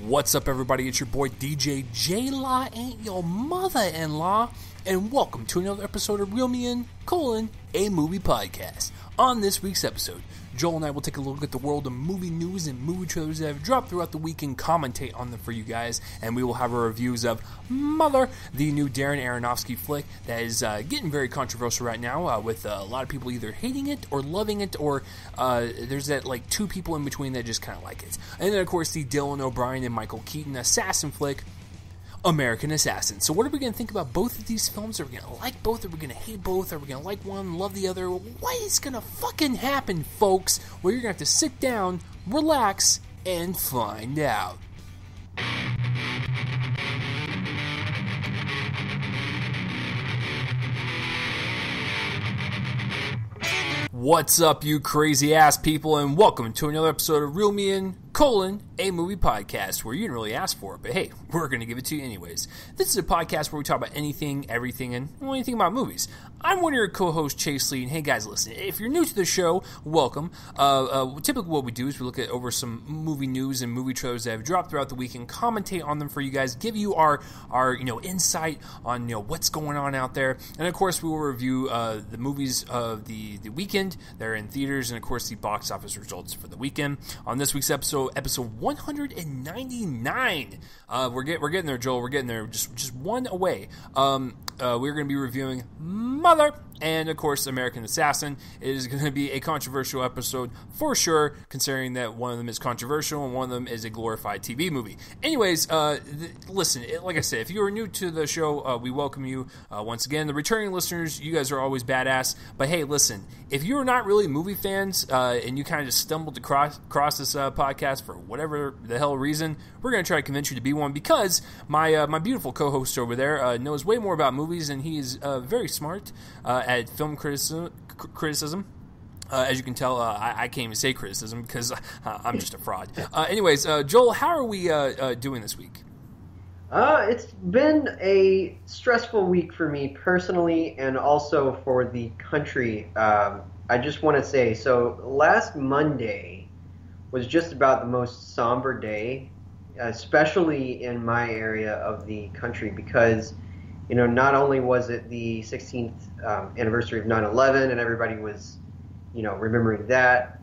What's up, everybody? It's your boy DJ J-Law, ain't your mother-in-law, and welcome to another episode of Reel Me In, a movie podcast. On this week's episode, Joel and I will take a look at the world of movie news and movie trailers that have dropped throughout the week and commentate on them for you guys, and we will have our reviews of Mother, the new Darren Aronofsky flick that is getting very controversial right now, with a lot of people either hating it or loving it, or there's that like two people in between that just kind of like it. And then, of course, the Dylan O'Brien and Michael Keaton assassin flick, American Assassin. So what are we going to think about both of these films? Are we going to like both? Are we going to hate both? Are we going to like one, love the other? What is going to fucking happen, folks? Well, you're going to have to sit down, relax, and find out. What's up, you crazy ass people, and welcome to another episode of Reel Me In, a movie podcast where you didn't really ask for it, but hey, we're going to give it to you anyways. This is a podcast where we talk about anything, everything, and anything about movies. I'm one of your co-hosts, Chase Lee, and hey guys, listen, if you're new to the show, welcome. Typically what we do is we look at over some movie news and movie trailers that have dropped throughout the week and commentate on them for you guys, give you our insight on what's going on out there, and of course we will review the movies of the weekend that are in theaters, and of course the box office results for the weekend. On this week's episode 199. We're getting there, Joel. We're getting there. Just one away. We're going to be reviewing Mother and, of course, American Assassin. It is going to be a controversial episode for sure, considering that one of them is controversial and one of them is a glorified TV movie. Anyways, listen, like I said, if you are new to the show, we welcome you once again. The returning listeners, you guys are always badass. But hey, listen, if you're not really movie fans and you kind of just stumbled across this podcast for whatever the hell reason, we're going to try to convince you to be one, because my beautiful co-host over there knows way more about movies, and he is very smart at film criticism. As you can tell, I can't even say criticism because I'm just a fraud. Anyways, Joel, how are we doing this week? It's been a stressful week for me personally, and also for the country. I just want to say, so last Monday was just about the most somber day, especially in my area of the country, because not only was it the 16th anniversary of 9/11, and everybody was, remembering that,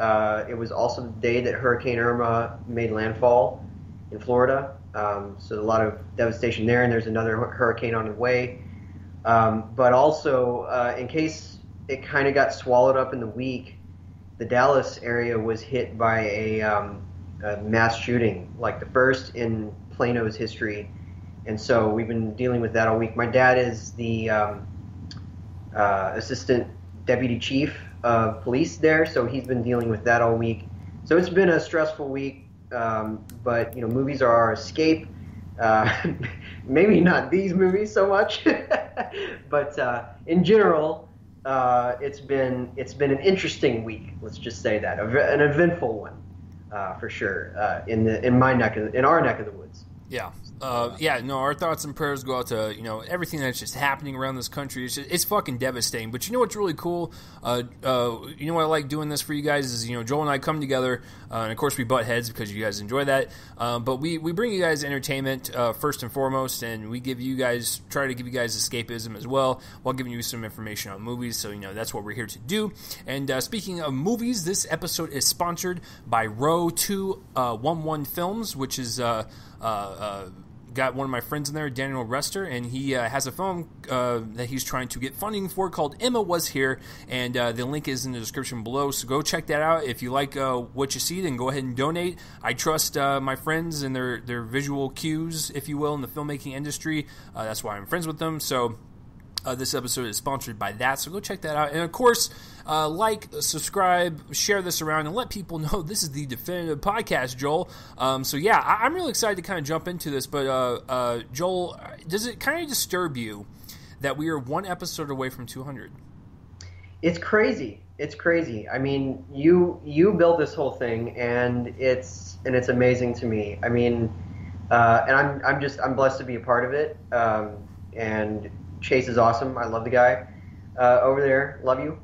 it was also the day that Hurricane Irma made landfall in Florida. So a lot of devastation there, and there's another hurricane on the way. But also, in case it kind of got swallowed up in the week, the Dallas area was hit by a mass shooting, like the first in Plano's history. And so we've been dealing with that all week. My dad is the assistant deputy chief of police there, so he's been dealing with that all week. So it's been a stressful week, but movies are our escape. Maybe not these movies so much, but in general, it's been an interesting week. Let's just say that, an eventful one, for sure. In our neck of the woods. Yeah. Our thoughts and prayers go out to, everything that's just happening around this country. It's fucking devastating. But you know what's really cool? What I like doing this for you guys is, Joel and I come together, and of course we butt heads because you guys enjoy that. But we bring you guys entertainment, first and foremost, and we try to give you guys escapism as well, while giving you some information on movies. So, that's what we're here to do. And speaking of movies, this episode is sponsored by Row 211 Films, which is got one of my friends in there, Daniel Rester, and he has a film that he's trying to get funding for called Emma Was Here, and the link is in the description below, so go check that out. If you like what you see, then go ahead and donate. I trust my friends and their visual cues, if you will, in the filmmaking industry. That's why I'm friends with them, so this episode is sponsored by that, so go check that out. And of course, subscribe, share this around, and let people know this is the definitive podcast, Joel. I'm really excited to kind of jump into this, but Joel, does it kind of disturb you that we are one episode away from 200? It's crazy. I mean, you built this whole thing, and it's amazing to me. I mean, and I'm blessed to be a part of it. And Chase is awesome. I love the guy over there. Love you.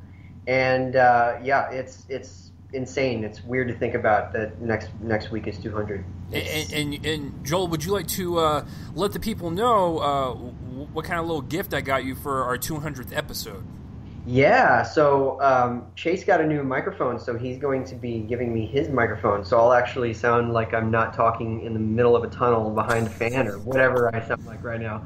And it's insane. It's weird to think about that next week is 200. And Joel, would you like to let the people know what kind of little gift I got you for our 200th episode? Yeah, so Chase got a new microphone, so he's going to be giving me his microphone. So I'll actually sound like I'm not talking in the middle of a tunnel behind a fan or whatever I sound like right now.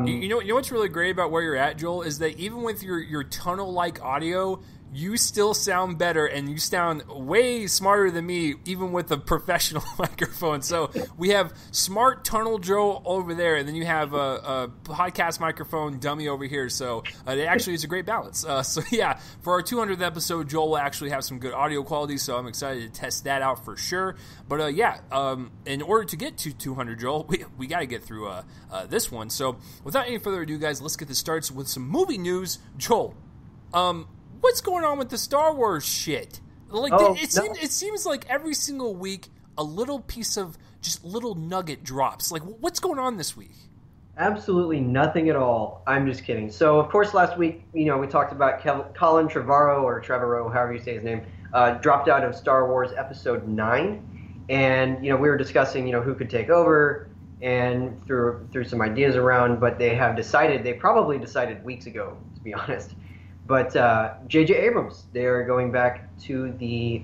You know what's really great about where you're at, Joel, is that even with your tunnel-like audio, you still sound better, and you sound way smarter than me, even with a professional microphone. So we have smart tunnel Joe over there, and then you have a podcast microphone dummy over here. So it actually is a great balance. So yeah, for our 200th episode, Joel will actually have some good audio quality, so I'm excited to test that out for sure. But in order to get to 200, Joel, we got to get through this one. So without any further ado, guys, let's get this started with some movie news. Joel, what's going on with the Star Wars shit? Like, it seems like every single week a little piece of just little nugget drops. Like, what's going on this week? Absolutely nothing at all. I'm just kidding. So, of course, last week, we talked about Colin Trevorrow, however you say his name, dropped out of Star Wars Episode 9. And, we were discussing, who could take over and threw some ideas around. But they probably decided weeks ago, to be honest. But J.J. Abrams, they are going back to the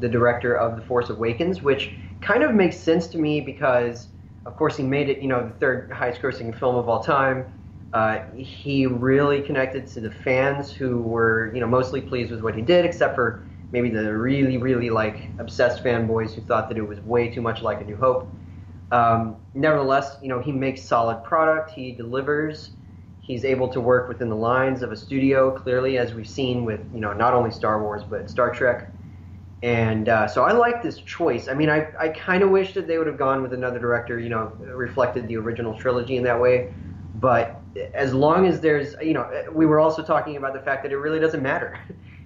director of The Force Awakens, which kind of makes sense to me because, of course, he made it, the third highest-grossing film of all time. He really connected to the fans who were, mostly pleased with what he did, except for maybe the really, really, obsessed fanboys who thought that it was way too much like A New Hope. Nevertheless, he makes solid product. He delivers. He's able to work within the lines of a studio, clearly, as we've seen with, not only Star Wars, but Star Trek. And so I like this choice. I mean, I kind of wish that they would have gone with another director, reflected the original trilogy in that way. But as long as there's, we were also talking about the fact that it really doesn't matter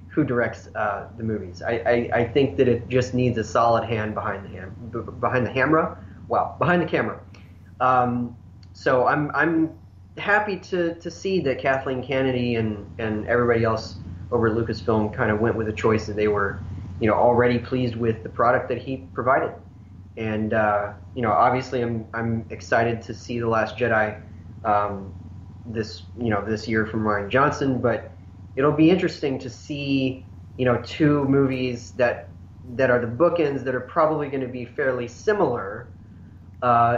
who directs the movies. I think that it just needs a solid hand behind the camera. So I'm happy to see that Kathleen Kennedy and everybody else over at Lucasfilm kind of went with a choice that they were, already pleased with the product that he provided. And obviously I'm excited to see The Last Jedi this year from Rian Johnson, but it'll be interesting to see, two movies that are the bookends that are probably going to be fairly similar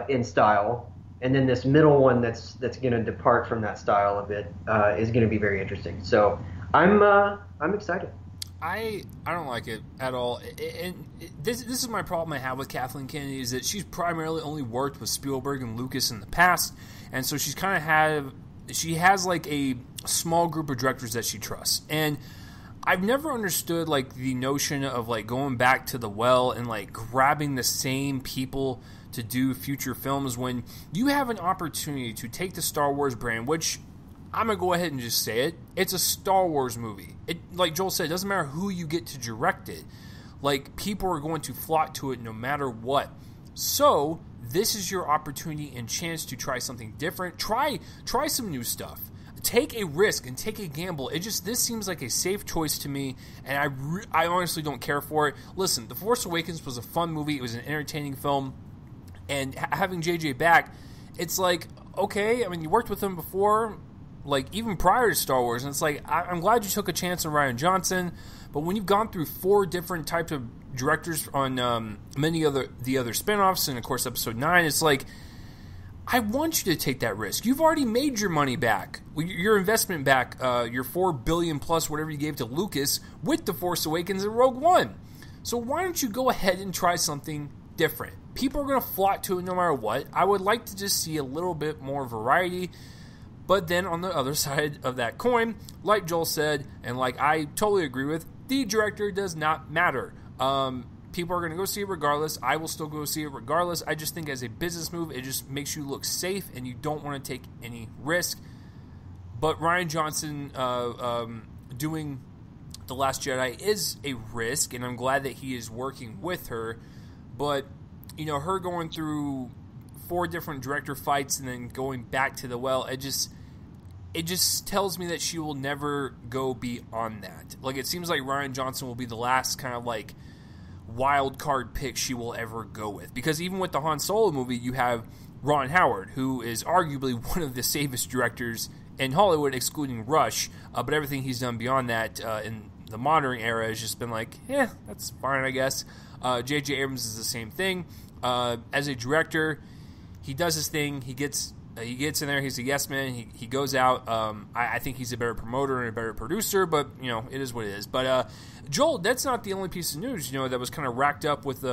in style. And then this middle one that's going to depart from that style a bit is going to be very interesting. So I'm excited. I don't like it at all. And this is my problem I have with Kathleen Kennedy is that she's primarily only worked with Spielberg and Lucas in the past, and so she has like a small group of directors that she trusts. And I've never understood like the notion of like going back to the well and like grabbing the same people to do future films when you have an opportunity to take the Star Wars brand, which I'm going to go ahead and just say it. It's a Star Wars movie. Like Joel said, it doesn't matter who you get to direct it. Like, people are going to flock to it no matter what. So, this is your opportunity and chance to try something different. Try some new stuff. Take a risk and take a gamble. This seems like a safe choice to me, and I honestly don't care for it. Listen, The Force Awakens was a fun movie. It was an entertaining film. And having JJ back, it's like, okay, I mean, you worked with him before, like, even prior to Star Wars, and it's like, I'm glad you took a chance on Rian Johnson, but when you've gone through 4 different types of directors on many other spinoffs, and of course Episode 9, it's like, I want you to take that risk. You've already made your money back, your investment back, your $4 billion plus whatever you gave to Lucas with The Force Awakens and Rogue One. So why don't you go ahead and try something different? People are going to flock to it no matter what. I would like to just see a little bit more variety. But then on the other side of that coin, like Joel said, and like I totally agree with, the director does not matter. People are going to go see it regardless. I will still go see it regardless. I just think as a business move, it just makes you look safe and you don't want to take any risk. But Rian Johnson doing The Last Jedi is a risk, and I'm glad that he is working with her. But, her going through 4 different director fights and then going back to the well, it just tells me that she will never go beyond that. Like, it seems like Rian Johnson will be the last kind of, like, wild card pick she will ever go with. Because even with the Han Solo movie, you have Ron Howard, who is arguably one of the safest directors in Hollywood, excluding Rush. But everything he's done beyond that in the modern era has just been like, that's fine, I guess. J.J. Abrams is the same thing. As a director, he does his thing. He gets in there. He's a yes man. He goes out. I think he's a better promoter and a better producer, but, it is what it is. But, Joel, that's not the only piece of news, that was kind of racked up with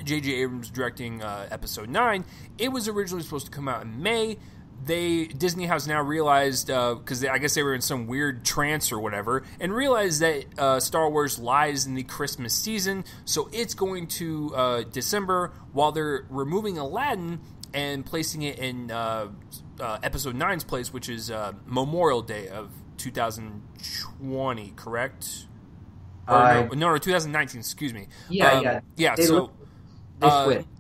J.J. Abrams directing Episode 9. It was originally supposed to come out in May. Disney has now realized, because I guess they were in some weird trance or whatever, and realized that Star Wars lies in the Christmas season, so it's going to December, while they're removing Aladdin and placing it in Episode 9's place, which is Memorial Day of 2020, correct? No, 2019, excuse me. Yeah. So,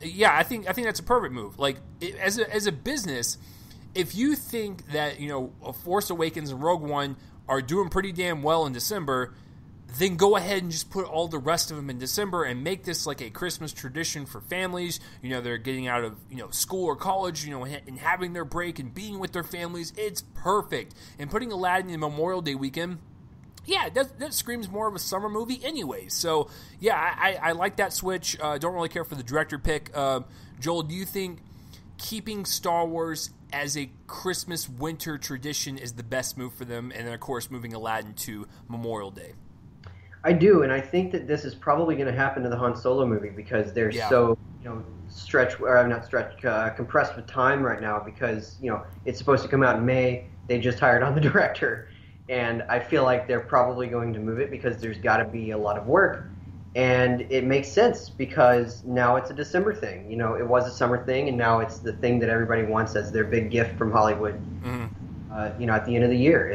yeah, I think that's a perfect move. Like, as a business, if you think that, Force Awakens and Rogue One are doing pretty damn well in December, then go ahead and just put all the rest of them in December and make this like a Christmas tradition for families. They're getting out of, school or college, and having their break and being with their families. It's perfect. And putting Aladdin in Memorial Day weekend, that screams more of a summer movie anyway. So, I like that switch. Don't really care for the director pick. Joel, do you think keeping Star Wars as a Christmas winter tradition is the best move for them? And then, of course, moving Aladdin to Memorial Day. I do, and I think that this is probably going to happen to the Han Solo movie because they're so, compressed with time right now because, it's supposed to come out in May. They just hired on the director, and I feel like they're probably going to move it because there's got to be a lot of work. And it makes sense because now it's a December thing. It was a summer thing, and now it's the thing that everybody wants as their big gift from Hollywood. Mm-hmm. At the end of the year,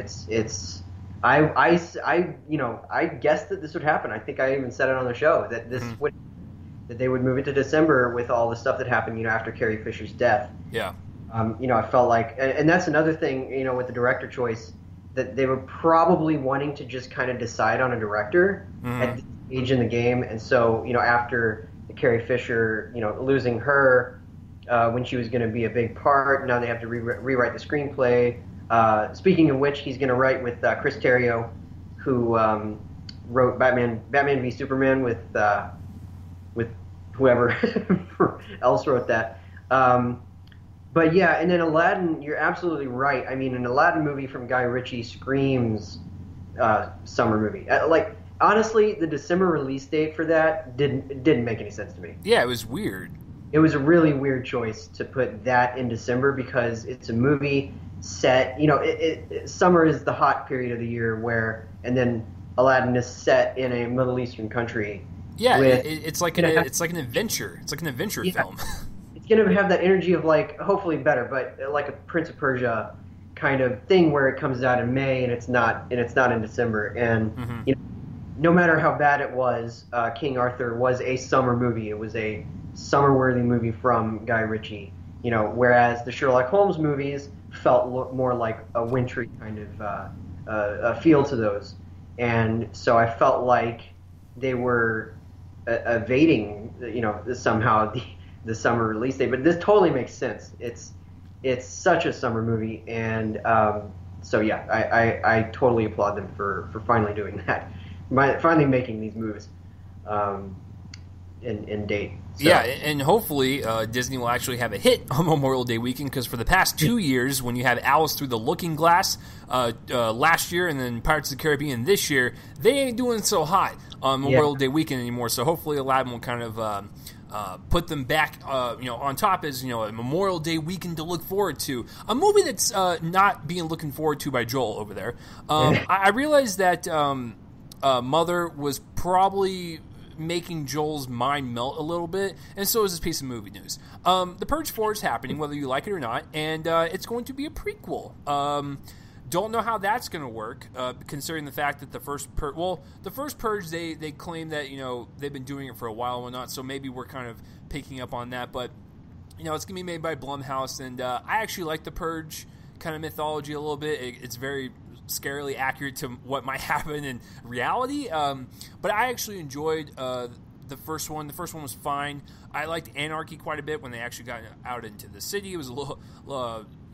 I guessed that this would happen. I think I even said it on the show that that they would move it to December with all the stuff that happened, after Carrie Fisher's death. Yeah. I felt like, and that's another thing, with the director choice, that they were probably wanting to just kind of decide on a director at this stage in the game. And so, after the Carrie Fisher, losing her when she was going to be a big part, now they have to rewrite the screenplay. Speaking of which, he's going to write with Chris Terrio, who wrote Batman v Superman with whoever else wrote that. But yeah, and then Aladdin, you're absolutely right. I mean, an Aladdin movie from Guy Ritchie screams summer movie. Honestly, the December release date for that didn't make any sense to me. Yeah, it was weird. It was a really weird choice to put that in December because it's a movie set, summer is the hot period of the year and then Aladdin is set in a Middle Eastern country. Yeah, it's like an adventure. It's like an adventure film. It's going to have that energy of hopefully better, but like a Prince of Persia kind of thing where it comes out in May and it's not in December. And no matter how bad it was, King Arthur was a summer movie. It was a summer-worthy movie from Guy Ritchie. Whereas the Sherlock Holmes movies felt more like a wintry kind of a feel to those, and so I felt like they were evading, somehow the summer release date. But this totally makes sense. It's such a summer movie, and so yeah, I totally applaud them for finally doing that, finally making these moves in date. So. Yeah, and hopefully Disney will actually have a hit on Memorial Day weekend because for the past 2 years, when you have Alice Through the Looking Glass last year and then Pirates of the Caribbean this year, they ain't doing so hot on Memorial Day weekend anymore. So hopefully Aladdin will kind of put them back, on top as, a Memorial Day weekend to look forward to. A movie that's not being looking forward to by Joel over there. I realized that Mother was probably making Joel's mind melt a little bit, and so is this piece of movie news. The Purge 4 is happening, whether you like it or not, and it's going to be a prequel. Don't know how that's going to work, considering the fact that the first Purge, they claim that, they've been doing it for a while and whatnot, so maybe we're kind of picking up on that, but, it's going to be made by Blumhouse, and I actually like the Purge kind of mythology a little bit. It's very scarily accurate to what might happen in reality. But I actually enjoyed the first one. The first one was fine. I liked Anarchy quite a bit when they actually got out into the city. It was a little,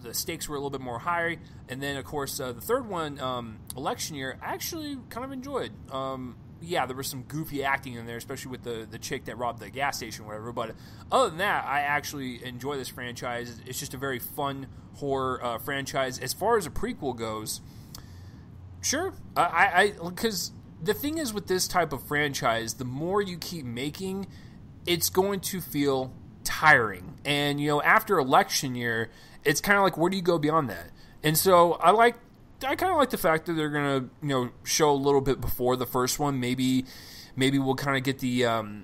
the stakes were a little bit more high. And then, of course, the third one, Election Year, I actually kind of enjoyed. Yeah, there was some goofy acting in there, especially with the chick that robbed the gas station or whatever. But other than that, I actually enjoy this franchise. It's just a very fun horror franchise. As far as a prequel goes, sure. Because the thing is with this type of franchise, the more you keep making, it's going to feel tiring. And, after Election Year, it's kind of like, where do you go beyond that? And so I kind of like the fact that they're going to, show a little bit before the first one. Maybe we'll kind of get the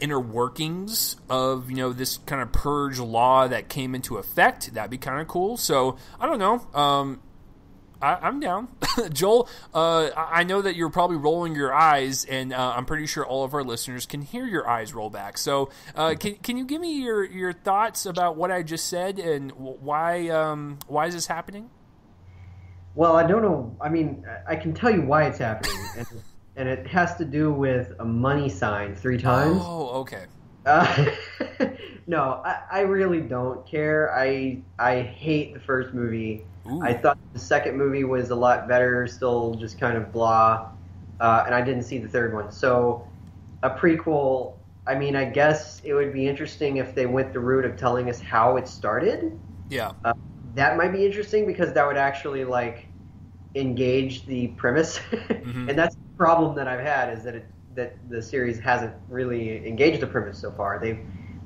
inner workings of, this kind of purge law that came into effect. That'd be kind of cool. So, I don't know. I'm down. Joel, I know that you're probably rolling your eyes, and I'm pretty sure all of our listeners can hear your eyes roll back. So can you give me your thoughts about what I just said and why is this happening? Well, I don't know. I mean, I can tell you why it's happening, and it has to do with a money sign 3 times. Oh, okay. No, I really don't care. I hate the first movie. Ooh. I thought the second movie was a lot better, still just kind of blah, and I didn't see the third one. So a prequel, I mean, I guess it would be interesting if they went the route of telling us how it started. Yeah. That might be interesting because that would actually, engage the premise. Mm-hmm. And that's the problem that I've had is that the series hasn't really engaged the premise so far. They've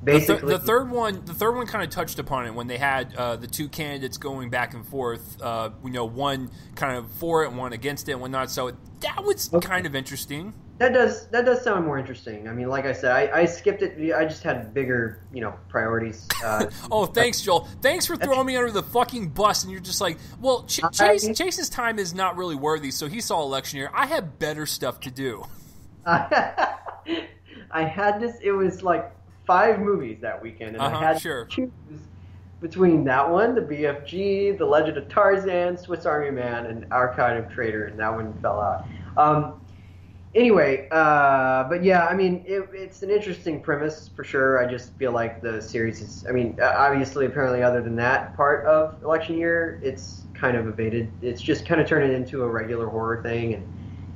basically the third one kind of touched upon it when they had the two candidates going back and forth. One kind of for it and one against it and whatnot. So that was kind of interesting. That does sound more interesting. I mean, like I said, I skipped it. I just had bigger, priorities. Oh, thanks, Joel. Thanks for throwing me under the fucking bus. And you're just like, well, Chase's time is not really worthy. So he saw Election Year. I have better stuff to do. I had this. It was like 5 movies that weekend, and I had to choose between that one, the BFG, The Legend of Tarzan, Swiss Army Man, and Archive of Traitor, and that one fell out. Anyway, but yeah, I mean, it's an interesting premise for sure. I just feel like the series is, I mean, obviously, apparently, other than that part of Election Year, it's kind of evaded. It's just kind of turned it into a regular horror thing, and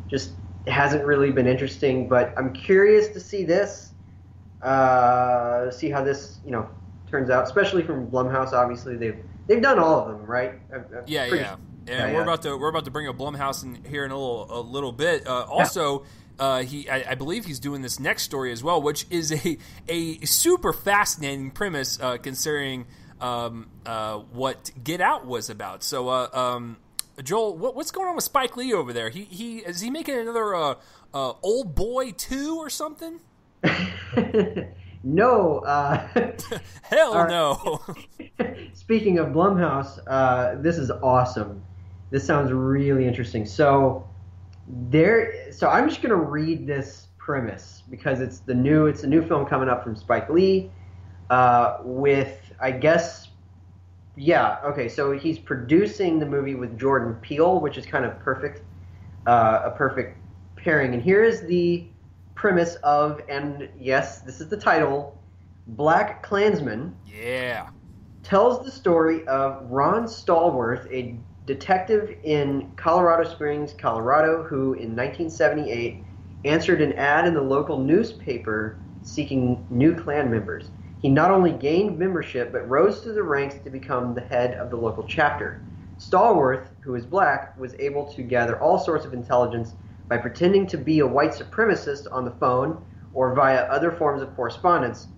just hasn't really been interesting. But I'm curious to see this. See how this, turns out, especially from Blumhouse. Obviously, they've done all of them, right? Yeah. And we're about to bring up Blumhouse in here in a little bit. Also, I believe he's doing this next story as well, which is a super fascinating premise considering what Get Out was about. So, Joel, what's going on with Spike Lee over there? Is he making another Old Boy 2 or something? No. Hell no. Speaking of Blumhouse, this is awesome. This sounds really interesting. So I'm just gonna read this premise because it's a new film coming up from Spike Lee, with, I guess, yeah, okay. So he's producing the movie with Jordan Peele, which is kind of perfect, a perfect pairing. And here is the premise of, and yes, this is the title, Black Klansman. Yeah. Tells the story of Ron Stallworth, a detective in Colorado Springs, Colorado, who in 1978 answered an ad in the local newspaper seeking new Klan members. He not only gained membership, but rose through the ranks to become the head of the local chapter. Stallworth, who is black, was able to gather all sorts of intelligence by pretending to be a white supremacist on the phone or via other forms of correspondence,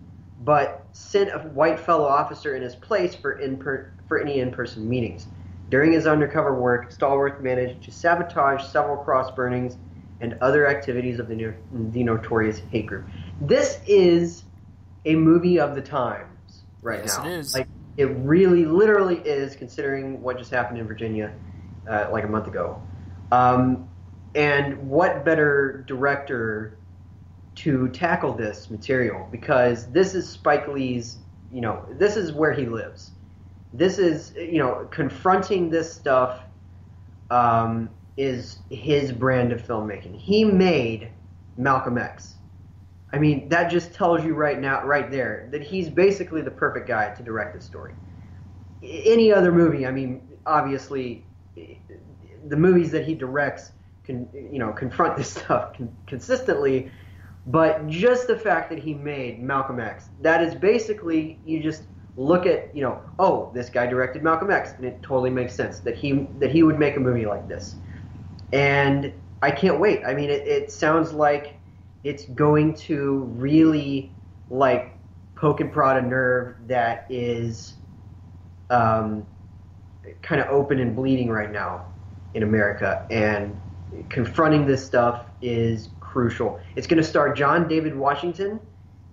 but sent a white fellow officer in his place for any in-person meetings. During his undercover work, Stallworth managed to sabotage several cross burnings and other activities of the notorious hate group. This is a movie of the times right now. Yes, it is. Like, it really, literally is, considering what just happened in Virginia like a month ago. And what better director to tackle this material? Because this is Spike Lee's, this is where he lives. this is, confronting this stuff is his brand of filmmaking. He made Malcolm X. I mean, that just tells you right there, that he's basically the perfect guy to direct this story. Any other movie, I mean, obviously, the movies that he directs can, confront this stuff consistently, but just the fact that he made Malcolm X, that is basically, you just look at, oh, this guy directed Malcolm X, and it totally makes sense that he would make a movie like this. And I can't wait. I mean, it sounds like it's going to really, like, poke and prod a nerve that is kind of open and bleeding right now in America. And confronting this stuff is crucial. It's going to star John David Washington,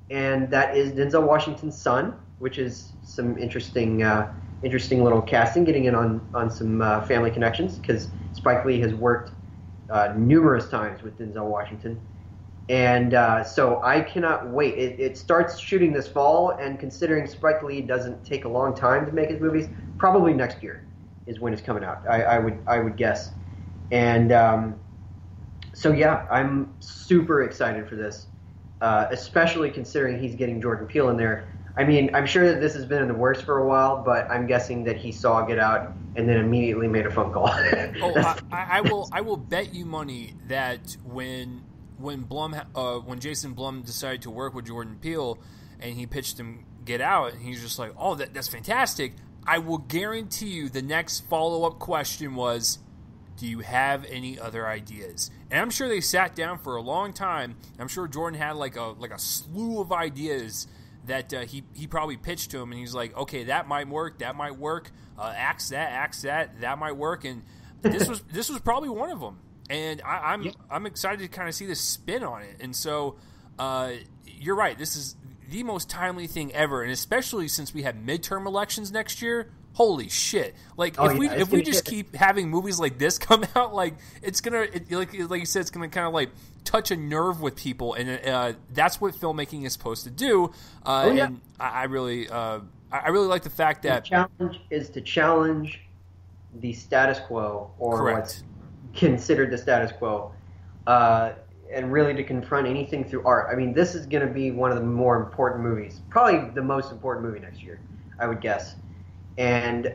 and that is Denzel Washington's son, which is some interesting little casting, getting in on some family connections, because Spike Lee has worked numerous times with Denzel Washington. And so I cannot wait. It starts shooting this fall, and considering Spike Lee doesn't take a long time to make his movies, probably next year is when it's coming out. I would guess. And so yeah, I'm super excited for this, especially considering he's getting Jordan Peele in there. I mean, I'm sure that this has been in the works for a while, but I'm guessing that he saw Get Out and then immediately made a phone call. I will bet you money that when Jason Blum decided to work with Jordan Peele and he pitched him Get Out, and he's just like, oh, that's fantastic, I will guarantee you the next follow-up question was, do you have any other ideas? And I'm sure they sat down for a long time. I'm sure Jordan had like a slew of ideas that he probably pitched to him, and he's like, okay, that might work, axe that might work, and this was probably one of them. And I'm excited to kind of see the spin on it. And so you're right, this is the most timely thing ever, and especially since we have midterm elections next year. Holy shit! Like if we just keep having movies like this come out, like it's gonna like you said, it's gonna kind of like touch a nerve with people, and that's what filmmaking is supposed to do. And I really like the fact that the challenge is to challenge the status quo, or correct. What's considered the status quo, and really to confront anything through art. I mean, this is going to be one of the more important movies, probably the most important movie next year, I would guess. And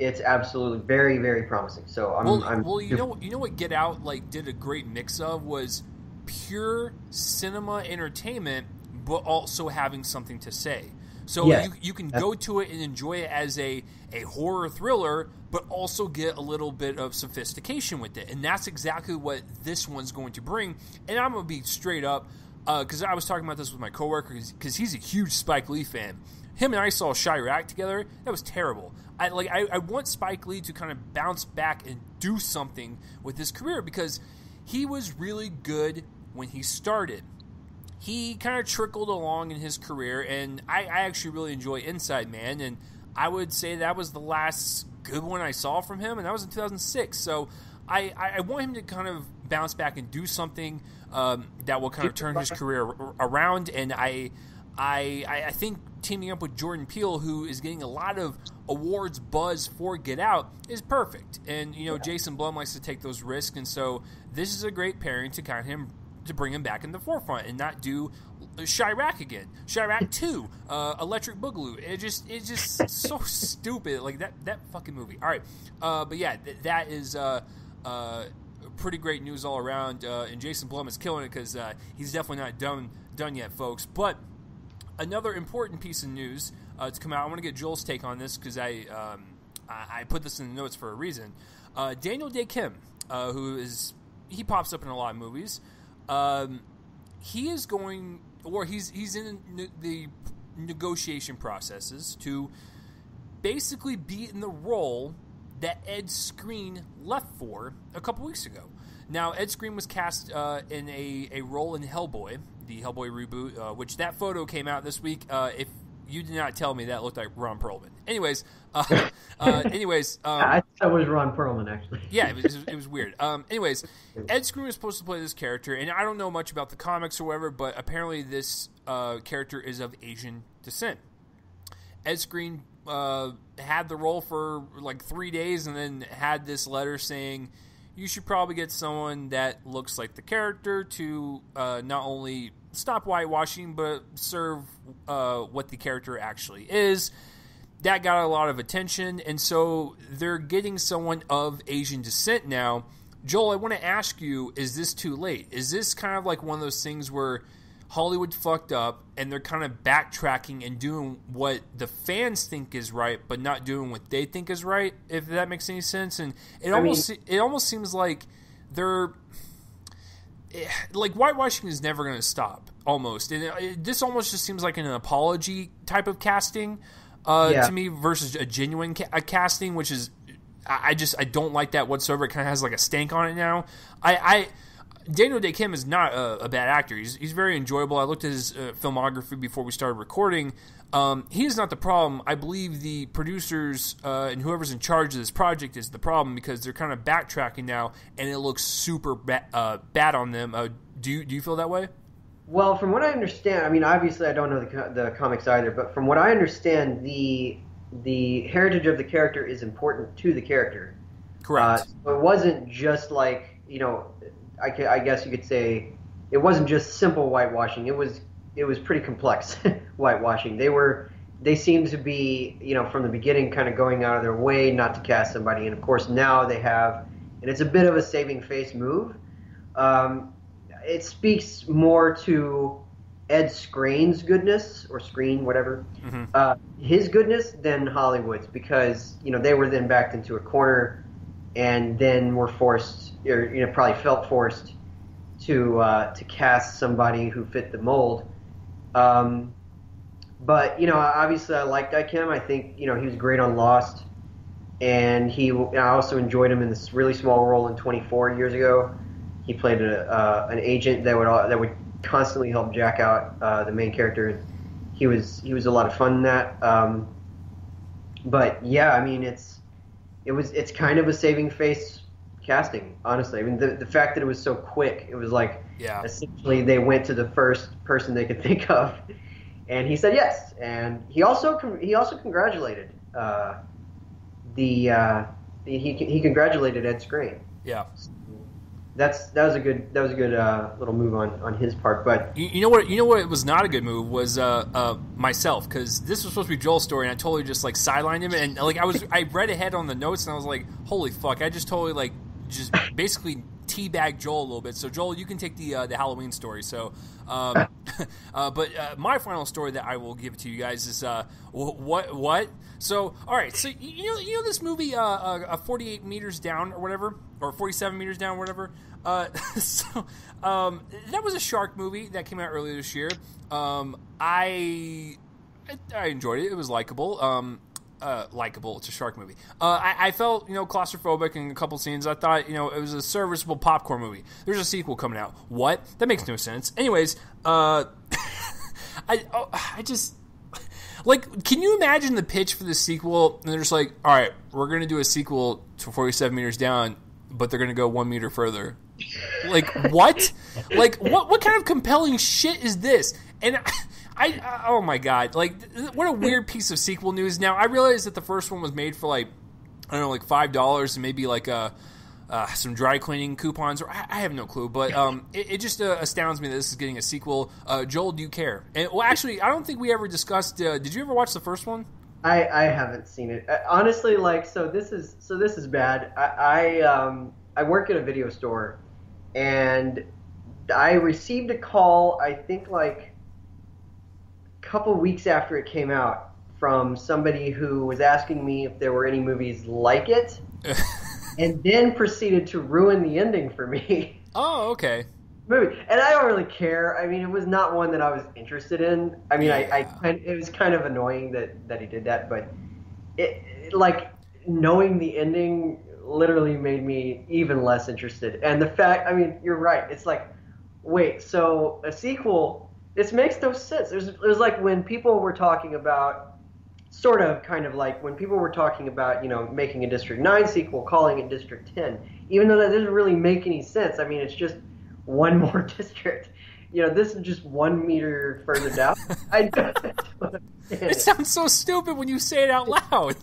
it's absolutely very, very promising. So you know what Get Out like did a great mix of was pure cinema entertainment, but also having something to say. So you can go to it and enjoy it as a horror thriller, but also get a little bit of sophistication with it. And that's exactly what this one's going to bring. And I'm going to be straight up, because I was talking about this with my coworker, because he's a huge Spike Lee fan. Him and I saw Chirac together. That was terrible. I want Spike Lee to kind of bounce back and do something with his career, because he was really good when he started. He kind of trickled along in his career, and I actually really enjoy Inside Man, and I would say that was the last good one I saw from him, and that was in 2006. So I want him to kind of bounce back and do something that will kind of turn his career around, and I think teaming up with Jordan Peele, who is getting a lot of awards buzz for Get Out, is perfect. And Jason Blum likes to take those risks, and so this is a great pairing to kind of to bring him back in the forefront and not do Chirac again. Chirac 2, Electric Boogaloo. It's just so stupid. Like that fucking movie. All right, but yeah, that is pretty great news all around. And Jason Blum is killing it, because he's definitely not done yet, folks. But another important piece of news to come out. I want to get Joel's take on this, because I put this in the notes for a reason. Daniel Day Kim, he pops up in a lot of movies. He's in the negotiation processes to basically be in the role that Ed Skrein left for a couple weeks ago. Now, Ed Skrein was cast in a role in Hellboy, the Hellboy reboot, which that photo came out this week. If you did not tell me that looked like Ron Perlman. Anyways, I thought it was Ron Perlman, actually. Yeah, it was weird. Anyways, Ed Skrein was supposed to play this character, and I don't know much about the comics or whatever, but apparently this character is of Asian descent. Ed Skrein had the role for like 3 days and then had this letter saying you should probably get someone that looks like the character to not only stop whitewashing but serve what the character actually is. That got a lot of attention, and so they're getting someone of Asian descent now. Joel, I want to ask you, is this too late? Is this kind of like one of those things where Hollywood fucked up and they're kind of backtracking and doing what the fans think is right but not doing what they think is right, if that makes any sense? And it almost seems like they're like whitewashing is never going to stop, almost. And this almost just seems like an apology type of casting to me versus a genuine casting, which is I don't like that whatsoever. It kind of has like a stank on it now. Daniel Day Kim is not a bad actor. He's very enjoyable. I looked at his filmography before we started recording. He is not the problem. I believe the producers and whoever's in charge of this project is the problem, because they're kind of backtracking now, and it looks super bad on them. Do you feel that way? Well, from what I understand, I mean, obviously I don't know the comics either, but from what I understand, the heritage of the character is important to the character. Correct. It wasn't just like, I guess you could say it wasn't just simple whitewashing. It was pretty complex whitewashing. They seemed to be, from the beginning kind of going out of their way not to cast somebody, and of course now they have, and it's a bit of a saving face move. It speaks more to Ed Skrein's goodness, or Skrein, whatever, his goodness, than Hollywood's, because they were then backed into a corner, and then were forced, or probably felt forced to cast somebody who fit the mold. But obviously I liked Kim. I think he was great on Lost, and I also enjoyed him in this really small role in 24 years ago. He played an agent that would constantly help Jack out, the main character. He was a lot of fun in that. But yeah, I mean it's kind of a saving face casting, honestly. I mean the fact that it was so quick, it was like essentially they went to the first person they could think of, and he said yes. And he also congratulated he congratulated Ed Skrein. Yeah. That was a good little move on his part. But you know what was not a good move was myself, because this was supposed to be Joel's story, and I totally just like sidelined him, and like I read ahead on the notes, and I was like, holy fuck, I just totally like just basically teabag Joel a little bit. So Joel, you can take the Halloween story. So, but my final story that I will give to you guys is what? So all right, so you know this movie, 48 meters down or whatever, or 47 meters down or whatever. So that was a shark movie that came out earlier this year. I enjoyed it. It was likable. It's a shark movie. I felt claustrophobic in a couple scenes. I thought it was a serviceable popcorn movie. There's a sequel coming out. What? That makes no sense. Anyways, I just like, can you imagine the pitch for the sequel? And they're just like, all right, we're gonna do a sequel to 47 meters down, but they're gonna go 1 meter further. Like what? Like what kind of compelling shit is this? And I oh my god, like what a weird piece of sequel news. Now I realize that the first one was made for like, I don't know, like $5 and maybe like some dry cleaning coupons, or I have no clue, but it just astounds me that this is getting a sequel. Joel, do you care? And, well, actually, I don't think we ever discussed. Did you ever watch the first one? I haven't seen it, honestly. Like, so this is bad. I work at a video store, and I received a call, I think like a couple weeks after it came out, from somebody who was asking me if there were any movies like it, and then proceeded to ruin the ending for me. Oh, okay. Movie, and I don't really care. I mean, it was not one that I was interested in. I mean, it was kind of annoying that he did that, but it like knowing the ending literally made me even less interested. And the fact, I mean, you're right. It's like, wait, so a sequel? This makes no sense. It was like when people were talking about, sort of, kind of like when people were talking about, making a District 9 sequel, calling it District 10, even though that doesn't really make any sense. I mean, it's just one more district, this is just 1 meter further down. I don't understand It sounds so stupid when you say it out loud.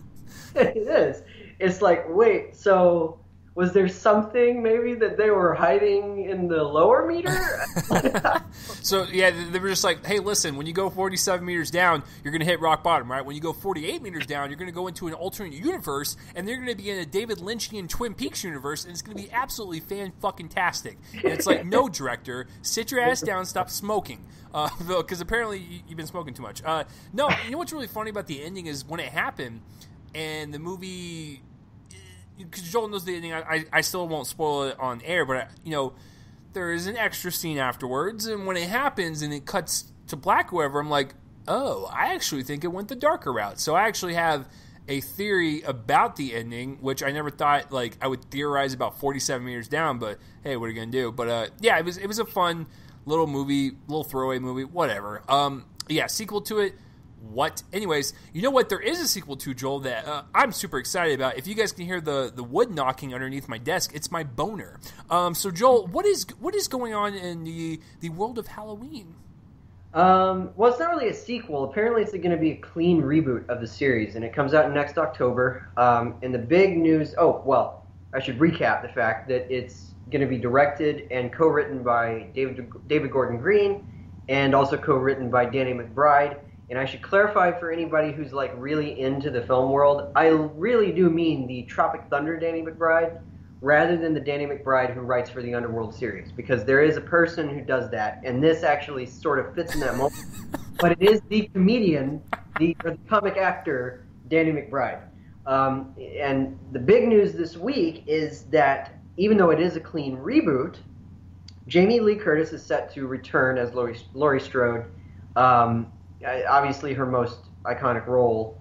It is. It's like, wait, so was there something maybe that they were hiding in the lower meter? So, yeah, they were just like, hey, listen, when you go 47 meters down, you're going to hit rock bottom, right? When you go 48 meters down, you're going to go into an alternate universe, and they're going to be in a David Lynchian Twin Peaks universe, and it's going to be absolutely fan-fucking-tastic. And it's like, no, director, sit your ass down, stop smoking. Because apparently you've been smoking too much. No, you know what's really funny about the ending is when it happened, and the movie, because Joel knows the ending, I still won't spoil it on air, but, there is an extra scene afterwards, and when it happens and it cuts to black or whatever, I'm like, oh, I actually think it went the darker route. So I actually have a theory about the ending, which I never thought, like, I would theorize about 47 meters down, but hey, what are you going to do? But, yeah, it was a fun little movie, little throwaway movie, whatever. Yeah, sequel to it. What? Anyways, you know what? There is a sequel to, Joel, that I'm super excited about. If you guys can hear the wood knocking underneath my desk, it's my boner. So, Joel, what is going on in the world of Halloween? Well, it's not really a sequel. Apparently, it's going to be a clean reboot of the series, and it comes out next October. And the big news... Oh, well, I should recap the fact that it's going to be directed and co-written by David Gordon Green, and also co-written by Danny McBride. And I should clarify for anybody who's like really into the film world, I really do mean the Tropic Thunder Danny McBride rather than the Danny McBride who writes for the Underworld series, because there is a person who does that, and this actually sort of fits in that mold. But it is the comedian, the comic actor, Danny McBride. And the big news this week is that even though it is a clean reboot, Jamie Lee Curtis is set to return as Laurie Strode. Obviously her most iconic role,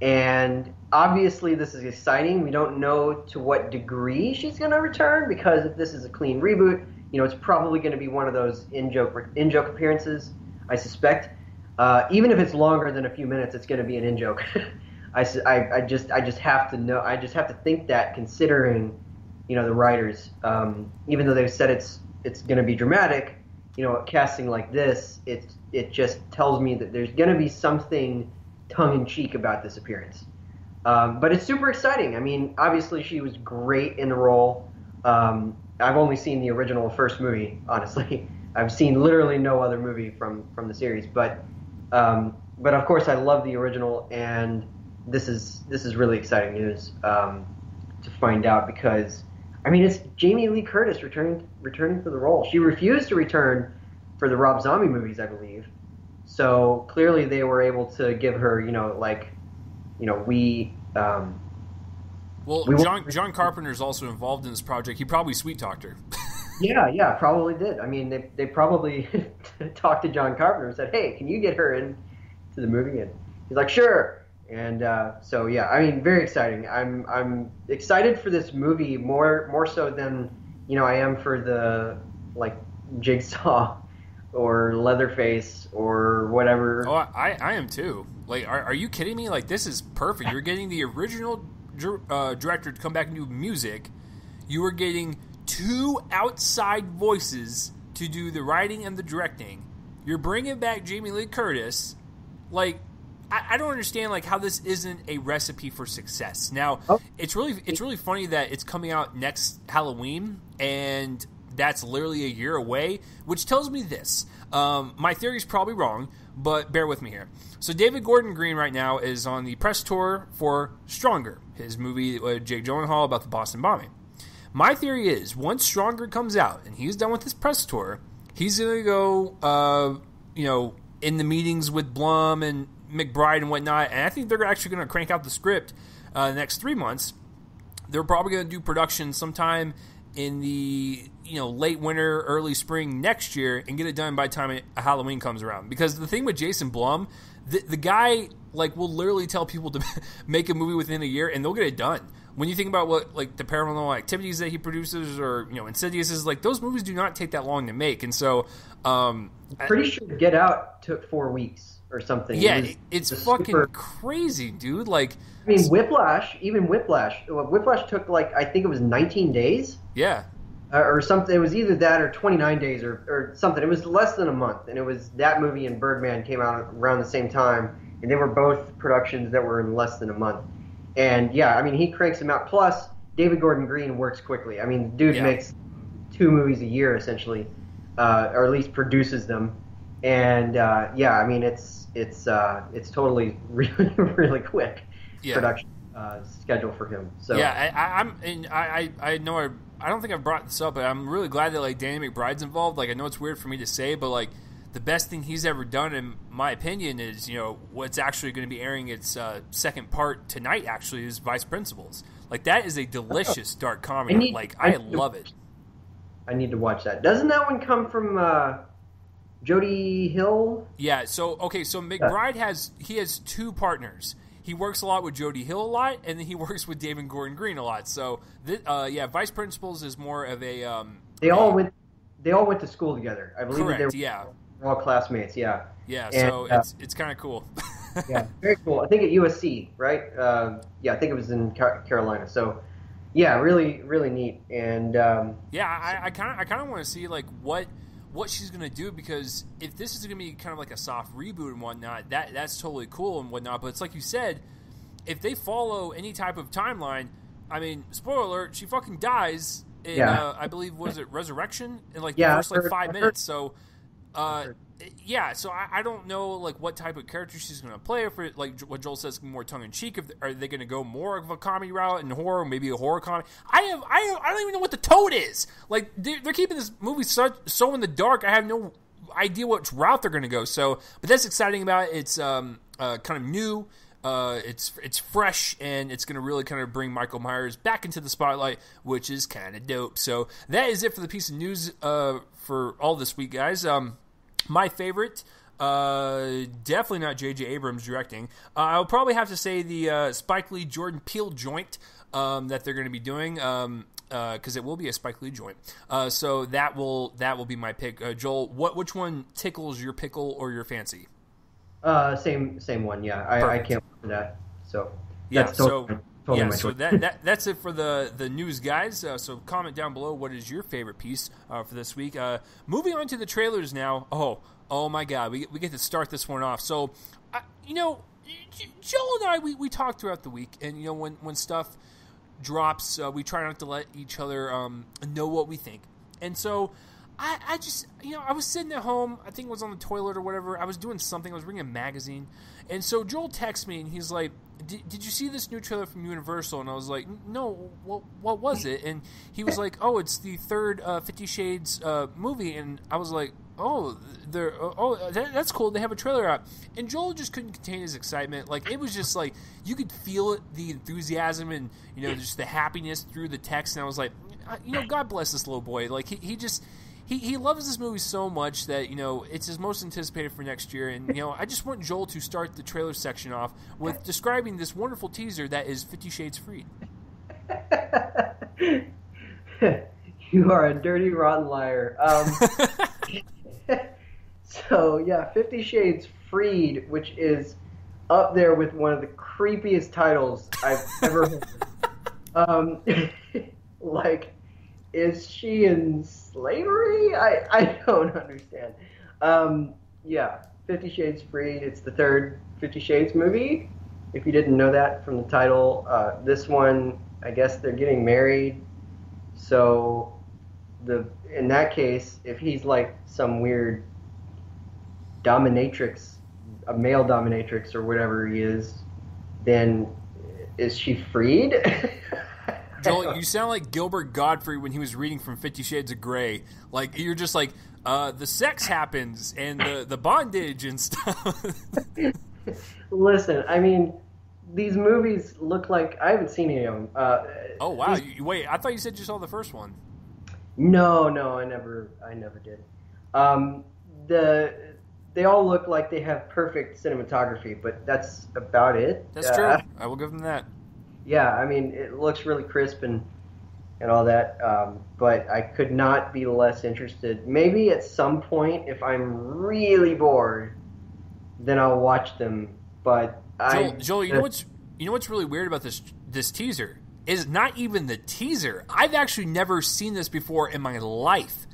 and obviously this is exciting. We don't know to what degree she's going to return, because if this is a clean reboot, it's probably going to be one of those in-joke appearances, I suspect. Even if it's longer than a few minutes, it's going to be an in-joke. I just have to know. I just have to think that, considering, the writers, even though they've said it's going to be dramatic, casting like this, it just tells me that there's going to be something tongue-in-cheek about this appearance. But it's super exciting. I mean, obviously she was great in the role. I've only seen the original first movie, honestly. I've seen literally no other movie from the series. But of course I love the original, and this is really exciting news to find out, because I mean, it's Jamie Lee Curtis returning for the role. She refused to return for the Rob Zombie movies, I believe. So clearly they were able to give her, John Carpenter's also involved in this project. He probably sweet-talked her. Yeah, probably did. I mean, they probably talked to John Carpenter and said, hey, can you get her into the movie? And he's like, sure. And so yeah, I mean, very exciting. I'm excited for this movie more so than I am for the Jigsaw or Leatherface or whatever. Oh, I am too. Like, are you kidding me? Like, this is perfect. You're getting the original director to come back and do music. You are getting two outside voices to do the writing and the directing. You're bringing back Jamie Lee Curtis. Like, I don't understand how this isn't a recipe for success. Now, it's really funny that it's coming out next Halloween, and that's literally a year away, which tells me this. My theory is probably wrong, but bear with me here. So David Gordon Green right now is on the press tour for Stronger, his movie with Jake Gyllenhaal about the Boston bombing. My theory is, once Stronger comes out and he's done with his press tour, he's going to go, in the meetings with Blum and McBride and whatnot, and I think they're actually going to crank out the script the next 3 months. They're probably going to do production sometime in the late winter, early spring next year, and get it done by the time Halloween comes around. Because the thing with Jason Blum, the guy will literally tell people to make a movie within a year, and they'll get it done. When you think about what the Paranormal Activities that he produces, or Insidious, is those movies do not take that long to make, and so I'm pretty sure Get Out took 4 weeks. Or something. Yeah, it's fucking crazy, dude. I mean, Whiplash took I think it was 19 days. Yeah. or something. It was either that or 29 Days or something. It was less than a month, and it was that movie and Birdman came out around the same time, and they were both productions that were in less than a month. And yeah, I mean, he cranks them out. Plus, David Gordon Green works quickly. I mean, the dude makes 2 movies a year essentially, or at least produces them. And yeah, I mean, it's totally really really quick production schedule for him. So yeah, I know I don't think I've brought this up, but I'm really glad that like Danny McBride's involved. Like I know it's weird for me to say, but like the best thing he's ever done, in my opinion, is what's actually going to be airing its second part tonight. Actually, is Vice Principals. Like that is a delicious dark comedy. I love it. I need to watch that. Doesn't that one come from Jody Hill? Yeah. So McBride has 2 partners. He works a lot with Jody Hill a lot, and then he works with David Gordon Green a lot. So Vice Principals is more of a they all went to school together. I believe correct, they were all classmates. Yeah. Yeah. And, so it's kind of cool. Yeah, very cool. I think at USC, right? Yeah, I think it was in Carolina. So, yeah, really, really neat. And I kind of want to see like what she's gonna do, because if this is gonna be kind of like a soft reboot and whatnot, that's totally cool and whatnot. But it's like you said, if they follow any type of timeline, I mean, spoiler alert, she fucking dies in I believe was it Resurrection in like the first 5 minutes. So. So I don't know like what type of character she's going to play. If it, like what Joel says, more tongue in cheek. Are they going to go more of a comedy route in horror, maybe a horror comedy? I don't even know what the Toad is. Like they're keeping this movie so in the dark. I have no idea which route they're going to go. So, but that's exciting about it. It's kind of new. It's fresh, and it's going to really kind of bring Michael Myers back into the spotlight, which is kind of dope. So that is it for the piece of news for all this week, guys. My favorite, definitely not J.J. Abrams directing. I'll probably have to say the Spike Lee Jordan Peele joint that they're going to be doing, because it will be a Spike Lee joint. So that will be my pick. Joel, which one tickles your pickle or your fancy? Same one. Yeah, I can't wait for that. So that's that's it for the news, guys. So comment down below what is your favorite piece for this week. Moving on to the trailers now. Oh my God, we get to start this one off. So, Joel and I we talk throughout the week, and when stuff drops, we try not to let each other know what we think. And so I just I was sitting at home. I think it was on the toilet or whatever. I was doing something. I was reading a magazine, and so Joel texts me, and he's like, Did you see this new trailer from Universal? And I was like, no, what was it? And he was like, oh, it's the third 50 Shades movie. And I was like, that's cool. They have a trailer out. And Joel just couldn't contain his excitement. Like, it was just like, you could feel it, the enthusiasm and, just the happiness through the text. And I was like, God bless this little boy. Like, he loves this movie so much that, it's his most anticipated for next year. And, I just want Joel to start the trailer section off with describing this wonderful teaser that is 50 Shades Freed. You are a dirty, rotten liar. So, yeah, 50 Shades Freed, which is up there with one of the creepiest titles I've ever heard. Is she in slavery? I don't understand. Yeah, 50 Shades Freed. It's the third 50 Shades movie. If you didn't know that from the title, this one, I guess they're getting married. So, in that case, if he's like some weird dominatrix, a male dominatrix or whatever he is, then is she freed? Joel, you sound like Gilbert Gottfried when he was reading from 50 Shades of Grey. Like, you're just like, the sex happens and the bondage and stuff. Listen, I mean, these movies look like... I haven't seen any of them. Oh, wow. Wait, I thought you said you saw the first one. No, I never did. They all look like they have perfect cinematography, but that's about it. That's true. I will give them that. Yeah, I mean, it looks really crisp and all that, but I could not be less interested. Maybe at some point, if I'm really bored, then I'll watch them. But Joel, you know what's really weird about this teaser? is not even the teaser. I've actually never seen this before in my life.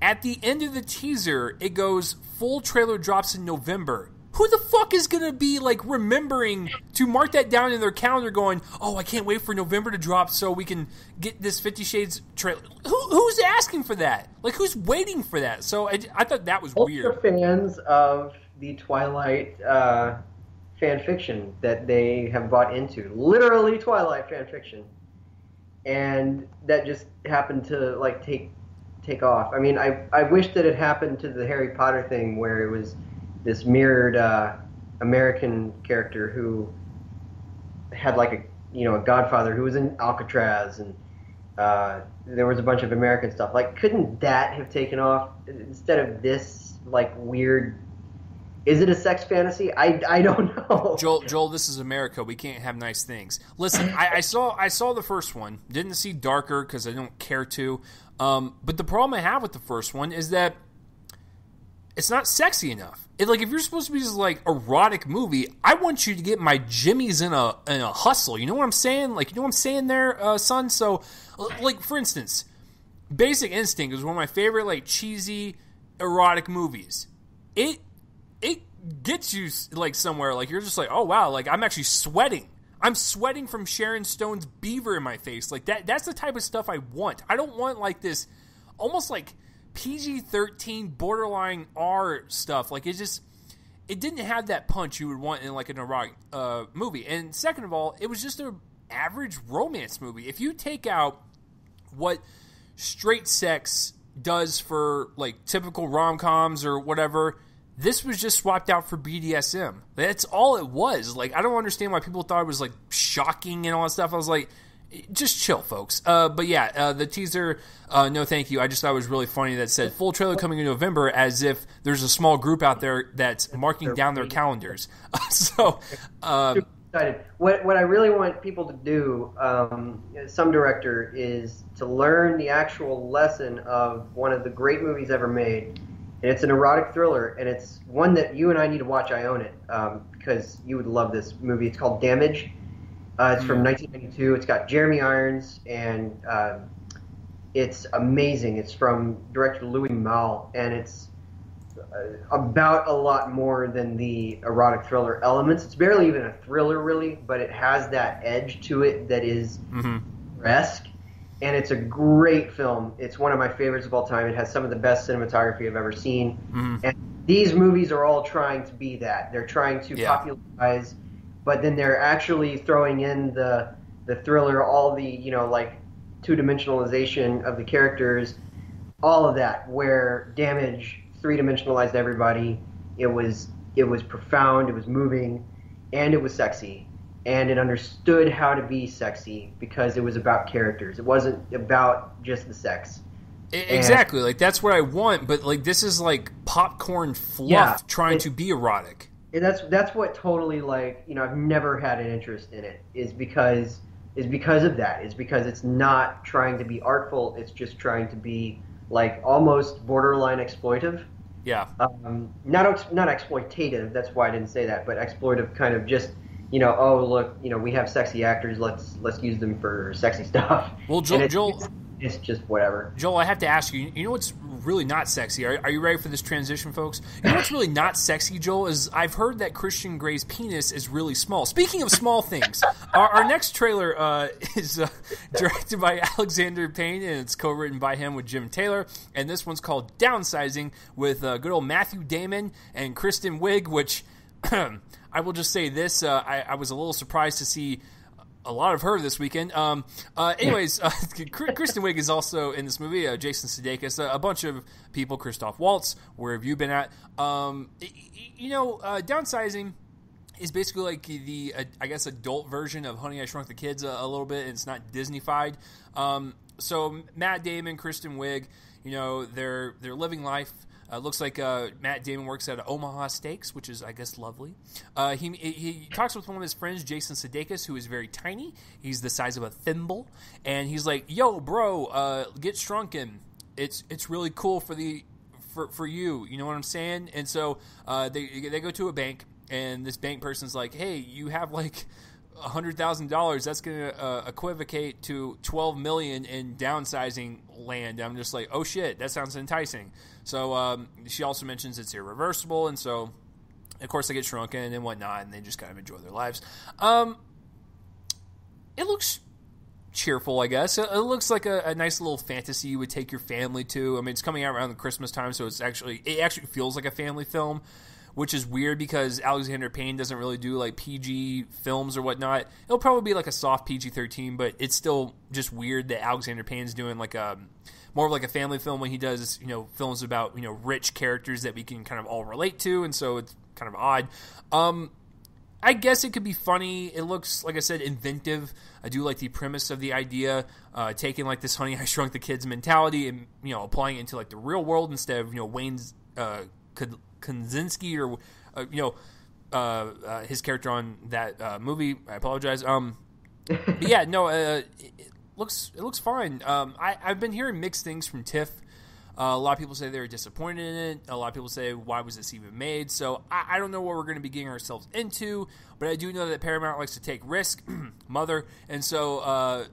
At the end of the teaser, it goes, full trailer drops in November. Who the fuck is going to be, like, remembering to mark that down in their calendar going, oh, I can't wait for November to drop so we can get this 50 Shades trailer? Who's asking for that? Like, who's waiting for that? So I thought that was weird. Fans of the Twilight fan fiction that they have bought into. Literally Twilight fan fiction. And that just happened to, like, take off. I mean, I wish that it happened to the Harry Potter thing where it was this mirrored American character who had like a godfather who was in Alcatraz, and there was a bunch of American stuff. Like, couldn't that have taken off instead of this like weird? Is it a sex fantasy? I don't know. Joel, this is America. We can't have nice things. Listen, I saw the first one. Didn't see Darker because I don't care to. But the problem I have with the first one is that it's not sexy enough. Like, if you're supposed to be this like erotic movie, I want you to get my jimmies in a hustle. You know what I'm saying? Like, you know what I'm saying there, son? So, like, for instance, Basic Instinct is one of my favorite like cheesy erotic movies. It gets you like somewhere, like you're just like, oh wow, like I'm actually sweating. I'm sweating from Sharon Stone's beaver in my face. Like that's the type of stuff I want. I don't want like this almost like PG-13 borderline R stuff. Like it didn't have that punch you would want in like an erotic movie. And second of all, it was just an average romance movie. If you take out what straight sex does for like typical rom-coms or whatever, this was just swapped out for BDSM. That's all it was. Like, I don't understand why people thought it was like shocking and all that stuff. I was like, just chill, folks. But yeah, the teaser, no thank you. I just thought it was really funny that said full trailer coming in November, as if there's a small group out there that's marking down their calendars. So, super excited. What I really want people to do, some director, is to learn the actual lesson of one of the great movies ever made. And it's an erotic thriller, and it's one that you and I need to watch. I own it, because you would love this movie. It's called Damage. It's from 1992. It's got Jeremy Irons, and it's amazing. It's from director Louis Malle, and it's about a lot more than the erotic thriller elements. It's barely even a thriller, really, but it has that edge to it that is esque. And it's a great film. It's one of my favorites of all time. It has some of the best cinematography I've ever seen. And these movies are all trying to be that. They're trying to popularize, but then they're actually throwing in the thriller, all the, like, two-dimensionalization of the characters, all of that, where Damage three-dimensionalized everybody. It was profound, it was moving, and it was sexy. And it understood how to be sexy because it was about characters. It wasn't about just the sex. Exactly. Like, that's what I want, but like this is like popcorn fluff trying to be erotic. And that's what totally, like, I've never had an interest in it, is because of that. Is because it's not trying to be artful, it's just trying to be like almost borderline exploitive. Yeah. Not exploitative, that's why I didn't say that, but exploitive, kind of just, oh look, we have sexy actors, let's use them for sexy stuff. Well, Joel, it's just whatever. Joel, I have to ask you. You know what's really not sexy? Are you ready for this transition, folks? You know what's really not sexy, Joel, is I've heard that Christian Grey's penis is really small. Speaking of small things, our next trailer is directed by Alexander Payne, and it's co-written by him with Jim Taylor. And this one's called Downsizing, with good old Matthew Damon and Kristen Wiig, which I will just say this, I was a little surprised to see a lot of her this weekend. Anyways, Kristen Wiig is also in this movie, Jason Sudeikis, a bunch of people, Christoph Waltz, where have you been at? Downsizing is basically like the, I guess, adult version of Honey, I Shrunk the Kids a little bit, and it's not Disney-fied. So Matt Damon, Kristen Wiig, they're living life. Looks like Matt Damon works at Omaha Steaks, which is, I guess, lovely. He talks with one of his friends, Jason Sudeikis, who is very tiny. He's the size of a thimble. And he's like, yo, bro, get shrunken. It's really cool for you. You know what I'm saying? And so they go to a bank, and this bank person's like, hey, you have like $100,000, that's going to equivocate to $12 million in downsizing land. I'm just like, oh shit, that sounds enticing. So she also mentions it's irreversible, and so of course they get shrunken and whatnot, and they just kind of enjoy their lives. It looks cheerful, I guess. It looks like a nice little fantasy you would take your family to. I mean, it's coming out around the Christmas time, so it actually feels like a family film, which is weird because Alexander Payne doesn't really do like PG films or whatnot. It'll probably be like a soft PG-13, but it's still just weird that Alexander Payne's doing like a more of like a family film when he does, films about, rich characters that we can kind of all relate to, and so it's kind of odd. I guess it could be funny. It looks, like I said, inventive. I do like the premise of the idea, taking like this Honey, I Shrunk the Kids mentality and, applying it into like the real world instead of, Wayne's Kaczynski or, his character on that movie. I apologize. But yeah, no, it looks fine. I've been hearing mixed things from TIFF. A lot of people say they were disappointed in it. A lot of people say, why was this even made? So I don't know what we're going to be getting ourselves into, but I do know that Paramount likes to take risk, mother, and so,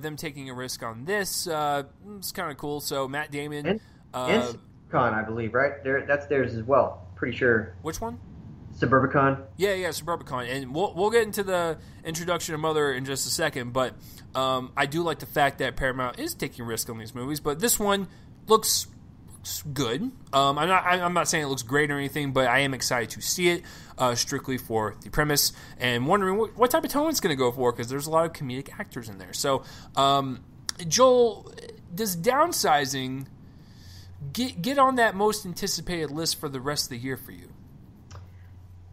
them taking a risk on this, it's kind of cool. So Matt Damon. And Suburbicon, I believe, right? That's theirs as well. Pretty sure. Which one? Suburbicon. Yeah, Suburbicon. And we'll get into the introduction of Mother in just a second, but I do like the fact that Paramount is taking risk on these movies, but this one looks good. I'm not saying it looks great or anything, but I am excited to see it, strictly for the premise, and wondering what type of tone it's going to go for, because there's a lot of comedic actors in there. So, Joel, does downsizing get on that most anticipated list for the rest of the year for you?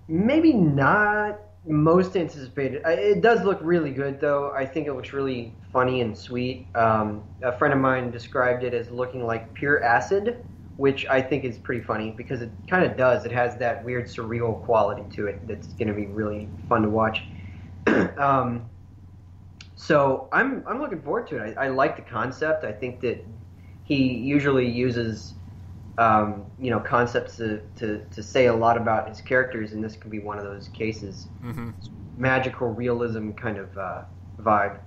Maybe not most anticipated. It does look really good, though. I think it looks really funny and sweet. A friend of mine described it as looking like pure acid, which I think is pretty funny because it kind of does. It has that weird surreal quality to it that's going to be really fun to watch. So I'm looking forward to it. I like the concept. I think that he usually uses concepts to say a lot about his characters, and this could be one of those cases. Mm-hmm. Magical realism kind of vibe.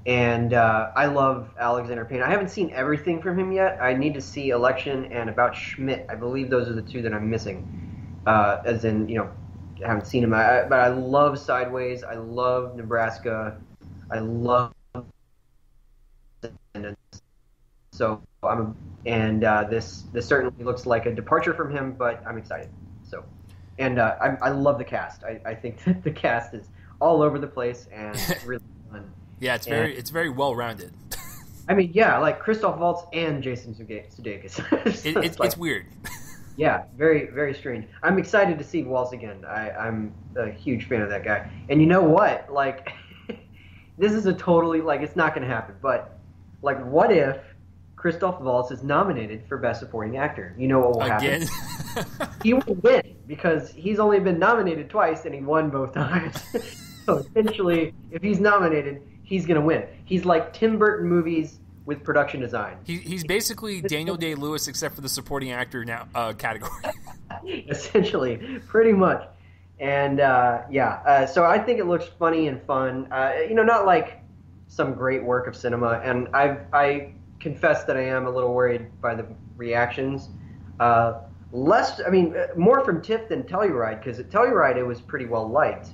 And I love Alexander Payne. I haven't seen everything from him yet. I need to see Election and About Schmidt. I believe those are the two that I'm missing. As in, I haven't seen him. But I love Sideways. I love Nebraska. I love So this certainly looks like a departure from him, but I'm excited. So, and I love the cast. I think that the cast is all over the place and really fun. Yeah, it's very well rounded. I mean, yeah, like Christoph Waltz and Jason Sudeikis. So it's weird. Yeah, very very strange. I'm excited to see Waltz again. I'm a huge fan of that guy. And you know what? Like, this is a totally it's not going to happen. But what if Christoph Waltz is nominated for Best Supporting Actor? You know what will happen? He will win because he's only been nominated twice and he won both times. So essentially, if he's nominated, he's going to win. He's like Tim Burton movies with production design. He's basically Daniel Day-Lewis except for the supporting actor now category. Essentially, pretty much. And so I think it looks funny and fun. Not like some great work of cinema. And I confess that I am a little worried by the reactions. More from TIFF than Telluride, because at Telluride it was pretty well liked,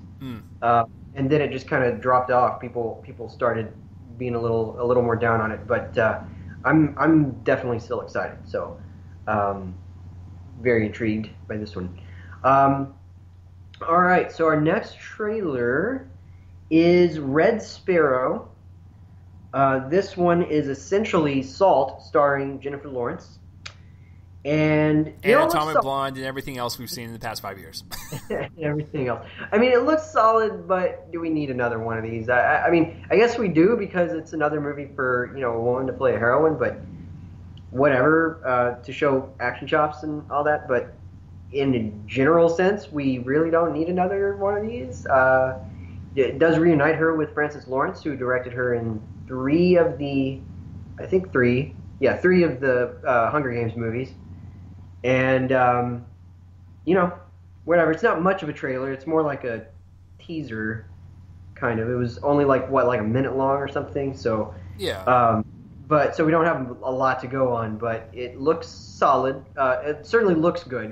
and then it just kind of dropped off. People started being a little more down on it, but I'm definitely still excited. So very intrigued by this one. All right, so our next trailer is Red Sparrow. This one is essentially Salt, starring Jennifer Lawrence. And Atomic Blonde and everything else we've seen in the past 5 years. Everything else. I mean, it looks solid, but do we need another one of these? I mean, I guess we do because it's another movie for, a woman to play a heroine, but whatever, to show action chops and all that. But in a general sense, we really don't need another one of these. It does reunite her with Francis Lawrence, who directed her in three of the Hunger Games movies. And, whatever. It's not much of a trailer. It's more like a teaser. kind of. It was only like a minute long or something. So Yeah. but so we don't have a lot to go on, but it looks solid. It certainly looks good,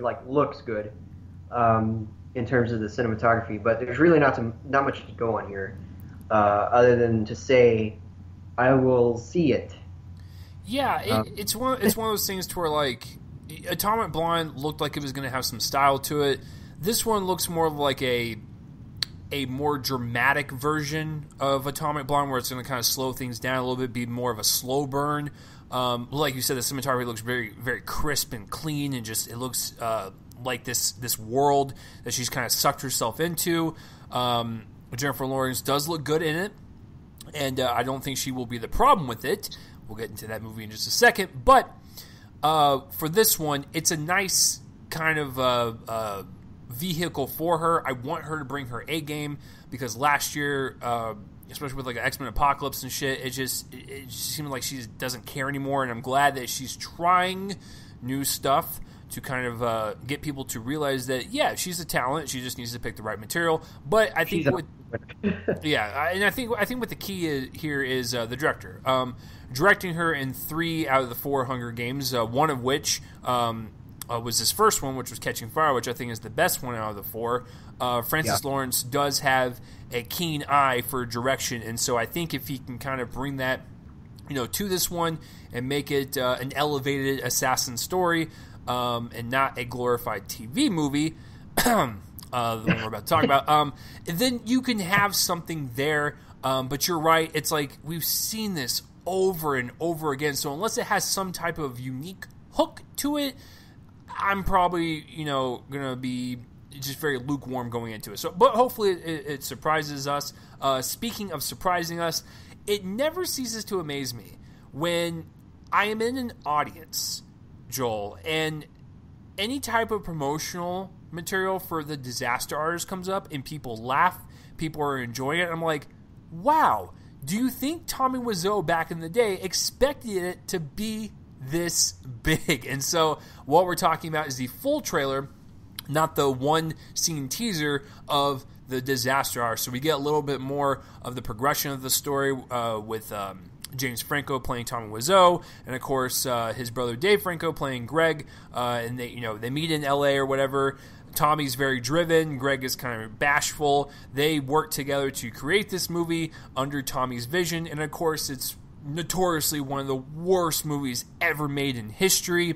in terms of the cinematography. But there's really not much to go on here, other than to say, I will see it. Yeah, it's one of those things to where, like, Atomic Blonde looked like it was going to have some style to it. This one looks more like a more dramatic version of Atomic Blonde, where it's going to kind of slow things down a little bit, be more of a slow burn. Like you said, the cinematography looks very, very crisp and clean, and just it looks like this world that she's kind of sucked herself into. Jennifer Lawrence does look good in it, and I don't think she will be the problem with it. We'll get into that movie in just a second, but for this one, it's a nice kind of vehicle for her. I want her to bring her A game, because last year, especially with like X-Men Apocalypse and shit, it just seemed like she doesn't care anymore, and I'm glad that she's trying new stuff to kind of get people to realize that, yeah, she's a talent. She just needs to pick the right material. But I think I think what the key here is the director. Directing her in 3 out of the 4 Hunger Games, one of which was his first one, which was Catching Fire, which I think is the best one out of the 4. Francis Lawrence does have a keen eye for direction, and so I think if he can kind of bring that, to this one and make it an elevated assassin story, and not a glorified TV movie, the one we're about to talk about, then you can have something there. But you're right, it's like we've seen this over and over again, so unless it has some type of unique hook to it, I'm probably, going to be just very lukewarm going into it. So, but hopefully it surprises us. Speaking of surprising us, it never ceases to amaze me when I am in an audience, Joel, and any type of promotional material for the Disaster Artist comes up and people laugh, people are enjoying it. I'm like, wow, do you think Tommy Wiseau back in the day expected it to be this big? And so what we're talking about is the full trailer, not the one scene teaser of the Disaster Artist. So we get a little bit more of the progression of the story with James Franco playing Tommy Wiseau, and of course his brother Dave Franco playing Greg, and they meet in LA or whatever. Tommy's very driven, Greg is kind of bashful. They work together to create this movie under Tommy's vision, and of course it's notoriously one of the worst movies ever made in history.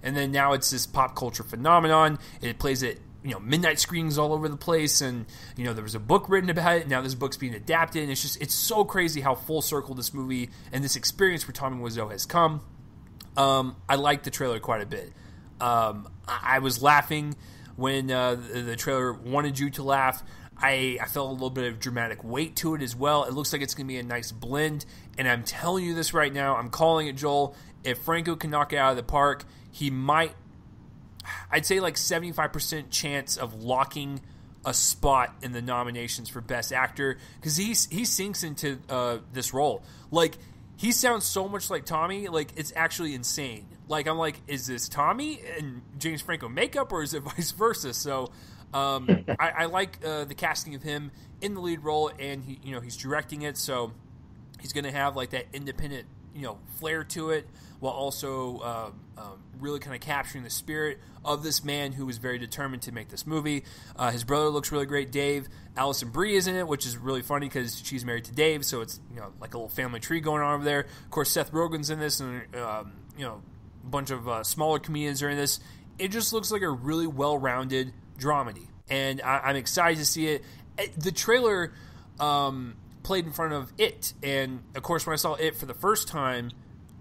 And then now it's this pop culture phenomenon. It plays at midnight screenings all over the place, and there was a book written about it, and now this book's being adapted, and it's so crazy how full circle this movie and this experience for Tommy Wiseau has come. I liked the trailer quite a bit. I was laughing when the trailer wanted you to laugh. I felt a little bit of dramatic weight to it as well. It looks like it's going to be a nice blend, and I'm telling you this right now, I'm calling it, Joel. If Franco can knock it out of the park, he might, I'd say like 75% chance of locking a spot in the nominations for Best Actor, because he sinks into this role. Like, he sounds so much like Tommy, like it's actually insane. Like, I'm like, is this Tommy and James Franco makeup, or is it vice versa? So I like the casting of him in the lead role, and he's directing it, so he's going to have like that independent flair to it, while also really kind of capturing the spirit of this man who was very determined to make this movie. His brother looks really great, Dave. Allison Brie is in it, which is really funny because she's married to Dave, so it's like a little family tree going on over there. Of course, Seth Rogen's in this, and a bunch of smaller comedians are in this. It just looks like a really well-rounded dramedy, and I'm excited to see it. The trailer played in front of It, and of course when I saw It for the first time,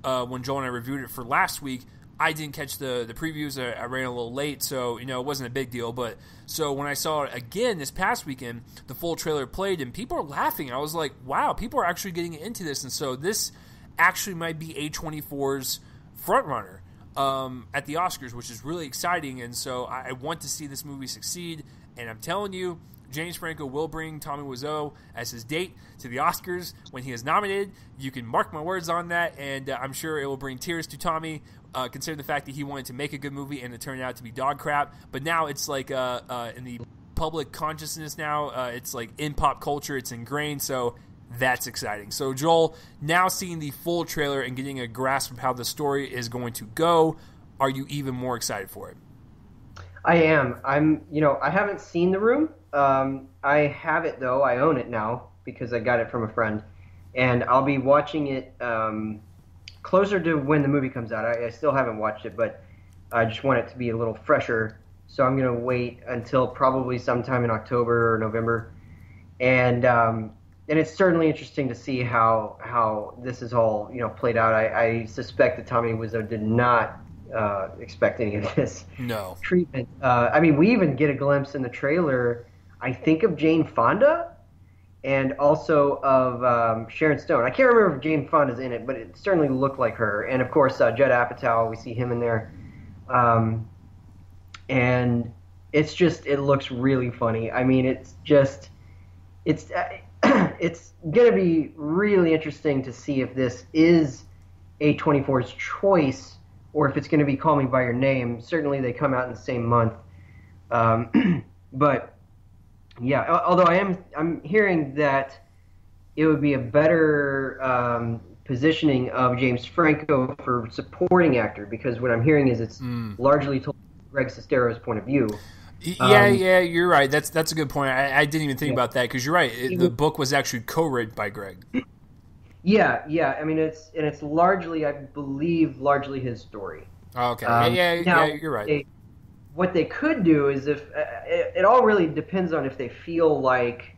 when Joel and I reviewed it for last week, I didn't catch the previews. I ran a little late, so it wasn't a big deal. But so when I saw it again this past weekend, the full trailer played, and people are laughing. I was like, wow, people are actually getting into this, and so this actually might be A24's frontrunner at the Oscars, which is really exciting. And so I want to see this movie succeed, and I'm telling you, James Franco will bring Tommy Wiseau as his date to the Oscars when he is nominated. You can mark my words on that, and I'm sure it will bring tears to Tommy, considering the fact that he wanted to make a good movie and it turned out to be dog crap. But now it's like in the public consciousness now. It's like in pop culture. It's ingrained. So that's exciting. So Joel, now seeing the full trailer and getting a grasp of how the story is going to go, are you even more excited for it? I am. I haven't seen The Room. I have it though. I own it now because I got it from a friend, and I'll be watching it closer to when the movie comes out. I still haven't watched it, but I just want it to be a little fresher. So I'm going to wait until probably sometime in October or November, and it's certainly interesting to see how this is all played out. I suspect that Tommy Wiseau did not expect any of this treatment. We even get a glimpse in the trailer, I think, of Jane Fonda and also of Sharon Stone. I can't remember if Jane Fonda's in it, but it certainly looked like her. And of course, Judd Apatow, we see him in there. And it looks really funny. It's going to be really interesting to see if this is A24's choice or if it's going to be Call Me By Your Name. Certainly they come out in the same month. But yeah, although I'm hearing that it would be a better positioning of James Franco for supporting actor, because what I'm hearing is it's largely told from Greg Sestero's point of view. Yeah, you're right. That's a good point. I didn't even think about that, because you're right. The book was actually co-written by Greg. Yeah. It's largely, I believe, his story. Okay. Now, you're right. What they could do is, if it all really depends on if they feel like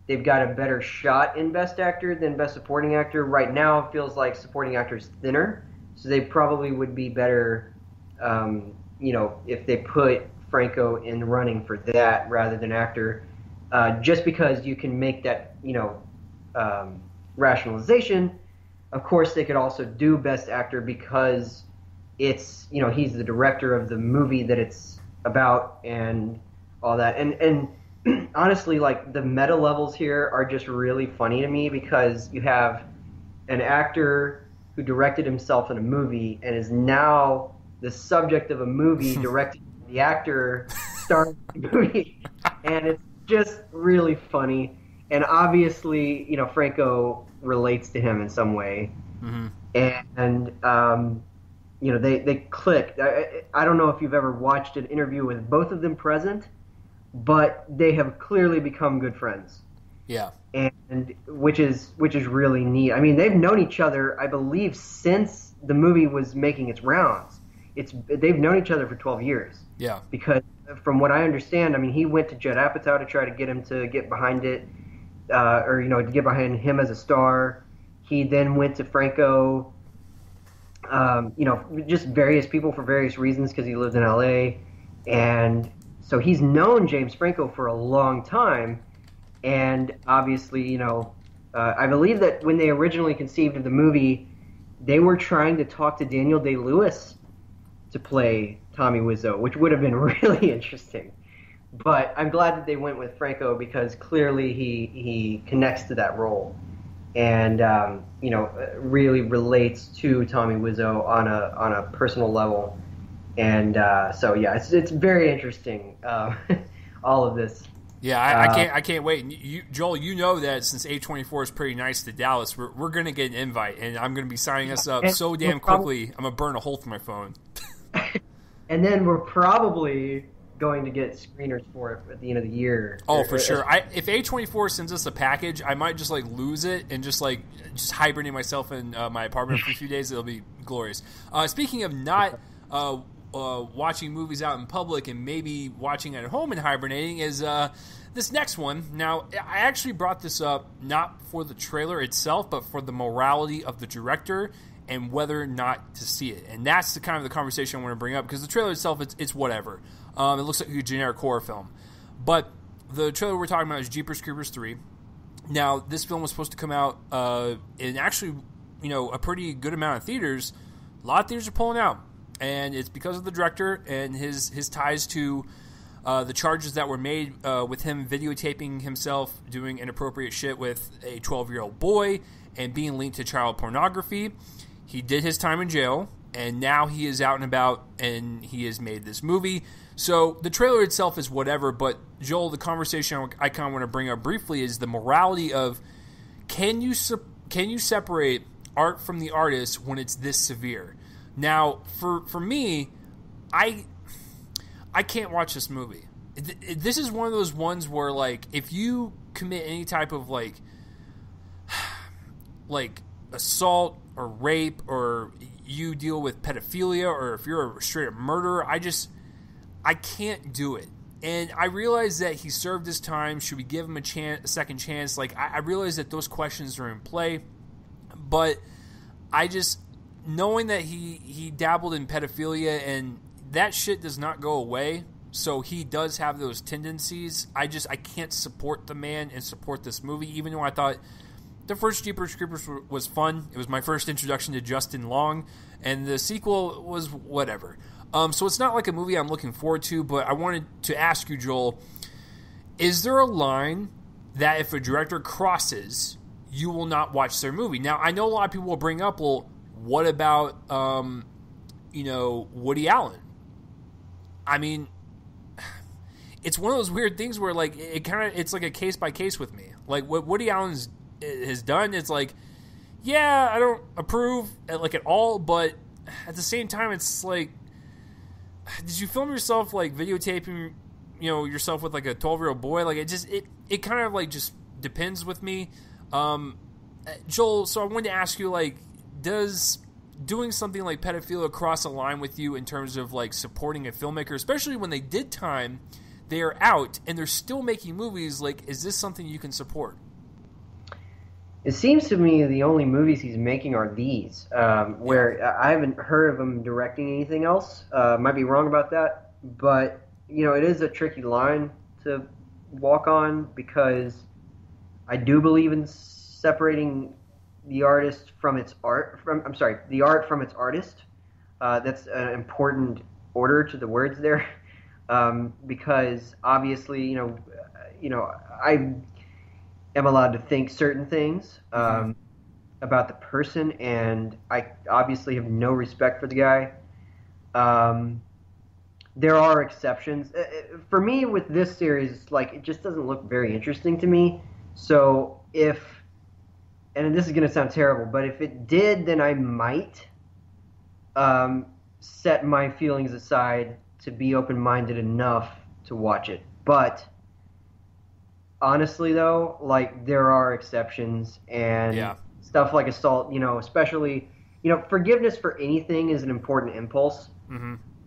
they've got a better shot in Best Actor than Best Supporting Actor. Right now, it feels like Supporting Actor is thinner, so they probably would be better, if they put Franco in the running for that rather than actor, just because you can make that, rationalization. Of course, they could also do Best Actor because it's, he's the director of the movie that it's about and all that. And honestly, like, the meta levels here are just really funny to me, because you have an actor who directed himself in a movie and is now the subject of a movie directed by the actor starring in the movie. And it's just really funny. And obviously, Franco relates to him in some way. Mm-hmm. And they click. I don't know if you've ever watched an interview with both of them present, but they have clearly become good friends. Yeah. And which is really neat. They've known each other, I believe, since the movie was making its rounds. They've known each other for 12 years. Yeah. Because from what I understand, he went to Judd Apatow to try to get him to get behind it, to get behind him as a star. He then went to Franco, just various people for various reasons, because he lived in LA. And so he's known James Franco for a long time. And obviously, I believe that when they originally conceived of the movie, they were trying to talk to Daniel Day-Lewis to play Tommy Wiseau, which would have been really interesting. But I'm glad that they went with Franco, because clearly he connects to that role and really relates to Tommy Wiseau on a personal level. And so yeah, it's very interesting, all of this. Yeah, I can't wait. And Joel, that since A24 is pretty nice to Dallas, we're going to get an invite, and I'm going to be signing us up so damn quickly. I'm going to burn a hole through my phone. And then we're probably going to get screeners for it at the end of the year. Oh, for sure. If A24 sends us a package, I might just lose it and just hibernate myself in my apartment for a few days. It'll be glorious. Speaking of not watching movies out in public and maybe watching at home and hibernating, is this next one. Now, I actually brought this up not for the trailer itself, but for the morality of the director and whether or not to see it. And that's the kind of the conversation I want to bring up, because the trailer itself, it's whatever. It looks like a generic horror film. But the trailer we're talking about is Jeepers Creepers 3. Now, this film was supposed to come out in actually, a pretty good amount of theaters. A lot of theaters are pulling out. And it's because of the director and his ties to the charges that were made with him videotaping himself doing inappropriate shit with a 12-year-old boy and being linked to child pornography. He did his time in jail, and now he is out and about, and he has made this movie. So the trailer itself is whatever, but Joel, the conversation I kind of want to bring up briefly is the morality of can you separate art from the artist when it's this severe? Now, for me, I can't watch this movie. This is one of those ones where, like, if you commit any type of like assault or rape, or you deal with pedophilia, or if you're a straight up murderer, I can't do it. And I realize that he served his time. Should we give him a second chance? Like, I realize that those questions are in play, but I just, knowing that he dabbled in pedophilia and that shit does not go away, so he does have those tendencies. I can't support the man and support this movie, even though I thought the first Jeepers Creepers was fun. It was my first introduction to Justin Long, and the sequel was whatever. So it's not like a movie I'm looking forward to, but I wanted to ask you, Joel, is there a line that if a director crosses, you will not watch their movie? Now, I know a lot of people will bring up, well, what about, Woody Allen? I mean, it's one of those weird things where, like, it's like a case by case with me. Like, what Woody Allen has done, it's like, yeah, I don't approve, like, at all, but at the same time, it's like, did you film yourself, like, videotaping, yourself with, like, a 12-year-old boy? Like, it kind of, like, just depends with me. Joel, so I wanted to ask you, like, does doing something like pedophilia cross a line with you in terms of, like, supporting a filmmaker, especially when they did time, they are out, and they're still making movies? Like, is this something you can support? It seems to me the only movies he's making are these, where I haven't heard of him directing anything else. Might be wrong about that, but it is a tricky line to walk on, because I do believe in separating the artist from its art. The art from its artist. That's an important order to the words there, because obviously, I am allowed to think certain things about the person, and I obviously have no respect for the guy. There are exceptions. For me, with this series, like, it just doesn't look very interesting to me. So and this is going to sound terrible, but if it did, then I might set my feelings aside to be open-minded enough to watch it. But honestly, though, like, there are exceptions, and stuff like assault, especially, forgiveness for anything is an important impulse.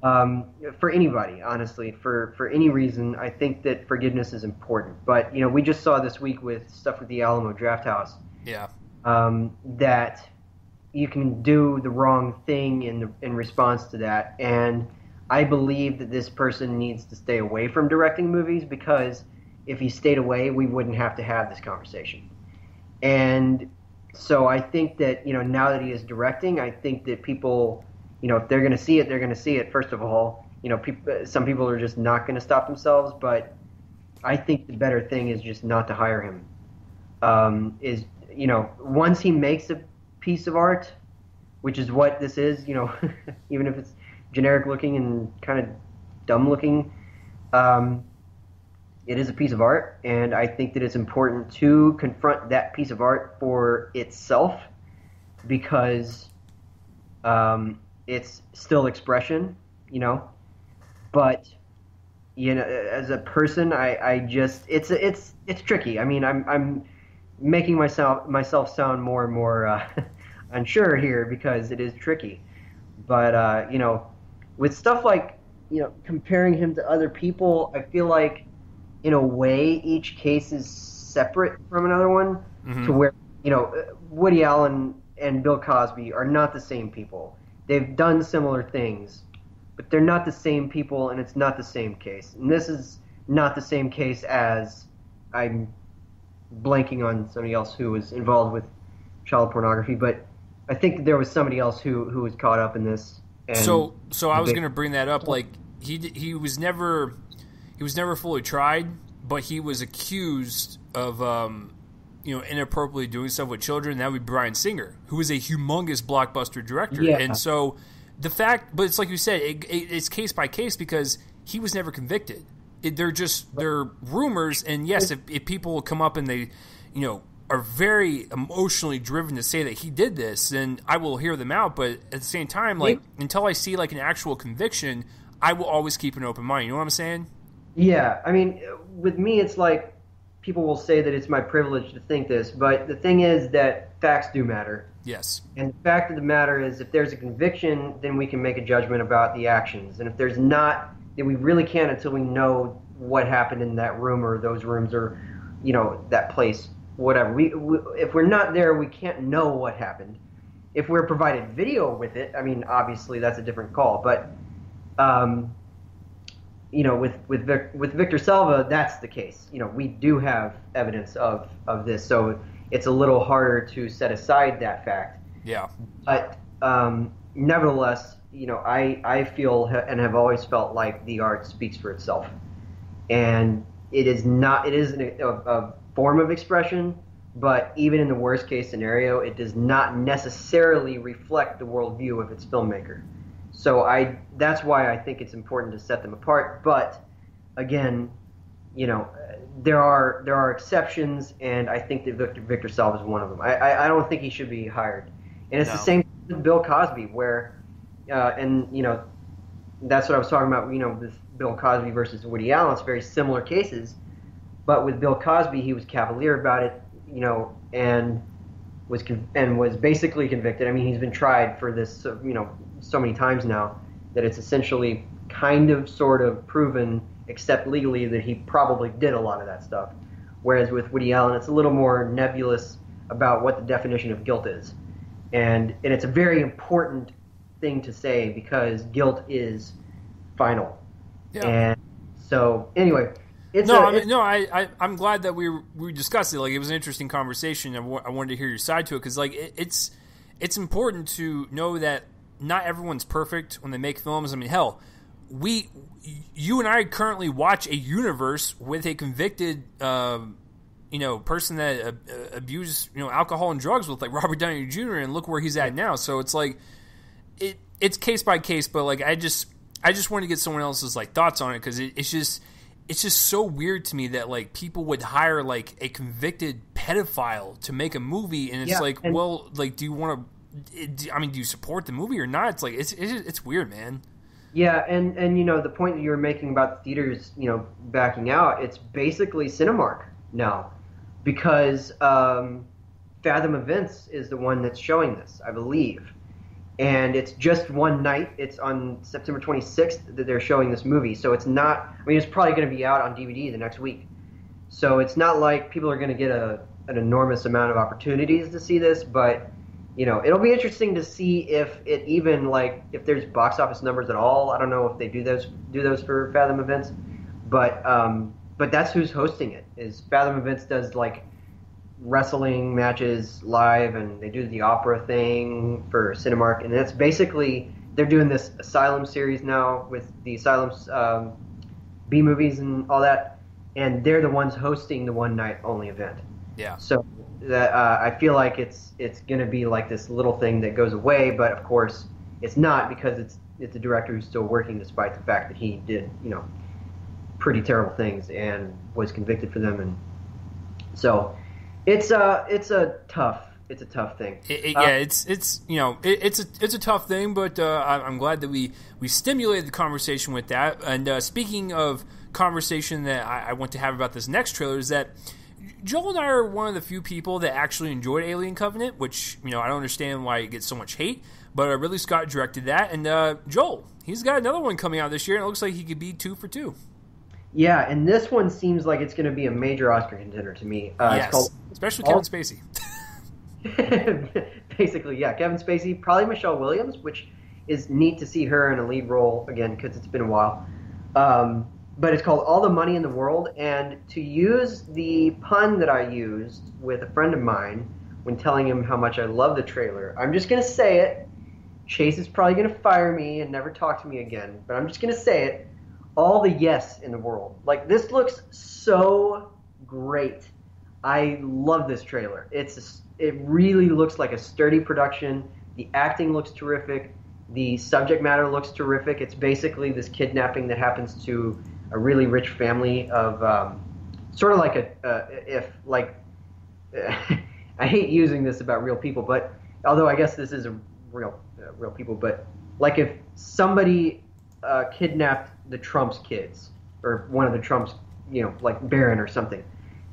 For anybody, honestly, for any reason, I think that forgiveness is important. But, we just saw this week with stuff with the Alamo Drafthouse. That you can do the wrong thing in response to that. And I believe that this person needs to stay away from directing movies, because if he stayed away, we wouldn't have to have this conversation. And so I think that, now that he is directing, I think that people, if they're going to see it, they're going to see it, first of all. Some people are just not going to stop themselves, but I think the better thing is just not to hire him. Once he makes a piece of art, which is what this is, even if it's generic looking and kind of dumb looking, it is a piece of art, and I think that it's important to confront that piece of art for itself, because it's still expression, but as a person, I just it's tricky. I mean, I'm making myself sound more and more unsure here, because it is tricky. But with stuff like comparing him to other people, I feel like in a way each case is separate from another one, to where Woody Allen and Bill Cosby are not the same people. They've done similar things, but they're not the same people, and it's not the same case. And this is not the same case as, I'm blanking on somebody else who was involved with child pornography, but I think that there was somebody else who was caught up in this. And so I was going to bring that up. Like, he was never fully tried, but he was accused of inappropriately doing stuff with children. That would be Bryan Singer, who is a humongous blockbuster director. And so the fact, but it's like you said, it's case by case, because he was never convicted. They're rumors, and yes, if people come up and they, are very emotionally driven to say that he did this, then I will hear them out. But at the same time, like, until I see like an actual conviction, I will always keep an open mind. You know what I'm saying? Yeah, I mean, with me, it's like people will say that it's my privilege to think this, but the thing is that facts do matter. Yes. And the fact of the matter is, if there's a conviction, then we can make a judgment about the actions. And if there's not, then we really can't until we know what happened in that room or those rooms or, that place, whatever. If we're not there, we can't know what happened. If we're provided video with it, I mean, obviously that's a different call. But, with Victor Salva, that's the case. We do have evidence of this, so it's a little harder to set aside that fact. Yeah. But nevertheless, I feel and have always felt like the art speaks for itself, and it is a form of expression. But even in the worst case scenario, it does not necessarily reflect the worldview of its filmmaker. So that's why I think it's important to set them apart. But again, there are exceptions, and I think that Victor Salva is one of them. I don't think he should be hired. And it's the same with Bill Cosby, where that's what I was talking about. With Bill Cosby versus Woody Allen, it's very similar cases. But with Bill Cosby, he was cavalier about it, and was basically convicted. I mean, he's been tried for this, so many times now that it's essentially kind of sort of proven, except legally, that he probably did a lot of that stuff. Whereas with Woody Allen, it's a little more nebulous about what the definition of guilt is. And it's a very important thing to say because guilt is final. Yeah. And so anyway, I'm glad that we discussed it. Like, it was an interesting conversation. I wanted to hear your side to it because like it's important to know that not everyone's perfect when they make films. I mean, hell, you and I currently watch a universe with a convicted, person that abused, alcohol and drugs with like Robert Downey Jr. and look where he's at now. So it's like, it's case by case, but like, I just want to get someone else's like thoughts on it. Cause it's just so weird to me that like people would hire like a convicted pedophile to make a movie. And it's do you want to, do you support the movie or not? It's like, it's weird, man. Yeah, and the point that you were making about the theaters, backing out, it's basically Cinemark now, because Fathom Events is the one that's showing this, I believe, and it's just one night. It's on September 26th that they're showing this movie, so it's not. I mean, it's probably going to be out on DVD the next week, so it's not like people are going to get an enormous amount of opportunities to see this, but. It'll be interesting to see if it even if there's box office numbers at all. I don't know if they do those for Fathom Events, but that's who's hosting it. Is Fathom Events does like wrestling matches live, and they do the opera thing for Cinemark, and that's basically they're doing this Asylum series now with the Asylum's B movies and all that, and they're the ones hosting the one night only event. Yeah. So. That I feel like it's going to be like this little thing that goes away, but of course it's not because it's a director who's still working despite the fact that he did pretty terrible things and was convicted for them, and so it's a tough thing. It's a tough thing, but I'm glad that we stimulated the conversation with that. And speaking of conversation that I want to have about this next trailer is that. Joel and I are one of the few people that actually enjoyed Alien Covenant, which, I don't understand why it gets so much hate, but Ridley Scott directed that, and Joel, he's got another one coming out this year, and it looks like he could be 2 for 2. Yeah, and this one seems like it's going to be a major Oscar contender to me. Yes, it's called especially Kevin Spacey. Basically, yeah, Kevin Spacey, probably Michelle Williams, which is neat to see her in a lead role again, because it's been a while. But it's called All the Money in the World, and to use the pun that I used with a friend of mine when telling him how much I love the trailer, I'm just going to say it. Chase is probably going to fire me and never talk to me again, but I'm just going to say it. All the yes in the world. Like, this looks so great. I love this trailer. It really looks like a sturdy production. The acting looks terrific. The subject matter looks terrific. It's basically this kidnapping that happens to a really rich family of sort of like I hate using this about real people, but although I guess this is a real people, but like if somebody kidnapped the Trump's kids or one of the Trump's, like Barron or something.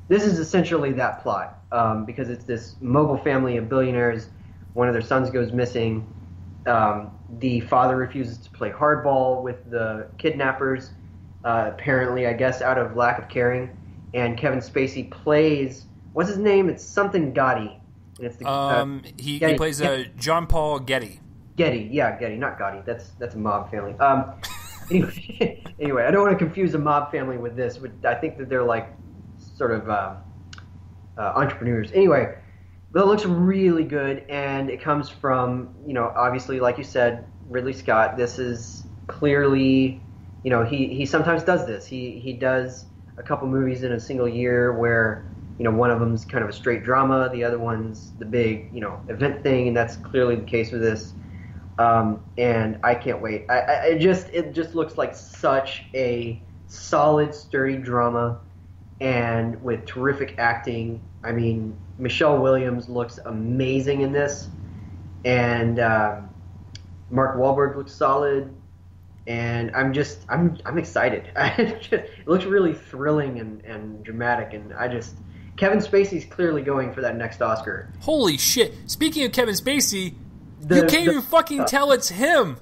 This is essentially that plot because it's this mogul family of billionaires. One of their sons goes missing. The father refuses to play hardball with the kidnappers, apparently, I guess, out of lack of caring. And Kevin Spacey plays, what's his name? It's something Gotti. And it's the, he plays John Paul Getty. Getty, not Gotti. That's a mob family. Anyway, I don't want to confuse a mob family with this. But I think that they're like sort of entrepreneurs. Anyway. But it looks really good, and it comes from, obviously, like you said, Ridley Scott. This is clearly, he sometimes does this. He does a couple movies in a single year where, one of them's kind of a straight drama, the other one's the big, event thing, and that's clearly the case with this. And I can't wait. It just looks like such a solid, sturdy drama, and with terrific acting. I mean, Michelle Williams looks amazing in this, and Mark Wahlberg looks solid, and I'm excited. It looks really thrilling and dramatic, and Kevin Spacey's clearly going for that next Oscar. Holy shit! Speaking of Kevin Spacey, you can't even fucking tell it's him.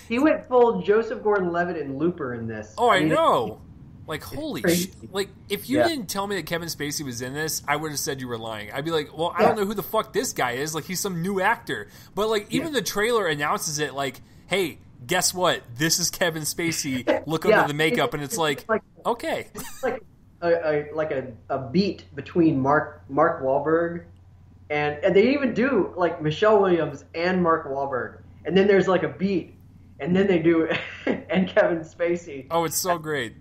He went full Joseph Gordon-Levitt and Looper in this. Oh, I know. Like, holy shit. Like, if you didn't tell me that Kevin Spacey was in this, I would have said you were lying. I'd be like, well, I don't know who the fuck this guy is. Like, he's some new actor. But, like, even the trailer announces it like, hey, guess what? This is Kevin Spacey. Look under the makeup. And it's like, okay. It's like a beat between Mark Wahlberg and they even do, like, Michelle Williams and Mark Wahlberg. And then there's, like, a beat. And then they do and Kevin Spacey. Oh, it's so great.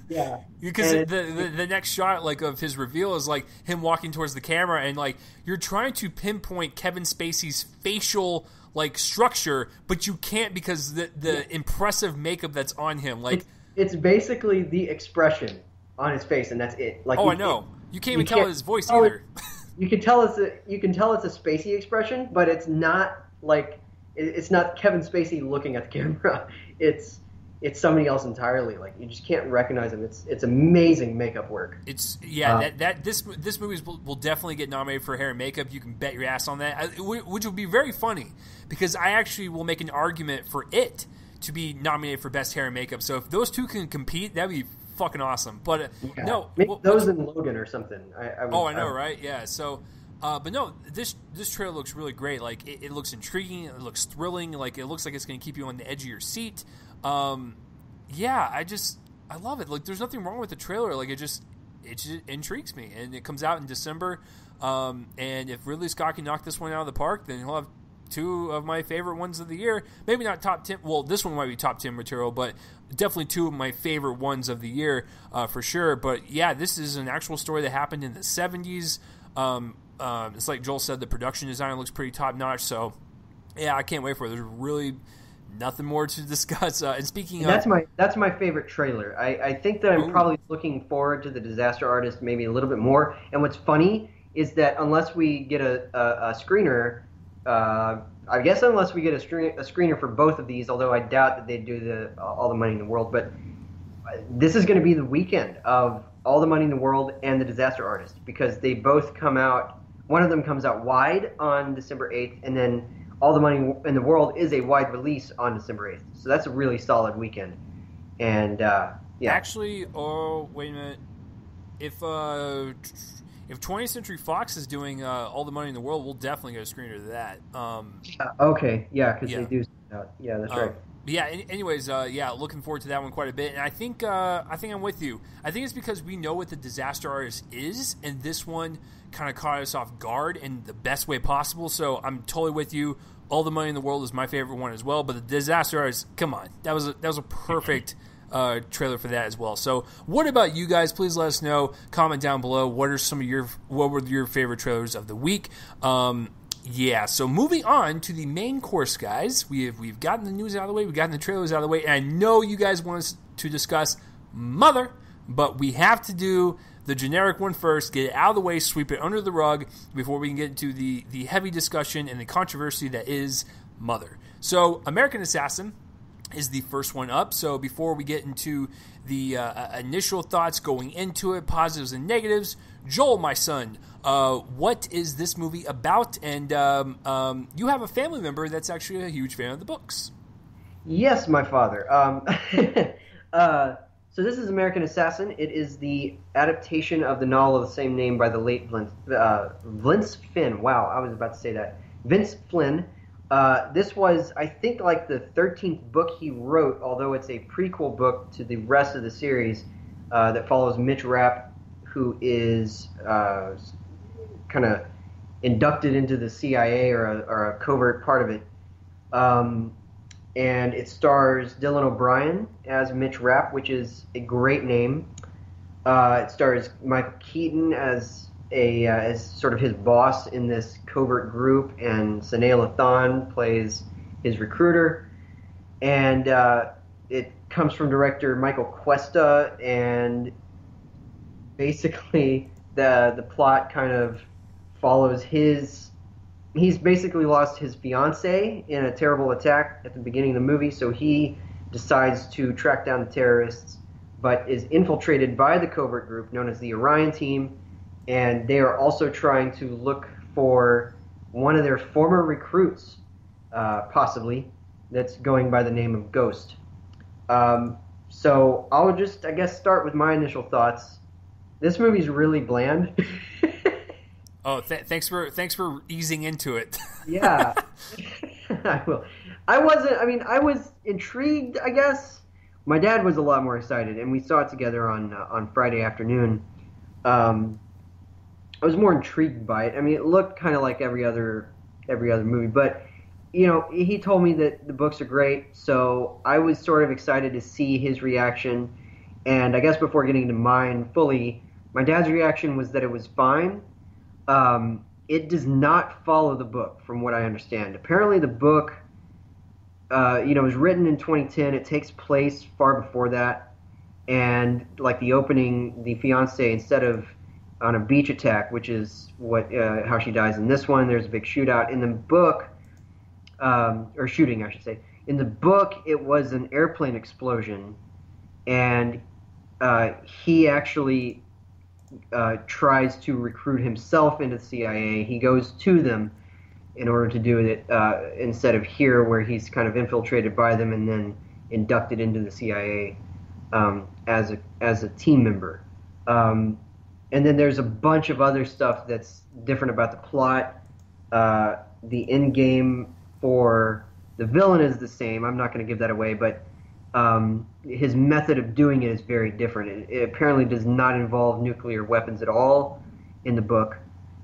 Yeah, because the next shot like of his reveal is like him walking towards the camera, and like you're trying to pinpoint Kevin Spacey's facial like structure, but you can't because the impressive makeup that's on him. Like it's basically the expression on his face, and that's it. Like I know you can't even tell his voice either. You can tell it's a Spacey expression, but it's not like it's not Kevin Spacey looking at the camera. It's somebody else entirely. Like you just can't recognize him. It's amazing makeup work. It's this movie will definitely get nominated for hair and makeup. You can bet your ass on that, which will be very funny because I actually will make an argument for it to be nominated for best hair and makeup. So if those two can compete, that'd be fucking awesome. But no, maybe those in Logan or something. I know, right? Yeah. So. But no, this trailer looks really great. Like it looks intriguing. It looks thrilling. Like it looks like it's going to keep you on the edge of your seat. I love it. Like there's nothing wrong with the trailer. Like it just intrigues me, and it comes out in December. And if Ridley Scott can knock this one out of the park, then he'll have two of my favorite ones of the year. Maybe not top 10. Well, this one might be top 10 material, but definitely two of my favorite ones of the year for sure. But yeah, this is an actual story that happened in the 70s. It's like Joel said, the production design looks pretty top notch. So yeah, I can't wait for it. There's really nothing more to discuss. And speaking of that's my favorite trailer. I think that I'm probably looking forward to the Disaster Artist maybe a little bit more. And what's funny is that unless we get a screener, I guess unless we get a screener for both of these, although I doubt that they'd do All the Money in the World, but this is going to be the weekend of All the Money in the World and the Disaster Artist because they both come out. One of them comes out wide on December 8th, and then All the Money in the World is a wide release on December 8th. So that's a really solid weekend. And, yeah. Actually, wait a minute. If 20th Century Fox is doing All the Money in the World, we'll definitely get a screener to that. Okay, yeah, because they do. Yeah, that's right. Yeah. Anyways, looking forward to that one quite a bit, and I think I'm with you. I think it's because we know what the Disaster Artist is, and this one kind of caught us off guard in the best way possible. So I'm totally with you. All the Money in the World is my favorite one as well, but the Disaster Artist, come on, that was a perfect trailer for that as well. So what about you guys? Please let us know. Comment down below. What were your favorite trailers of the week? Yeah, so moving on to the main course, guys. We've gotten the news out of the way, we've gotten the trailers out of the way, and I know you guys want us to discuss Mother, but we have to do the generic one first, get it out of the way, sweep it under the rug before we can get into the heavy discussion and the controversy that is Mother. So, American Assassin is the first one up. So before we get into the initial thoughts going into it, positives and negatives, Joel, my son, what is this movie about? And you have a family member that's actually a huge fan of the books. Yes, my father. So this is American Assassin. It is the adaptation of the novel of the same name by the late Vince Flynn. Wow, I was about to say that. Vince Flynn. This was, I think, like the 13th book he wrote, although it's a prequel book to the rest of the series that follows Mitch Rapp, who is kind of inducted into the CIA or a covert part of it. And it stars Dylan O'Brien as Mitch Rapp, which is a great name. It stars Michael Keaton as sort of his boss in this covert group, and Sanaa Lathan plays his recruiter. And it comes from director Michael Cuesta, and basically the plot kind of follows he's basically lost his fiancée in a terrible attack at the beginning of the movie, so he decides to track down the terrorists, but is infiltrated by the covert group known as the Orion Team, and they are also trying to look for one of their former recruits, possibly, that's going by the name of Ghost. So I'll just, I guess, start with my initial thoughts. This movie's really bland. Oh, thanks for easing into it. Yeah, I will. I was intrigued, I guess. My dad was a lot more excited, and we saw it together on Friday afternoon. I was more intrigued by it. I mean, it looked kind of like every other movie, but he told me that the books are great, so I was sort of excited to see his reaction. And I guess before getting into mine fully, my dad's reaction was that it was fine. It does not follow the book, from what I understand. Apparently, the book, was written in 2010. It takes place far before that, and like the opening, the fiancée, instead of on a beach attack, which is how she dies in this one, there's a big shootout. In the book, or shooting, I should say. In the book, it was an airplane explosion, and he actually tries to recruit himself into the CIA. He goes to them in order to do it instead of here, where he's kind of infiltrated by them and then inducted into the CIA as a team member. And then there's a bunch of other stuff that's different about the plot. The end game for the villain is the same. I'm not going to give that away, but his method of doing it is very different. It apparently does not involve nuclear weapons at all in the book,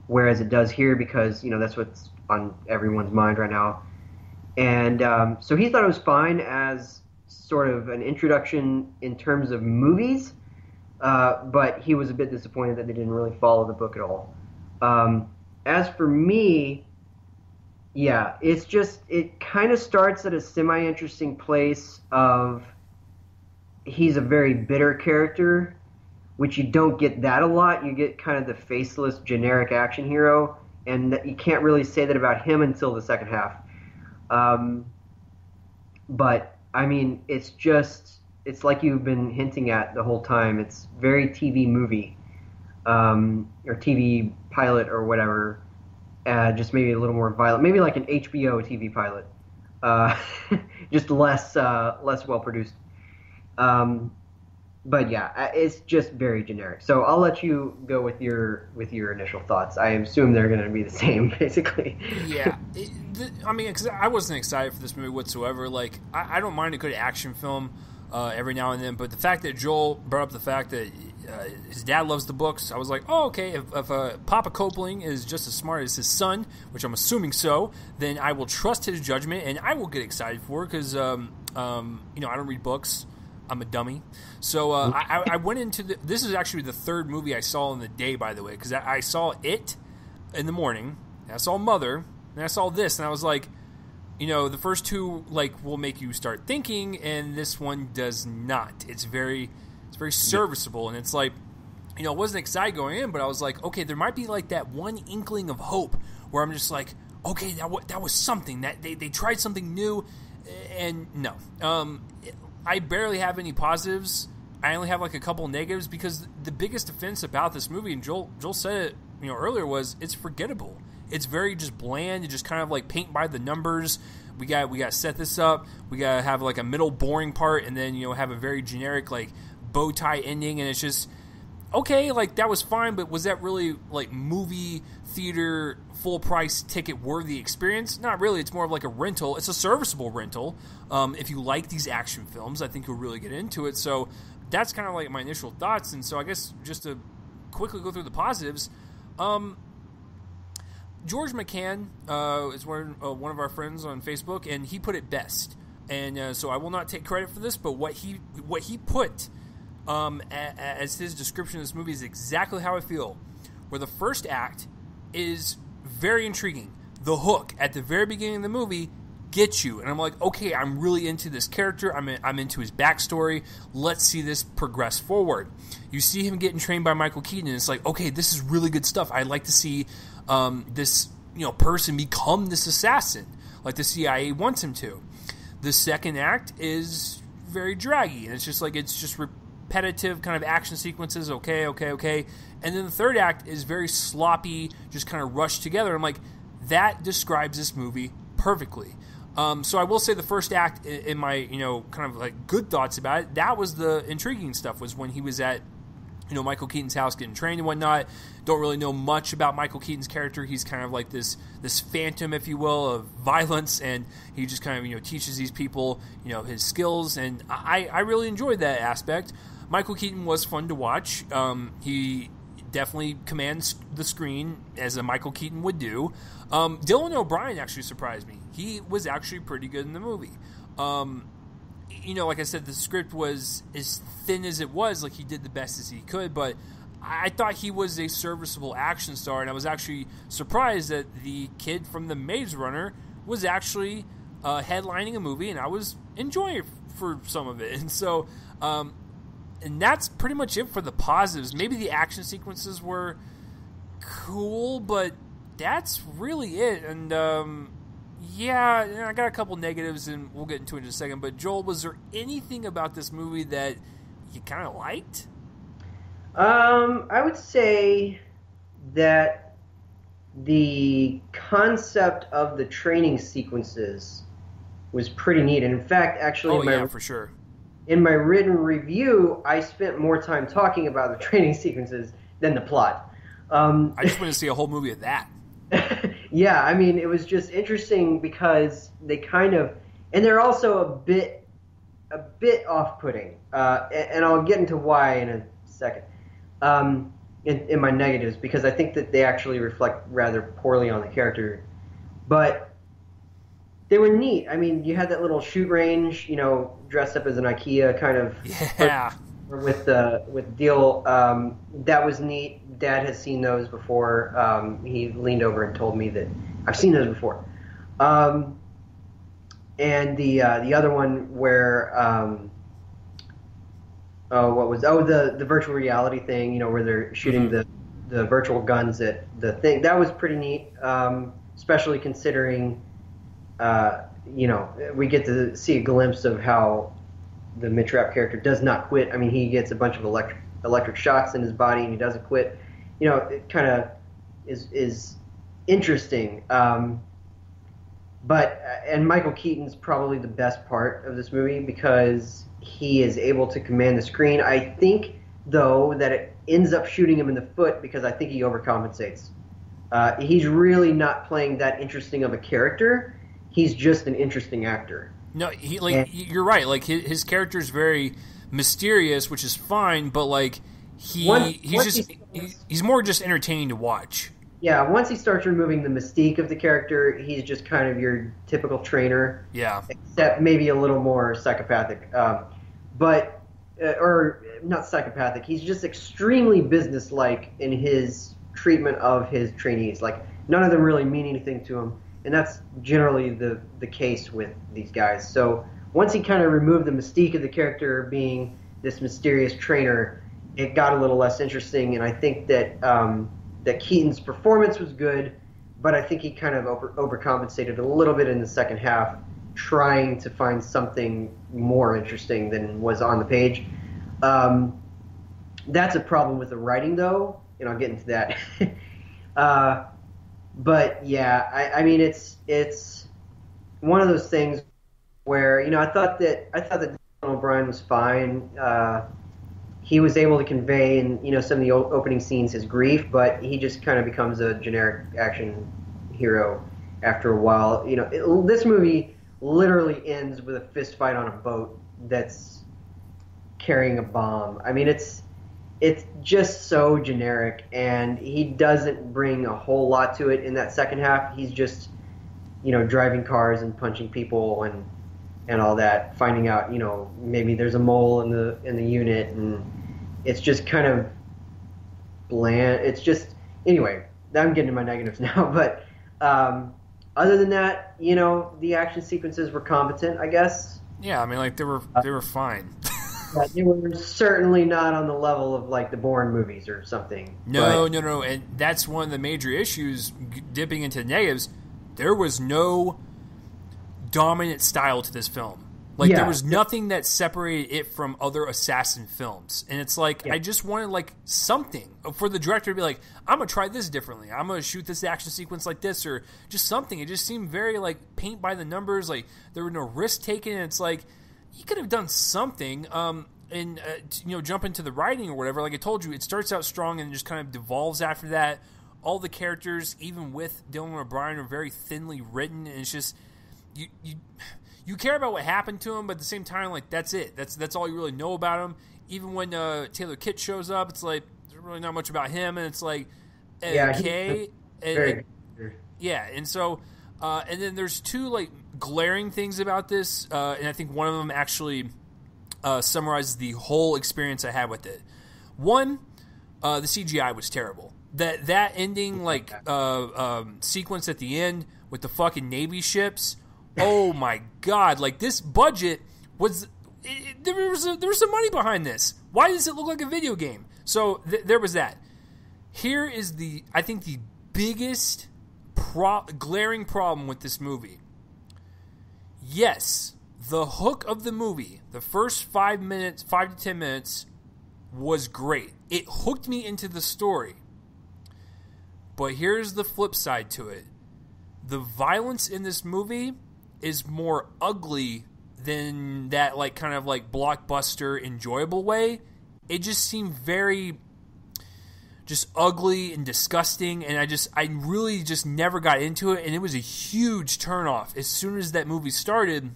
whereas it does here, because that's what's on everyone's mind right now. And so he thought it was fine as sort of an introduction in terms of movies, but he was a bit disappointed that they didn't really follow the book at all. As for me, yeah, it kind of starts at a semi-interesting place of he's a very bitter character, which you don't get that a lot. You get kind of the faceless, generic action hero, and you can't really say that about him until the second half. But, I mean, it's like you've been hinting at the whole time. It's very TV movie, or TV pilot or whatever. Just maybe a little more violent, maybe like an HBO TV pilot, just less well produced. But yeah, it's just very generic. So I'll let you go with your initial thoughts. I assume they're going to be the same, basically. Yeah, because I wasn't excited for this movie whatsoever. Like, I don't mind a good action film every now and then, but the fact that Joel brought up the fact that his dad loves the books, I was like, oh, okay, if Papa Copling is just as smart as his son, which I'm assuming so, then I will trust his judgment, and I will get excited for it, because, I don't read books. I'm a dummy. So I went into this is actually the third movie I saw in the day, by the way, because I saw it in the morning, I saw Mother, And I saw this, and I was like, you know, the first two like will make you start thinking, and this one does not. It's very serviceable, and it's like, you know, I wasn't excited going in, but I was like, okay, there might be like that one inkling of hope where I'm just like, okay, that was something that they tried something new, and no, I barely have any positives. I only have like a couple negatives because the biggest offense about this movie, and Joel said it, you know, earlier, was it's forgettable. It's very just bland. It's just kind of like paint by the numbers. We got to set this up. We got to have like a middle boring part, and then, you know, have a very generic like bow tie ending, and it's just okay. Like that was fine, but was that really like movie theater full price ticket worthy experience? Not really. It's more of like a rental. It's a serviceable rental. If you like these action films, I think you'll really get into it. So that's kind of like my initial thoughts. And so I guess just to quickly go through the positives. George McCann is one of our friends on Facebook, and he put it best. And so I will not take credit for this, but what he put as his description of this movie is exactly how I feel. Where the first act is very intriguing. The hook at the very beginning of the movie gets you, and I'm like, okay, I'm really into this character. I'm into his backstory. Let's see this progress forward. You see him getting trained by Michael Keaton, and it's like, okay, this is really good stuff. I'd like to see this, you know, person become this assassin, like the CIA wants him to. The second act is very draggy, and it's just repetitive kind of action sequences. Okay, and then the third act is very sloppy, just kind of rushed together. I'm like, that describes this movie perfectly. So I will say the first act, in my, you know, kind of like good thoughts about it, that was the intriguing stuff, was when he was at, you know, Michael Keaton's house getting trained and whatnot. Don't really know much about Michael Keaton's character. He's kind of like this phantom, if you will, of violence, and he just kind of, you know, teaches these people, you know, his skills, and I really enjoyed that aspect. Michael Keaton was fun to watch. He definitely commands the screen as a Michael Keaton would do. Dylan O'Brien actually surprised me. He was actually pretty good in the movie. You know, like I said, the script was as thin as it was. Like, he did the best as he could, but I thought he was a serviceable action star, and I was actually surprised that the kid from The Maze Runner was actually headlining a movie, and I was enjoying it for some of it. And so, and that's pretty much it for the positives. Maybe the action sequences were cool, but that's really it. And yeah, I got a couple negatives, and we'll get into it in a second. But Joel, was there anything about this movie that you kind of liked? I would say that the concept of the training sequences was pretty neat. And in fact, actually, for sure. In my written review, I spent more time talking about the training sequences than the plot. I just want to see a whole movie of that. Yeah, I mean, it was just interesting because they kind of, and they're also a bit off-putting, and I'll get into why in a second. In my negatives, because I think that they actually reflect rather poorly on the character, but they were neat. I mean, you had that little shoot range, you know, dressed up as an IKEA kind of, yeah, with deal. That was neat. Dad has seen those before. He leaned over and told me that I've seen those before. And the other one where the virtual reality thing, you know, where they're shooting the virtual guns at the thing. That was pretty neat, especially considering, you know, we get to see a glimpse of how the Mitrap character does not quit. I mean, he gets a bunch of electric shocks in his body, and he doesn't quit. You know, it kind of is interesting. But Michael Keaton's probably the best part of this movie because he is able to command the screen. I think, though, that it ends up shooting him in the foot because I think he overcompensates. He's really not playing that interesting of a character. He's just an interesting actor. No, you're right. Like, his character is very mysterious, which is fine, but like he's more just entertaining to watch. Yeah, once he starts removing the mystique of the character, he's just kind of your typical trainer. Yeah. Except maybe a little more psychopathic. Or not psychopathic. He's just extremely businesslike in his treatment of his trainees. Like, none of them really mean anything to him. and that's generally the case with these guys. So once he kind of removed the mystique of the character being this mysterious trainer, it got a little less interesting, and I think that that Keaton's performance was good, but I think he kind of overcompensated a little bit in the second half, trying to find something more interesting than was on the page. That's a problem with the writing, though, and I'll get into that. But yeah, I mean, it's one of those things where, you know, I thought that Dylan O'Brien was fine. He was able to convey in, you know, some of the opening scenes his grief, but he just kind of becomes a generic action hero after a while. You know, this movie literally ends with a fist fight on a boat that's carrying a bomb. I mean, it's just so generic, and he doesn't bring a whole lot to it in that second half. He's just, you know, driving cars and punching people and all that, finding out, you know, maybe there's a mole in the unit, and it's just kind of bland. It's just, anyway, I'm getting to my negatives now, but other than that, you know, the action sequences were competent, I guess. Yeah, I mean, like, they were fine. But they were certainly not on the level of, like, the Bourne movies or something. No, and that's one of the major issues, dipping into the negatives. There was no dominant style to this film. Like, there was nothing that separated it from other assassin films. And it's like, I just wanted, like, something for the director to be like, I'm going to try this differently. I'm going to shoot this action sequence like this, or just something. It just seemed very, like, paint by the numbers. Like, there were no risk taken, and it's like, you could have done something, and you know, jump into the writing or whatever. Like I told you, it starts out strong and just kind of devolves after that. All the characters, even with Dylan O'Brien, are very thinly written, and it's just you care about what happened to him, but at the same time, like, that's it. That's all you really know about him. Even when Taylor Kitt shows up, it's like there's really not much about him, and it's like okay, and so. And then there's two, like, glaring things about this, and I think one of them actually summarizes the whole experience I had with it. One, the CGI was terrible. That ending, like, sequence at the end with the fucking Navy ships, oh my god! Like, this budget was there was some money behind this. Why does it look like a video game? So there was that. Here is I think the biggest glaring problem with this movie. Yes, the hook of the movie, the first 5 to 10 minutes, was great. It hooked me into the story. But here's the flip side to it. The violence in this movie is more ugly than that, like, kind of like blockbuster enjoyable way. It just seemed very just ugly and disgusting, and I really just never got into it, and it was a huge turnoff as soon as that movie started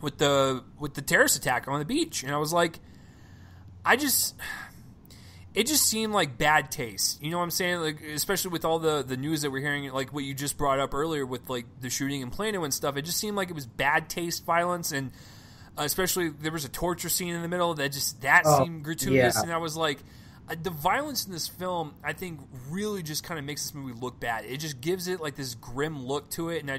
with the terrorist attack on the beach, and I was like, it just seemed like bad taste, you know what I'm saying? Like, especially with all the news that we're hearing, like what you just brought up earlier with, like, the shooting in Plano and stuff. It just seemed like it was bad taste violence, and especially there was a torture scene in the middle that seemed gratuitous, and I was like, the violence in this film, I think, really just kind of makes this movie look bad. It just gives it, like, this grim look to it, and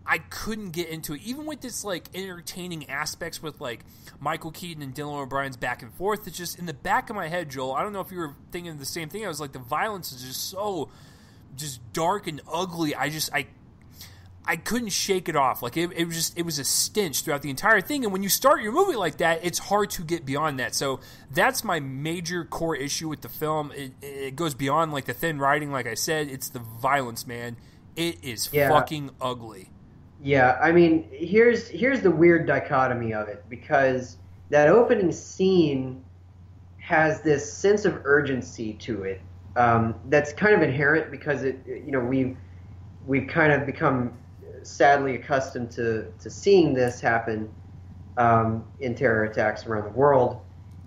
I couldn't get into it. Even with this, like, entertaining aspects with, like, Michael Keaton and Dylan O'Brien's back and forth, it's just in the back of my head, Joel, I don't know if you were thinking the same thing. I was like, the violence is just so just dark and ugly. I couldn't shake it off. Like, it was a stench throughout the entire thing. And when you start your movie like that, it's hard to get beyond that. So that's my major core issue with the film. It goes beyond, like, the thin writing. Like I said, it's the violence, man. It is fucking ugly. Yeah, I mean, here's the weird dichotomy of it, because that opening scene has this sense of urgency to it that's kind of inherent because we've kind of become sadly accustomed to seeing this happen in terror attacks around the world.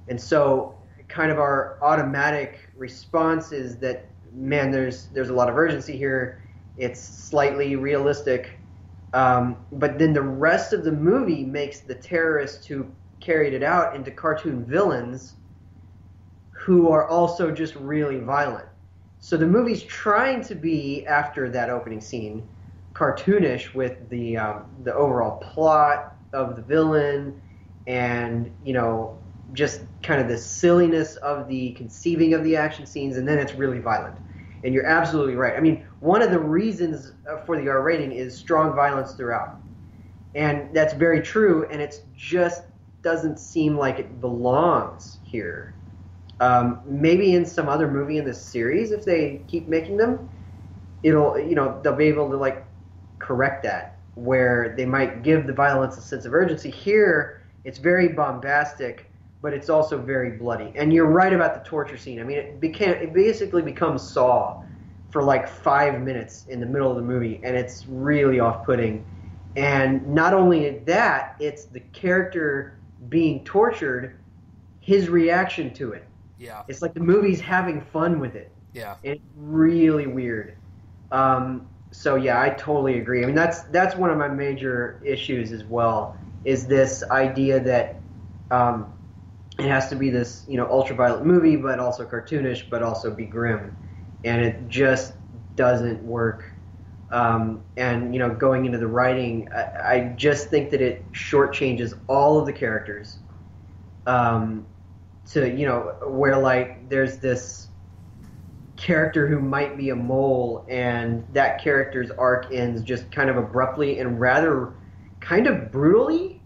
And so kind of our automatic response is that, man, there's a lot of urgency here. It's slightly realistic. But then the rest of the movie makes the terrorists who carried it out into cartoon villains who are also just really violent. So the movie's trying to be, after that opening scene, cartoonish with the overall plot of the villain, and just kind of the silliness of the conceiving of the action scenes, and then it's really violent. And you're absolutely right. I mean, one of the reasons for the R rating is strong violence throughout. And that's very true, and it just doesn't seem like it belongs here. Maybe in some other movie in this series, if they keep making them, they'll be able to like correct that, where they might give the violence a sense of urgency. Here, it's very bombastic, but it's also very bloody. And you're right about the torture scene. I mean, it basically becomes Saw for like 5 minutes in the middle of the movie, and it's really off-putting. And not only that, it's the character being tortured, his reaction to it. Yeah. It's like the movie's having fun with it. Yeah. And it's really weird. So yeah, I totally agree. I mean, that's one of my major issues as well, is this idea that it has to be this, ultraviolet movie, but also cartoonish, but also be grim. And it just doesn't work. And, going into the writing, I just think that it shortchanges all of the characters. Where like there's this character who might be a mole, and that character's arc ends just kind of abruptly and rather kind of brutally.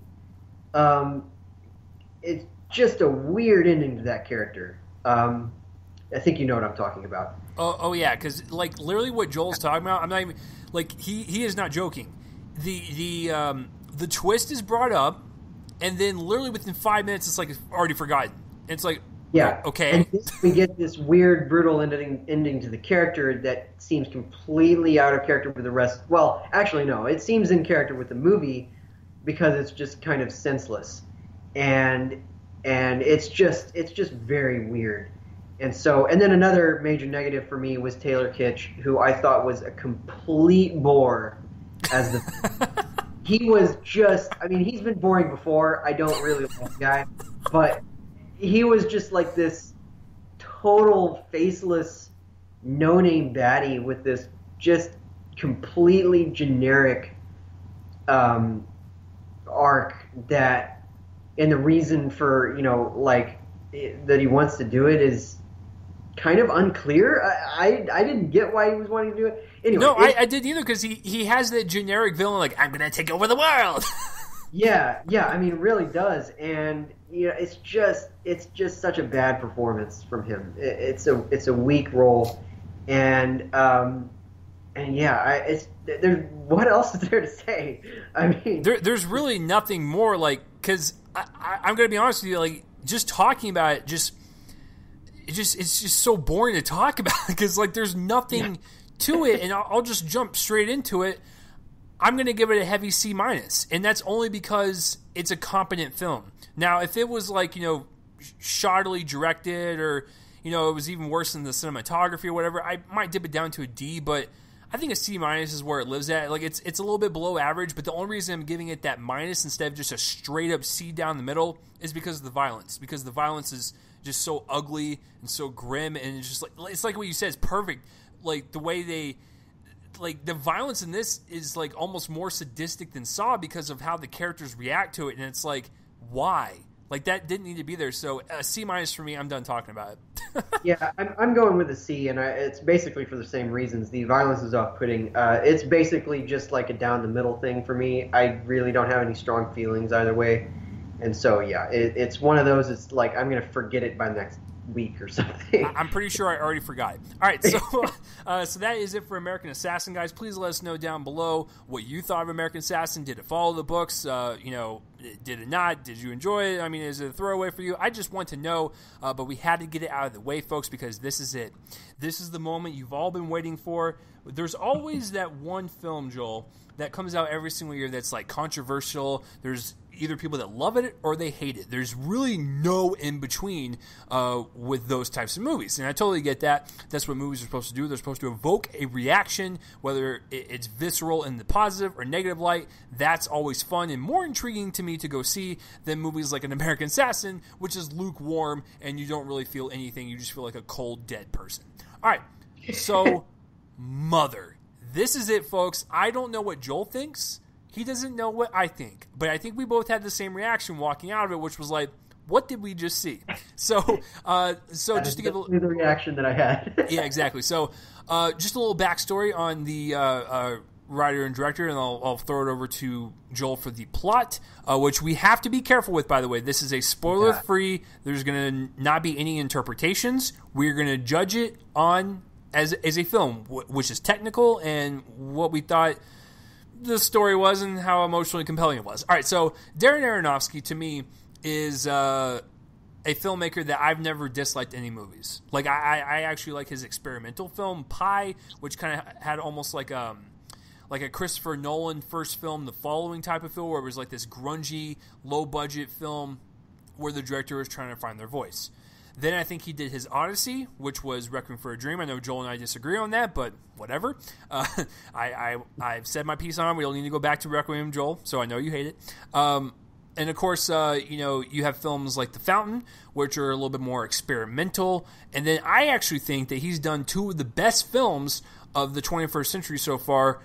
It's just a weird ending to that character. I think you know what I'm talking about. Oh yeah, because like literally what Joel's talking about, I'm not even like he is not joking. The twist is brought up, and then literally within 5 minutes, it's like it's already forgotten. It's like, yeah, okay. And we get this weird, brutal ending to the character that seems completely out of character with the rest. Well, actually, no, it seems in character with the movie because it's just kind of senseless, and it's just very weird. And then another major negative for me was Taylor Kitsch, who I thought was a complete bore as the. He was just. I mean, he's been boring before. I don't really like the guy, but he was just like this total faceless, no-name baddie with this just completely generic arc that, and the reason for that he wants to do it is kind of unclear. I didn't get why he was wanting to do it. Anyway, no, I didn't either, because he has that generic villain like, I'm gonna take over the world. Yeah, I mean, it really does, and it's just such a bad performance from him. It's a weak role, and yeah, there's what else is there to say? I mean, there's really nothing more, like, because I'm gonna be honest with you, like, just talking about it, it's just so boring to talk about, because like there's nothing to it, and I'll just jump straight into it. I'm going to give it a heavy C-, and that's only because it's a competent film. Now, if it was like, shoddily directed, or, it was even worse than the cinematography or whatever, I might dip it down to a D, but I think a C- is where it lives at. Like, it's a little bit below average, but the only reason I'm giving it that minus instead of just a straight up C down the middle is because of the violence. Because the violence is just so ugly and so grim, and it's just like, it's like what you said, it's perfect. Like, the way they... Like, the violence in this is, like, almost more sadistic than Saw because of how the characters react to it, and it's like, why? Like, that didn't need to be there, so a C- for me, I'm done talking about it. Yeah, I'm going with a C, and it's basically for the same reasons. The violence is off-putting. It's basically just like a down-the-middle thing for me. I really don't have any strong feelings either way, and so, yeah, it's one of those, it's like, I'm going to forget it by next week or something. I'm pretty sure I already forgot it. All right, so that is it for American Assassin, guys. Please let us know down below what you thought of American Assassin. Did it follow the books? Did it not? Did you enjoy it? I mean, is it a throwaway for you? I just want to know, but we had to get it out of the way, folks, because this is it. This is the moment you've all been waiting for. There's always that one film, Joel, that comes out every single year that's like controversial. There's either people that love it or they hate it. There's really no in between with those types of movies, and I totally get that. That's what movies are supposed to do. They're supposed to evoke a reaction, whether it's visceral in the positive or negative light. That's always fun and more intriguing to me to go see than movies like An American Assassin, which is lukewarm and you don't really feel anything. You just feel like a cold, dead person. All right, so Mother. This is it, folks. I don't know what Joel thinks. He doesn't know what I think. But I think we both had the same reaction walking out of it, which was like, what did we just see? So just to give the reaction that I had. Yeah, exactly. So just a little backstory on the writer and director, and I'll throw it over to Joel for the plot, which we have to be careful with, by the way. This is a spoiler-free. There's going to not be any interpretations. We're going to judge it on as a film, which is technical and what we thought the story was and how emotionally compelling it was. All right, so Darren Aronofsky, to me, is a filmmaker that I've never disliked any movies. Like, I actually like his experimental film, Pi, which kind of had almost like a Christopher Nolan first film, The Following type of film, where it was like this grungy, low-budget film where the director was trying to find their voice. Then I think he did his Odyssey, which was Requiem for a Dream. I know Joel and I disagree on that, but whatever. I've said my piece on it. We don't need to go back to Requiem, Joel, so I know you hate it. And of course, you have films like The Fountain, which are a little bit more experimental. And then I actually think that he's done two of the best films of the 21st century so far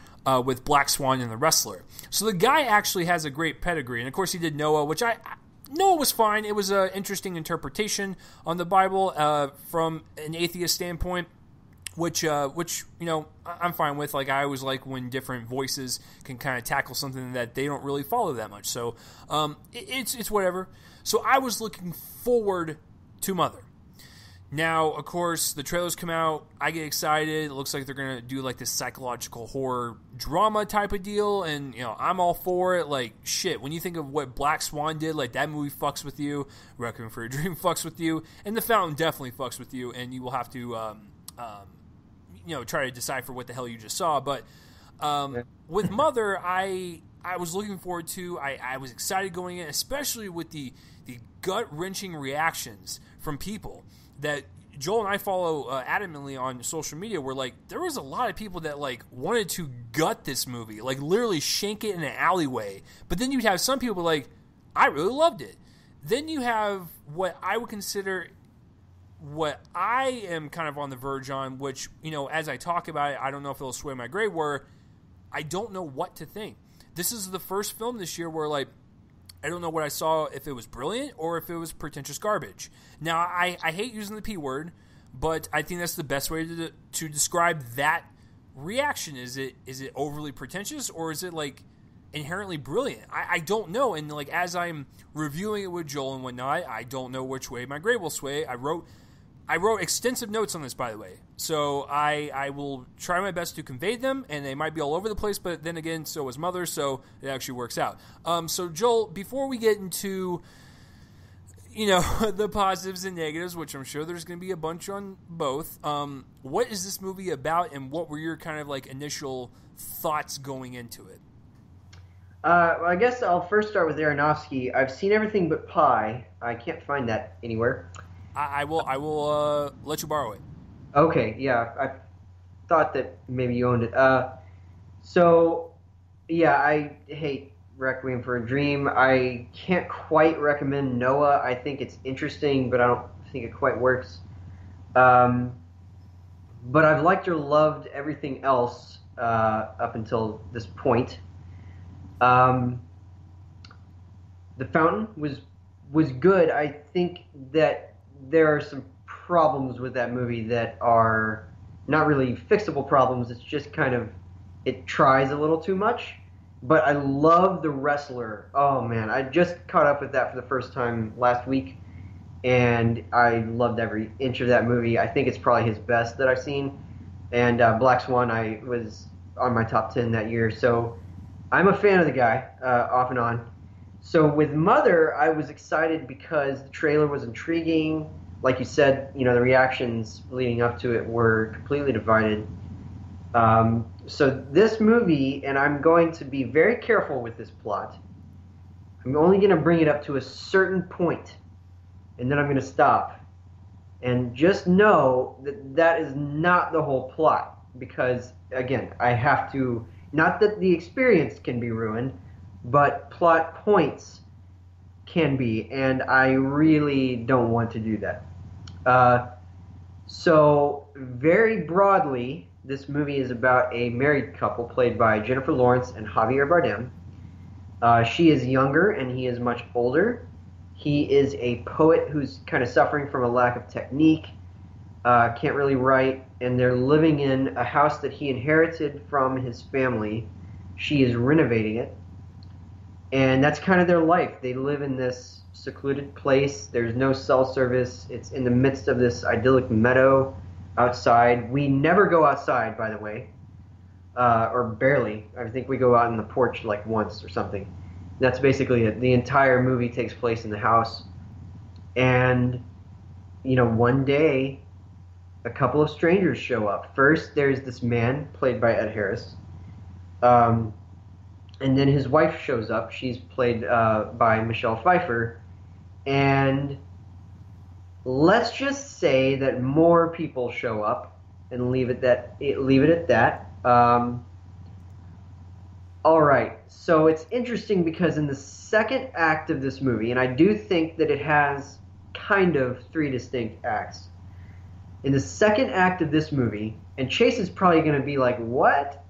with Black Swan and The Wrestler. So the guy actually has a great pedigree. And of course, he did Noah, which Noah was fine. It was an interesting interpretation on the Bible from an atheist standpoint. Which I'm fine with. Like, I always like when different voices can kind of tackle something that they don't really follow that much. So it's whatever. So I was looking forward to Mother. Now, of course, the trailers come out. I get excited. It looks like they're going to do like this psychological horror drama type of deal. And, I'm all for it. Like, shit, when you think of what Black Swan did, like, that movie fucks with you. Requiem for a Dream fucks with you. And The Fountain definitely fucks with you. And you will have to try to decipher what the hell you just saw. But with Mother, I was looking forward to. I was excited going in, especially with the gut-wrenching reactions from people that Joel and I follow adamantly on social media. Where, like, there was a lot of people that, like, wanted to gut this movie, like, literally shank it in an alleyway. But then you'd have some people like, I really loved it. Then you have what I would consider, what I am kind of on the verge on, which, as I talk about it, I don't know if it'll sway my grade, where I don't know what to think. This is the first film this year where, like, I don't know what I saw, if it was brilliant or if it was pretentious garbage. Now, I hate using the P word, but I think that's the best way to describe that reaction. Is it overly pretentious, or is it, like, inherently brilliant? I don't know. And, like, as I'm reviewing it with Joel and whatnot, I don't know which way my grade will sway. I wrote extensive notes on this, by the way, so I will try my best to convey them, and they might be all over the place, but then again, so was Mother, so it actually works out. So, Joel, before we get into, the positives and negatives, which I'm sure there's going to be a bunch on both, what is this movie about, and what were your kind of, like, initial thoughts going into it? Well, I guess I'll first start with Aronofsky. I've seen everything but Pi. I can't find that anywhere. I will let you borrow it. Okay, yeah. I thought that maybe you owned it. So, yeah, I hate Requiem for a Dream. I can't quite recommend Noah. I think it's interesting, but I don't think it quite works. But I've liked or loved everything else up until this point. The Fountain was good. I think that there are some problems with that movie that are not really fixable problems. It's just kind of, it tries a little too much. But I love The Wrestler. Oh, man. I just caught up with that for the first time last week, and I loved every inch of that movie. I think it's probably his best that I've seen. And Black Swan, I was on my top 10 that year. So I'm a fan of the guy, off and on. So with Mother, I was excited because the trailer was intriguing. Like you said, the reactions leading up to it were completely divided. So this movie, and I'm going to be very careful with this plot, I'm only going to bring it up to a certain point, and then I'm going to stop. And just know that that is not the whole plot, because, again, I have to, not that the experience can be ruined, but plot points can be, and I really don't want to do that. So, very broadly, this movie is about a married couple played by Jennifer Lawrence and Javier Bardem. She is younger and he is much older. He is a poet who's kind of suffering from a lack of technique, can't really write, and they're living in a house that he inherited from his family. She is renovating it, and that's kind of their life. They live in this secluded place. There's no cell service. It's in the midst of this idyllic meadow outside. We never go outside, by the way, or barely. I think we go out on the porch like once or something. That's basically it. The entire movie takes place in the house. And, one day, a couple of strangers show up. First, there's this man, played by Ed Harris. And then his wife shows up. She's played by Michelle Pfeiffer. And let's just say that more people show up and leave it at that. All right, so it's interesting because in the second act of this movie, and I do think that it has kind of three distinct acts. In the second act of this movie, and Chase is probably going to be like, what?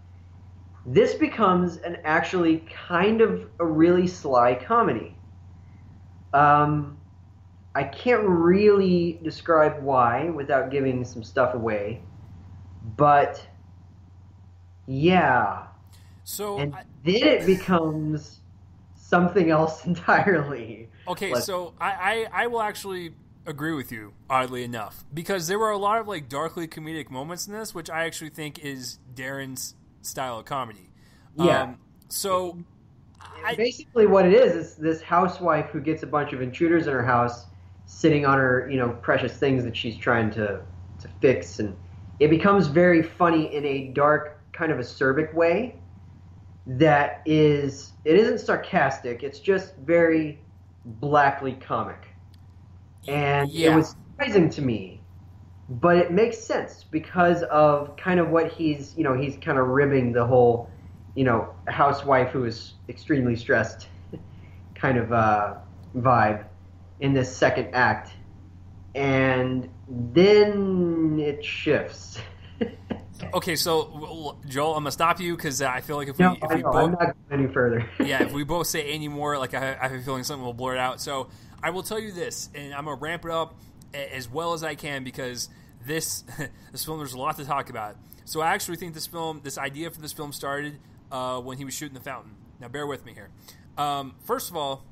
This becomes an actually kind of a really sly comedy. I can't really describe why without giving some stuff away, but yeah. And then it becomes something else entirely. Okay, so I will actually agree with you, oddly enough, because there were a lot of like darkly comedic moments in this, which I actually think is Darren's style of comedy. Yeah. Basically what it is this housewife who gets a bunch of intruders in her house sitting on her, precious things that she's trying to fix, and it becomes very funny in a dark, kind of acerbic way. It isn't sarcastic, it's just very blackly comic. And It was surprising to me, but it makes sense because of kind of what he's kind of ribbing the whole, housewife who is extremely stressed kind of vibe in this second act. And then it shifts. Okay, so Joel, I'm gonna stop you because I feel like if I'm we both, I'm not going any further. Yeah, if we both say any more, like I have a feeling something will blur it out. So I will tell you this, and I'm gonna ramp it up as well as I can because this film, there's a lot to talk about. So I actually think this idea for this film started when he was shooting The Fountain. Now bear with me here. First of all,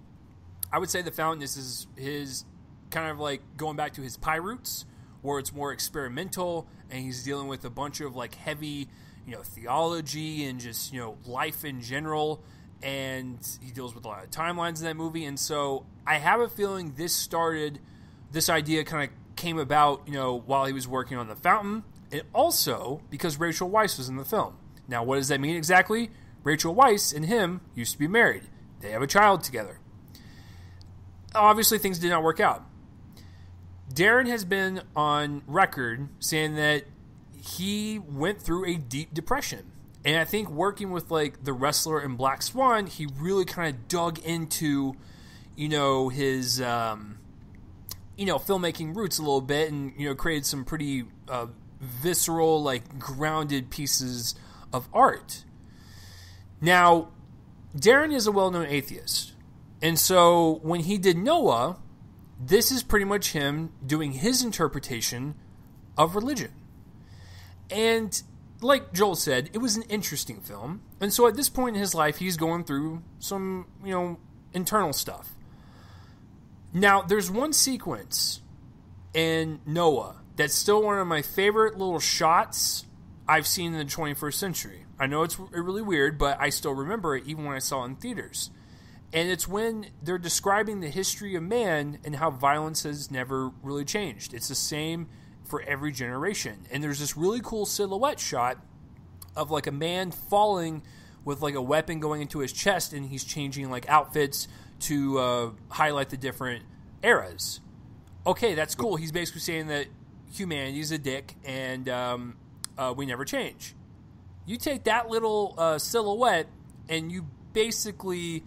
I would say The Fountain is his kind of like going back to his pie roots, where it's more experimental and he's dealing with a bunch of like heavy, theology and just, life in general. And he deals with a lot of timelines in that movie. And so I have a feeling this idea kind of came about, while he was working on The Fountain, and also because Rachel Weisz was in the film. Now, what does that mean exactly? Rachel Weisz and him used to be married. They have a child together. Obviously, things did not work out. Darren has been on record saying that he went through a deep depression. And I think working with like The Wrestler and Black Swan, he really kind of dug into, his, filmmaking roots a little bit and, created some pretty visceral, like grounded pieces of art. Now, Darren is a well-known atheist. And so when he did Noah, this is pretty much him doing his interpretation of religion. And like Joel said, it was an interesting film. And so at this point in his life, he's going through some, internal stuff. Now, there's one sequence in Noah that's still one of my favorite little shots I've seen in the 21st century. I know it's really weird, but I still remember it even when I saw it in theaters. And it's when they're describing the history of man and how violence has never really changed. It's the same for every generation. And there's this really cool silhouette shot of like a man falling with like a weapon going into his chest, and he's changing like outfits to highlight the different eras. Okay, that's cool. He's basically saying that humanity's a dick and we never change. You take that little silhouette and you basically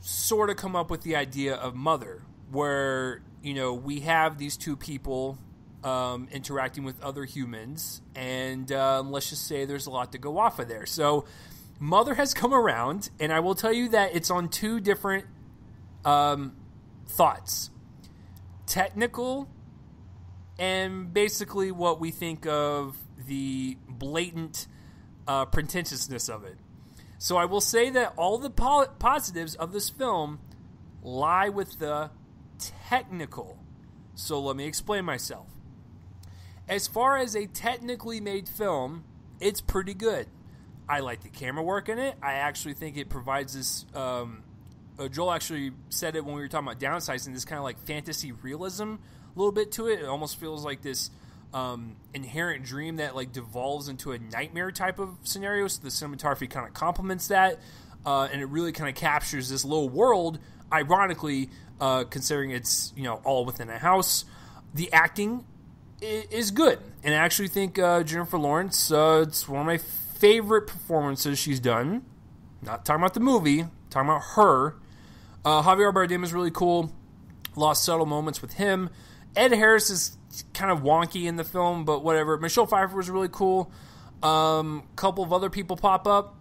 sort of come up with the idea of Mother, where, we have these two people interacting with other humans, and let's just say there's a lot to go off of there. So Mother has come around, and I will tell you that it's on two different thoughts. Technical, and basically what we think of the blatant pretentiousness of it. So I will say that all the positives of this film lie with the technical. So let me explain myself. As far as a technically made film, it's pretty good. I like the camera work in it. I actually think it provides this... Joel actually said it when we were talking about downsizing, this kind of like fantasy realism a little bit to it. It almost feels like this inherent dream that like devolves into a nightmare type of scenario. So the cinematography kind of complements that, and it really kind of captures this little world. Ironically, considering it's all within a house, the acting is good, and I actually think Jennifer Lawrence. It's one of my favorite performances she's done. Not talking about the movie, talking about her. Javier Bardem is really cool. Lost subtle moments with him. Ed Harris is kind of wonky in the film, but whatever. Michelle Pfeiffer was really cool. Couple of other people pop up.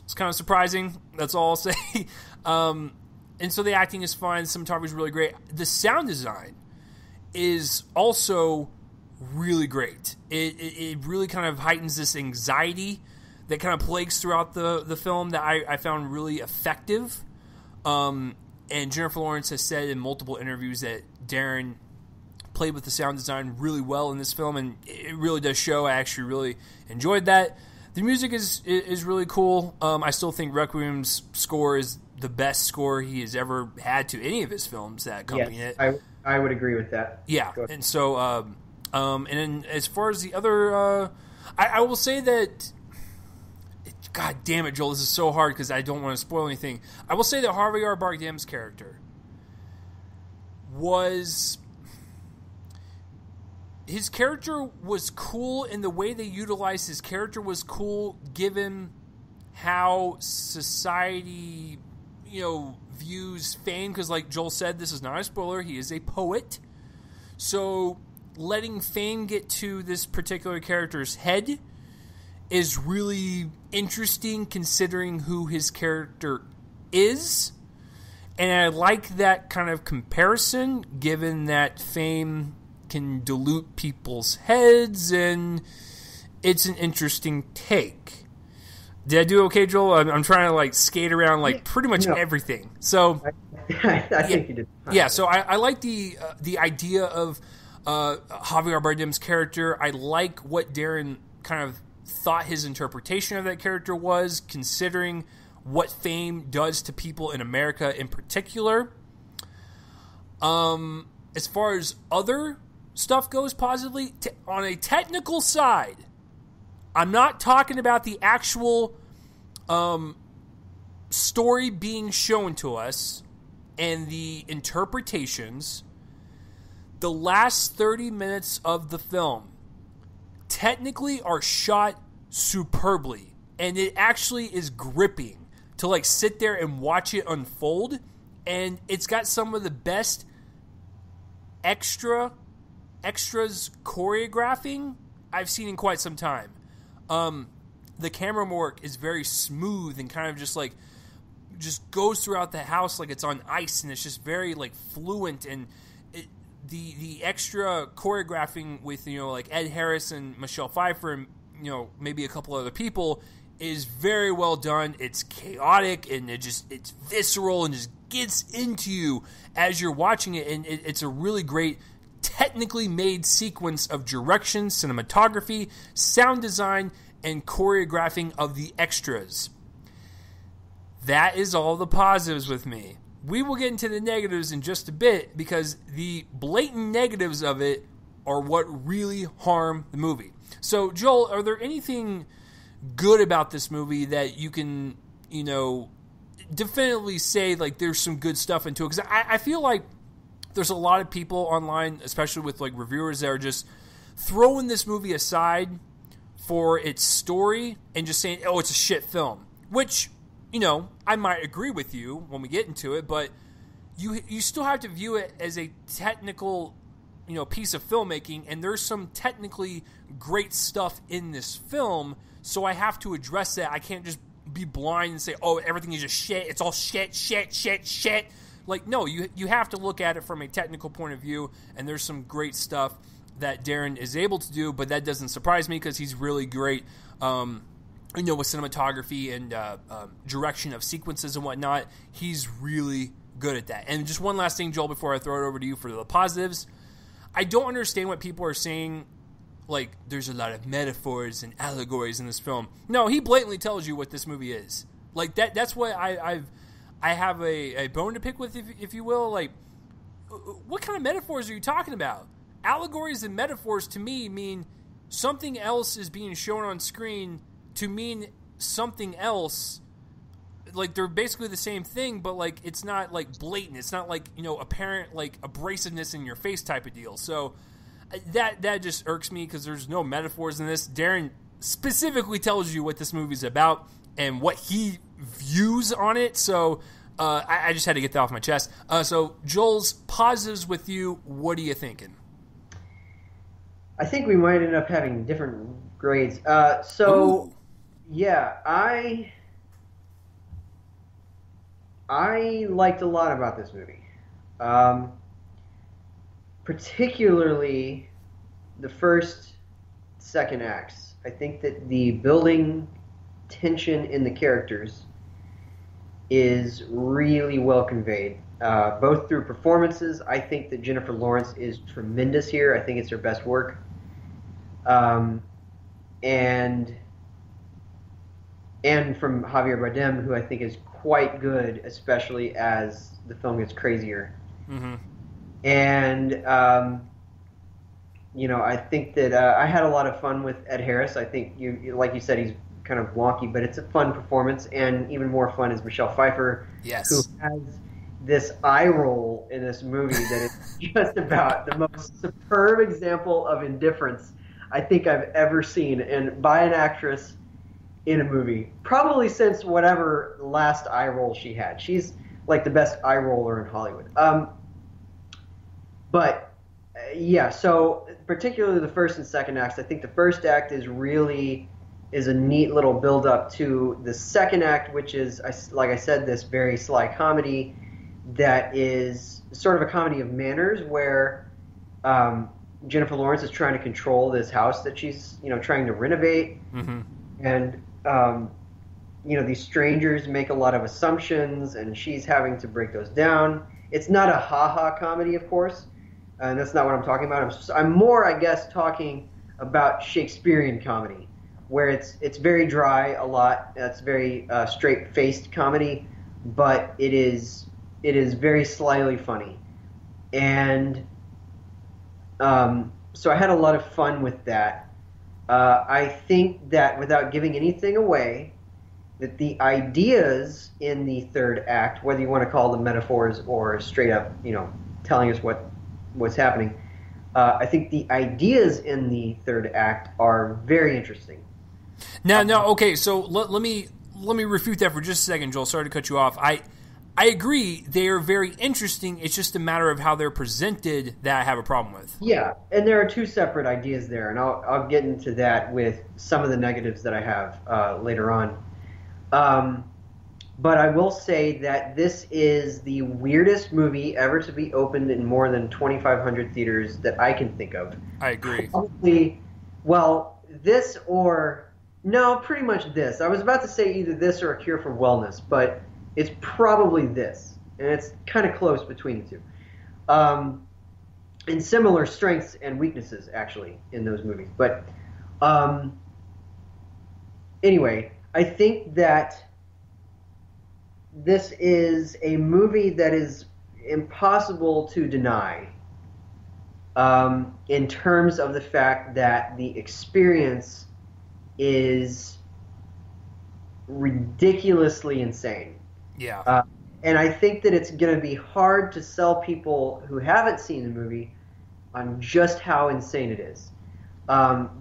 It's kind of surprising. That's all I'll say. And so the acting is fine. Cinematography is really great. The sound design is also really great. It really kind of heightens this anxiety that kind of plagues throughout the film that I found really effective. And Jennifer Lawrence has said in multiple interviews that Darren played with the sound design really well in this film, and it really does show. I actually really enjoyed that. The music is really cool. I still think Requiem's score is the best score he has ever had to any of his films that accompany it. I would agree with that. Yeah, and so and then as far as the other, I will say that. God damn it, Joel, this is so hard because I don't want to spoil anything. I will say that Javier Bardem's character was... His character was cool, and the way they utilized his character was cool given how society, views fame. Because like Joel said, this is not a spoiler, he is a poet. So letting fame get to this particular character's head is really interesting considering who his character is. And I like that kind of comparison given that fame can dilute people's heads, and it's an interesting take. Did I do okay, Joel? I'm trying to like skate around pretty much everything. So I think you did. Yeah, so I like the idea of Javier Bardem's character. I like what Darren kind of thought his interpretation of that character was, considering what fame does to people in America in particular. As far as other stuff goes positively, on a technical side, I'm not talking about the actual story being shown to us and the interpretations. The last 30 minutes of the film technically are shot superbly, and it actually is gripping to like sit there and watch it unfold. And it's got some of the best extras choreographing I've seen in quite some time. The camera work is very smooth and kind of just goes throughout the house like it's on ice, and it's just very like fluent. And the extra choreographing with like Ed Harris and Michelle Pfeiffer and maybe a couple other people is very well done. It's chaotic, and it's visceral, and just gets into you as you're watching it. And it's a really great technically made sequence of direction, cinematography, sound design, and choreographing of the extras. That is all the positives with me. We will get into the negatives in just a bit, because the blatant negatives of it are what really harm the movie. So, Joel, are there anything good about this movie that you can, definitively say, like, there's some good stuff into it? Because I feel like there's a lot of people online, especially with, like, reviewers that are just throwing this movie aside for its story and just saying, oh, it's a shit film. Which, I might agree with you when we get into it, but you still have to view it as a technical piece of filmmaking, and there's some technically great stuff in this film, so I have to address that. I can't just be blind and say, oh, everything is just shit. It's all shit. Like, no, you have to look at it from a technical point of view, and there's some great stuff that Darren is able to do, but that doesn't surprise me because he's really great, with cinematography and direction of sequences and whatnot. He's really good at that. And just one last thing, Joel, before I throw it over to you for the positives. I don't understand what people are saying, like, there's a lot of metaphors and allegories in this film. No, he blatantly tells you what this movie is. Like, that's what I have a bone to pick with, if you will. Like, what kind of metaphors are you talking about? Allegories and metaphors, to me, mean something else is being shown on screen to mean something else. Like, they're basically the same thing, but, like, it's not, like, blatant. It's not, like, apparent, like, abrasiveness in your face type of deal. So that just irks me because there's no metaphors in this. Darren specifically tells you what this movie's about and what he views on it. So I just had to get that off my chest. So Joel's positives with you. What are you thinking? I think we might end up having different grades. Ooh. Yeah, I liked a lot about this movie. Particularly the first, second acts. I think that the building tension in the characters is really well conveyed, both through performances. I think that Jennifer Lawrence is tremendous here. I think it's her best work. And from Javier Bardem, who I think is quite good, especially as the film gets crazier. Mm-hmm. And, I think that I had a lot of fun with Ed Harris. I think, like you said, he's kind of wonky, but it's a fun performance. And even more fun is Michelle Pfeiffer, yes, who has this eye roll in this movie that is just about the most superb example of indifference I think I've ever seen, and by an actress in a movie, probably since whatever last eye roll she had. She's like the best eye roller in Hollywood. So particularly the first and second acts. I think the first act is a neat little build up to the second act, which is, like I said, this very sly comedy that is sort of a comedy of manners, where Jennifer Lawrence is trying to control this house that she's trying to renovate. Mm-hmm. And these strangers make a lot of assumptions, and she's having to break those down. It's not a ha-ha comedy, of course, and that's not what I'm talking about. I'm more, I guess, talking about Shakespearean comedy, where it's very dry a lot. It's very straight-faced comedy, but it is very slyly funny. And so I had a lot of fun with that. I think that without giving anything away, that the ideas in the third act, whether you want to call them metaphors or straight up, telling us what's happening, I think the ideas in the third act are very interesting. Now, okay, so let me refute that for just a second, Joel. Sorry to cut you off. I agree, they are very interesting. It's just a matter of how they're presented that I have a problem with. Yeah, and there are two separate ideas there, and I'll get into that with some of the negatives that I have later on. But I will say that this is the weirdest movie ever to be opened in more than 2,500 theaters that I can think of. I agree. Probably, pretty much this. I was about to say either this or A Cure for Wellness, but it's probably this, and it's kind of close between the two. And similar strengths and weaknesses, actually, in those movies. But anyway, I think that this is a movie that is impossible to deny in terms of the fact that the experience is ridiculously insane. Yeah. And I think that it's going to be hard to sell people who haven't seen the movie on just how insane it is.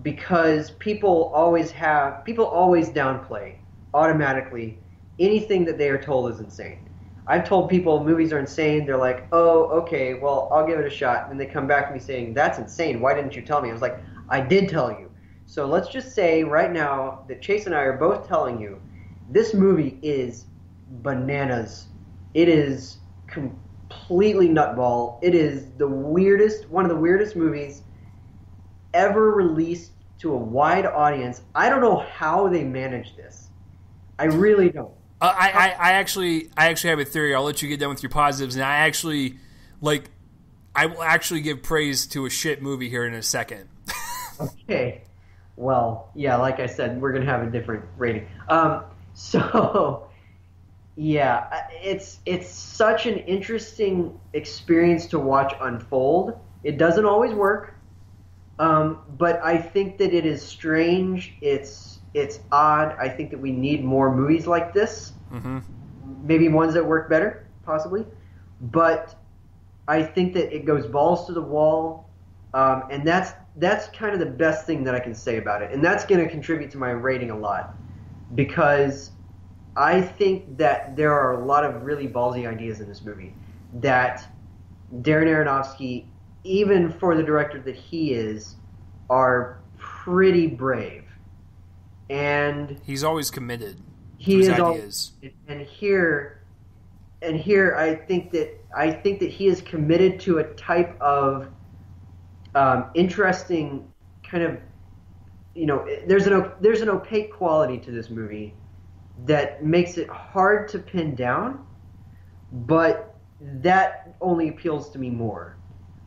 Because people always downplay automatically anything that they are told is insane. I've told people movies are insane. They're like, oh, okay, well, I'll give it a shot. And they come back to me saying, that's insane. Why didn't you tell me? I was like, I did tell you. So let's just say right now that Chase and I are both telling you this movie is bananas. It is completely nutball. It is one of the weirdest movies ever released to a wide audience. I don't know how they managed this. I really don't. I actually have a theory. I'll let you get done with your positives, and I will actually give praise to a shit movie here in a second. Okay. Well, yeah, like I said, we're gonna have a different rating. So yeah, it's such an interesting experience to watch unfold. It doesn't always work, but I think that it is strange. It's odd. I think that we need more movies like this. Mm-hmm. Maybe ones that work better, possibly. But I think that it goes balls to the wall, and that's kind of the best thing that I can say about it. And that's going to contribute to my rating a lot, because I think that there are a lot of really ballsy ideas in this movie that Darren Aronofsky, even for the director that he is, are pretty brave. And he's always committed to he his is ideas. And here I think that he is committed to a type of interesting kind of, there's an opaque quality to this movie that makes it hard to pin down, but that only appeals to me more.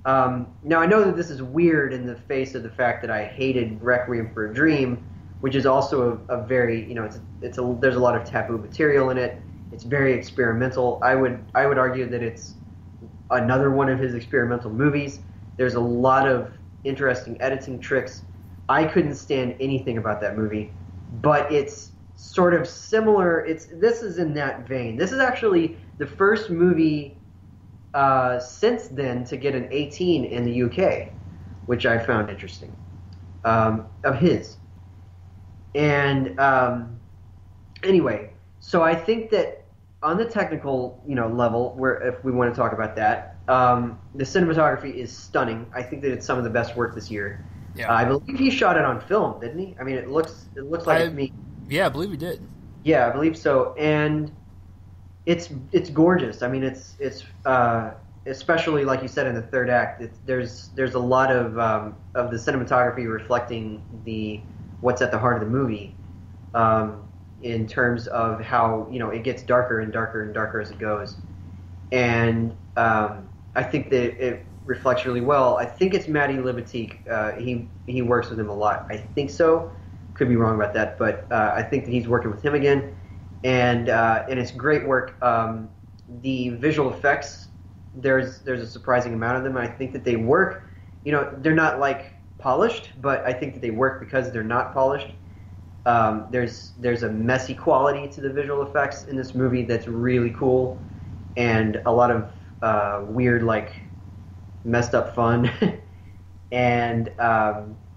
Now I know that this is weird in the face of the fact that I hated Requiem for a Dream, which is also a very, there's a lot of taboo material in it. It's very experimental. I would argue that it's another one of his experimental movies. There's a lot of interesting editing tricks. I couldn't stand anything about that movie, but it's sort of similar. This is in that vein. This is actually the first movie since then to get an 18 in the UK, which I found interesting, of his. And anyway, so I think that on the technical, level, where if we want to talk about that, the cinematography is stunning. I think that it's some of the best work this year. Yeah. I believe he shot it on film, didn't he? I mean, it looks like it's me. Yeah, I believe he did. Yeah, I believe so. And it's gorgeous. I mean, it's especially like you said in the third act. There's a lot of the cinematography reflecting what's at the heart of the movie, in terms of how it gets darker and darker and darker as it goes, and I think that it reflects really well. I think it's Matty Libatique. He works with him a lot. I think so. Could be wrong about that, but I think that he's working with him again, and it's great work. The visual effects, there's a surprising amount of them. I think that they work. They're not like polished, but I think that they work because they're not polished. There's a messy quality to the visual effects in this movie that's really cool, and a lot of weird, like, messed up fun. And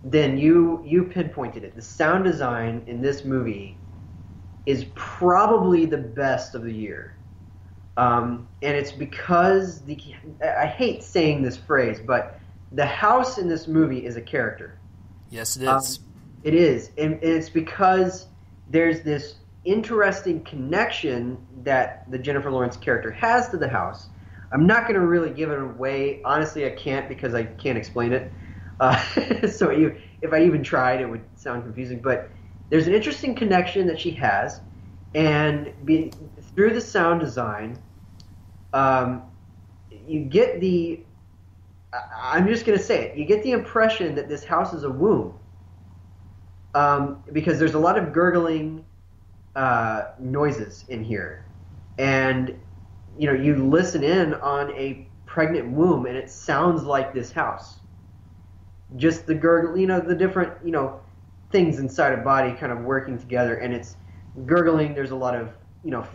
then you pinpointed it. The sound design in this movie is probably the best of the year. And it's because I hate saying this phrase, but the house in this movie is a character. Yes, it is. It is. And it's because there's this interesting connection that the Jennifer Lawrence character has to the house. I'm not going to really give it away. Honestly, I can't, because I can't explain it. So if I even tried, it would sound confusing. But there's an interesting connection that she has. And through the sound design, you get I'm just going to say it. You get the impression that this house is a womb. Because there's a lot of gurgling noises in here. And, you listen in on a pregnant womb, and it sounds like this house. Just the gurgle, the different, things inside a body kind of working together, and it's gurgling. There's a lot of,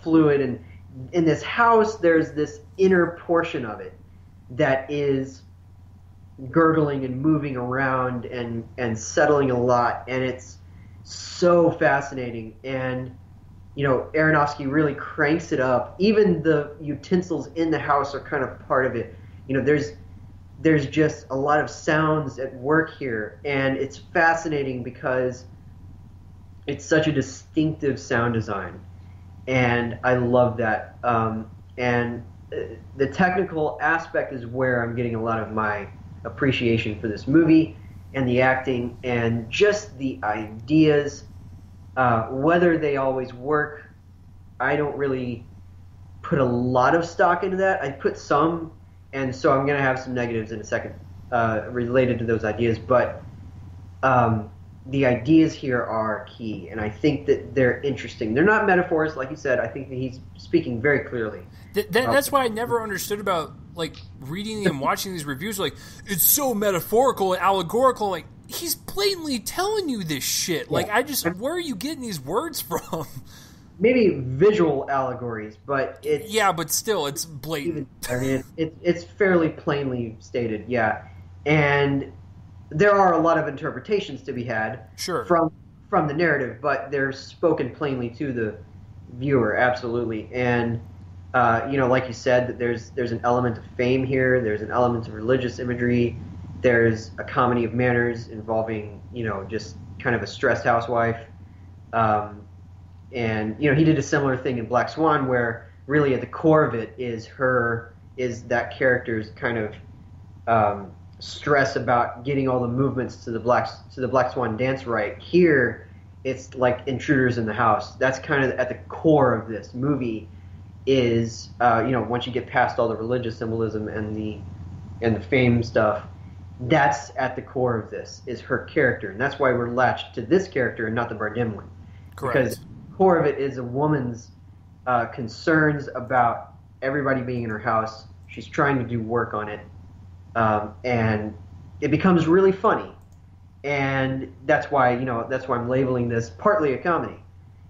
fluid. And in this house, there's this inner portion of it that is gurgling and moving around and settling a lot, and it's so fascinating. And Aronofsky really cranks it up. Even the utensils in the house are kind of part of it. There's just a lot of sounds at work here, and it's fascinating because it's such a distinctive sound design, and I love that. And the technical aspect is where I'm getting a lot of my appreciation for this movie, and the acting, and just the ideas. Whether they always work, I don't really put a lot of stock into that. I put some, and so I'm going to have some negatives in a second related to those ideas. But the ideas here are key, and I think that they're interesting. They're not metaphors, like you said. I think that he's speaking very clearly. That's why I never understood about, like, reading and watching these reviews. Like, it's so metaphorical and allegorical. Like, he's blatantly telling you this shit. Like, where are you getting these words from? Maybe visual allegories, but it's... Yeah, but still, it's blatant. I mean, it's fairly plainly stated, yeah. And there are a lot of interpretations to be had from the narrative, but they're spoken plainly to the viewer, absolutely. And, like you said, that there's an element of fame here, there's an element of religious imagery, there's a comedy of manners involving, just kind of a stressed housewife. And, he did a similar thing in Black Swan, where really at the core of it is that character's kind of stress about getting all the movements to the Black Swan dance right. Here, it's like intruders in the house. That's kind of at the core of this movie is, once you get past all the religious symbolism and the fame stuff, that's at the core of this, is her character. And that's why we're latched to this character and not the Bardem one. Correct. Because the core of it is a woman's concerns about everybody being in her house. She's trying to do work on it. And it becomes really funny. And that's why I'm labeling this partly a comedy,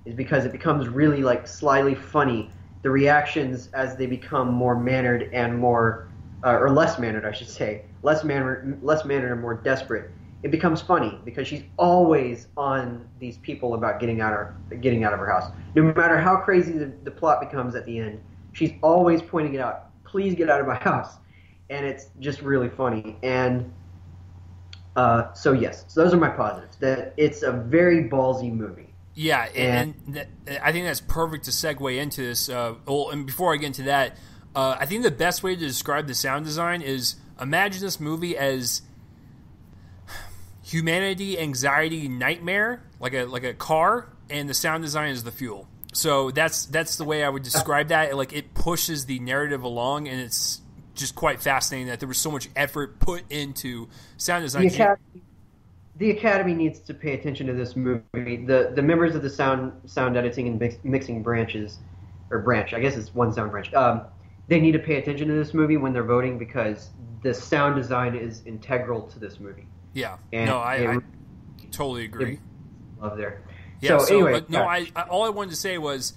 is because it becomes really, like, slyly funny. The reactions as they become more mannered and more, or less mannered, I should say, less mannered and more desperate, it becomes funny because she's always on these people about getting out of her house. No matter how crazy the plot becomes at the end, she's always pointing it out. Please get out of my house. And it's just really funny. And so those are my positives. That it's a very ballsy movie. Yeah, and I think that's perfect to segue into this. And before I get into that, I think the best way to describe the sound design is imagine this movie as humanity, anxiety, nightmare, like a car, and the sound design is the fuel. So that's the way I would describe that. Like, it pushes the narrative along, and it's just quite fascinating that there was so much effort put into sound design. The Academy needs to pay attention to this movie. The members of the sound editing and mixing branches, or branch, I guess it's one sound branch. They need to pay attention to this movie when they're voting, because the sound design is integral to this movie. Yeah, and I totally agree. Love there. Yeah, so anyway, all I wanted to say was,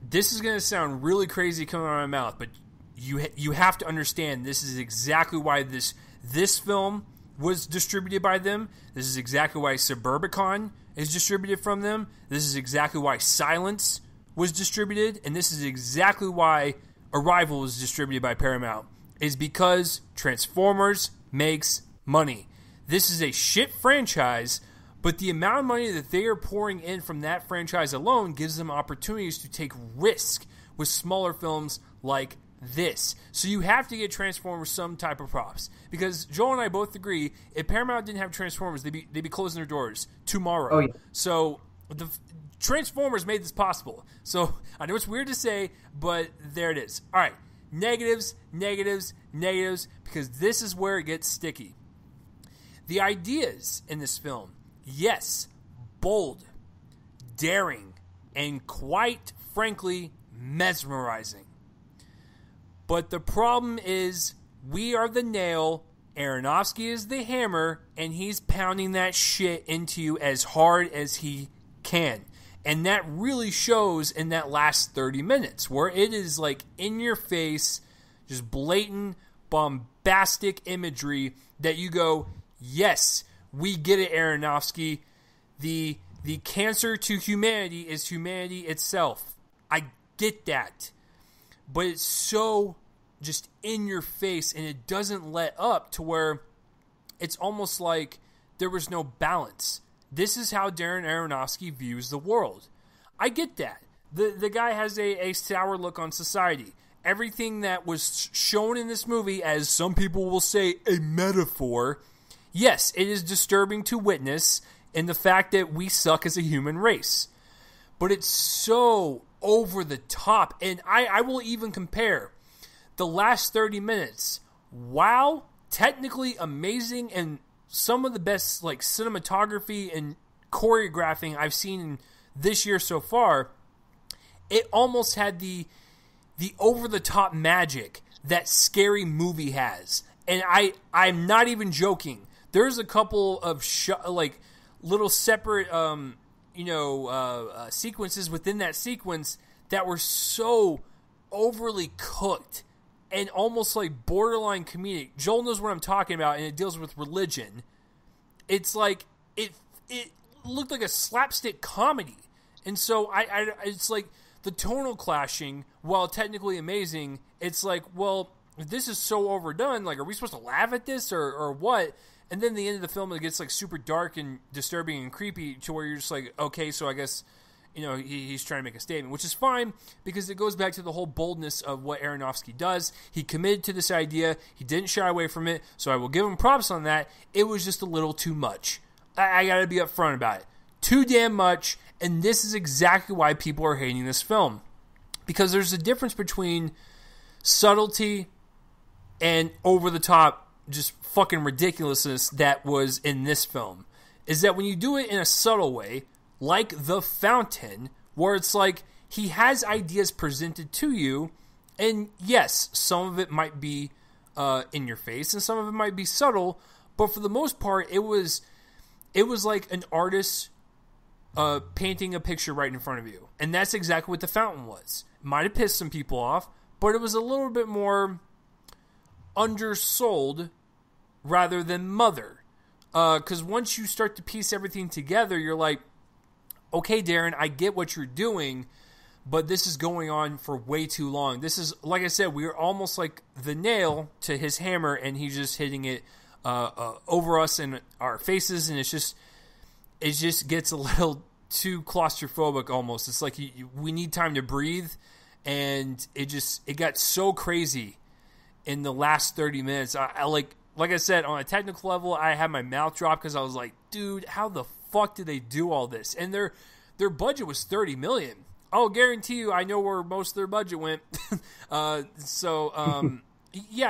this is going to sound really crazy coming out of my mouth, but you have to understand this is exactly why this film was distributed by them. This is exactly why Suburbicon is distributed from them. This is exactly why Silence was distributed, and this is exactly why Arrival was distributed by Paramount. Is because Transformers makes money. This is a shit franchise, but the amount of money that they are pouring in from that franchise alone gives them opportunities to take risk with smaller films like this. So you have to get Transformers some type of props, because Joel and I both agree, if Paramount didn't have Transformers, they'd be closing their doors tomorrow. Oh, yeah. So the Transformers made this possible. So I know it's weird to say, but there it is. All right, negatives, because this is where it gets sticky. The ideas in this film, yes, bold, daring, and quite frankly mesmerizing. But the problem is, we are the nail, Aronofsky is the hammer, and he's pounding that shit into you as hard as he can. And that really shows in that last 30 minutes, where it is like in your face, just blatant, bombastic imagery that you go, yes, we get it, Aronofsky. The the cancer to humanity is humanity itself. I get that. But it's so just in your face, and it doesn't let up to where it's almost like there was no balance. This is how Darren Aronofsky views the world. I get that. The guy has a sour look on society. Everything that was shown in this movie, as some people will say, a metaphor, yes, it is disturbing to witness in the fact that we suck as a human race. But it's so over the top. And I will even compare the last 30 minutes. Wow, technically amazing, and some of the best like cinematography and choreographing I've seen this year so far. It almost had the over-the-top magic that Scary Movie has. And I'm not even joking. There's a couple of little separate sequences within that sequence that were so overly cooked and almost like borderline comedic. Joel knows what I'm talking about, and it deals with religion. It's like it looked like a slapstick comedy. And so it's like the tonal clashing, while technically amazing, it's like, well, this is so overdone. Like, are we supposed to laugh at this or what? And then the end of the film, it gets like super dark and disturbing and creepy to where you're just like, okay, so I guess, he's trying to make a statement, which is fine because it goes back to the whole boldness of what Aronofsky does. He committed to this idea. He didn't shy away from it. So I will give him props on that. It was just a little too much. I got to be upfront about it. Too damn much. And this is exactly why people are hating this film. Because there's a difference between subtlety and over-the-top, just fucking ridiculousness that was in this film. Is that when you do it in a subtle way, like The Fountain, where it's like he has ideas presented to you, and yes, some of it might be in your face, and some of it might be subtle, but for the most part, it was like an artist painting a picture right in front of you. And that's exactly what The Fountain was. Might have pissed some people off, but it was a little bit more undersold rather than Mother. Because once you start to piece everything together, you're like, okay, Darren, I get what you're doing, but this is going on for way too long. This is, like I said, we're almost like the nail to his hammer, and he's just hitting it over us and our faces, and it just gets a little too claustrophobic almost. It's like we need time to breathe, and it got so crazy in the last 30 minutes. I like I said, on a technical level, I had my mouth dropped because I was like, dude, how the fuck did they do all this? And their budget was $30 million. I'll guarantee you, I know where most of their budget went. Yeah,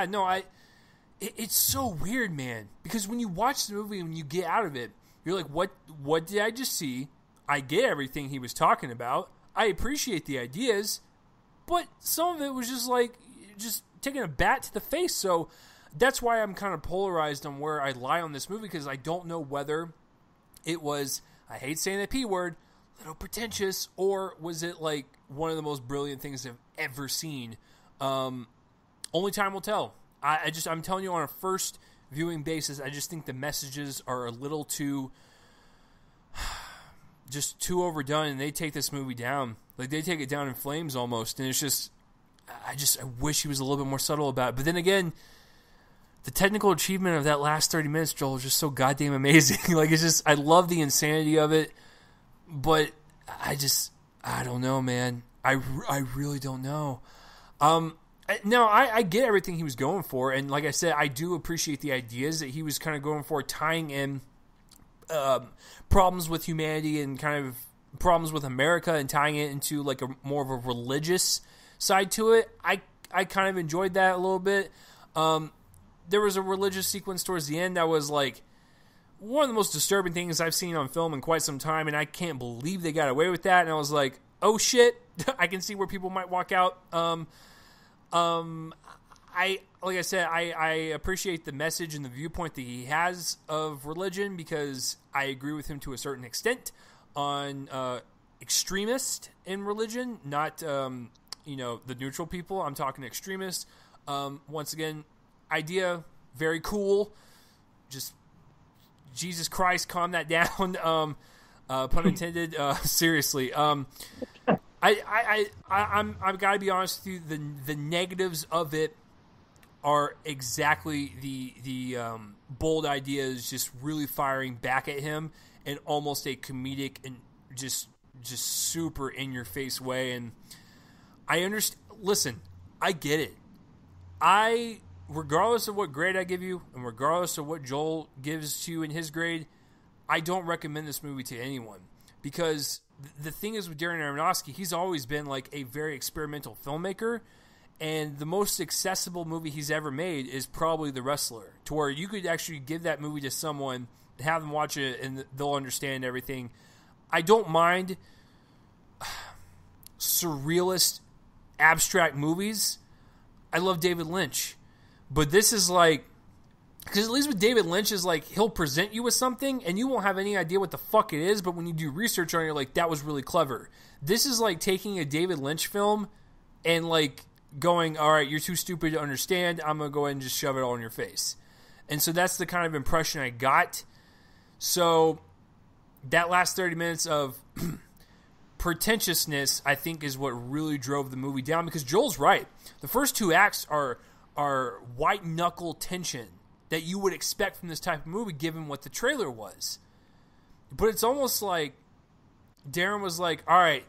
no, it's so weird, man. Because when you watch the movie and when you get out of it, you're like, what did I just see? I get everything he was talking about. I appreciate the ideas. But some of it was just taking a bat to the face. So that's why I'm kind of polarized on where I lie on this movie, because I don't know whether it was, I hate saying the P word, a little pretentious, or was it like one of the most brilliant things I've ever seen. Only time will tell. I'm telling you, on a first viewing basis, I just think the messages are a little too overdone, and they take this movie down. Like, they take it down in flames almost, and it's just, I wish he was a little bit more subtle about it. But then again, the technical achievement of that last 30 minutes, Joel, is just so goddamn amazing. Like, it's just, I love the insanity of it, but I don't know, man. I really don't know. Now, I get everything he was going for, and like I said, I do appreciate the ideas that he was kind of going for, tying in problems with humanity and kind of problems with America and tying it into like a more of a religious side to it. I kind of enjoyed that a little bit. There was a religious sequence towards the end that was like one of the most disturbing things I've seen on film in quite some time, and I can't believe they got away with that. And I was like, oh shit, I can see where people might walk out. Like I said, I appreciate the message and the viewpoint that he has of religion, because I agree with him to a certain extent on extremist in religion, not the neutral people. I'm talking extremists. Once again, idea very cool. Just Jesus Christ, calm that down. Pun intended. Seriously. I've got to be honest with you. The negatives of it are exactly the bold ideas just really firing back at him in almost a comedic and just super in your face way. And I understand. Listen, I get it. Regardless of what grade I give you, and regardless of what Joel gives to you in his grade, I don't recommend this movie to anyone. Because the thing is with Darren Aronofsky, he's always been like a very experimental filmmaker, and the most accessible movie he's ever made is probably The Wrestler, to where you could actually give that movie to someone, have them watch it, and they'll understand everything. I don't mind surrealist, abstract movies. I love David Lynch. But this is like, because at least with David Lynch is like, he'll present you with something and you won't have any idea what the fuck it is, but when you do research on it, you're like, that was really clever. This is like taking a David Lynch film and like going, all right, you're too stupid to understand, I'm going to go ahead and just shove it all in your face. And so that's the kind of impression I got. So that last 30 minutes of pretentiousness, I think, is what really drove the movie down, because Joel's right. The first two acts are white-knuckle tension that you would expect from this type of movie, given what the trailer was. But it's almost like Darren was like, all right,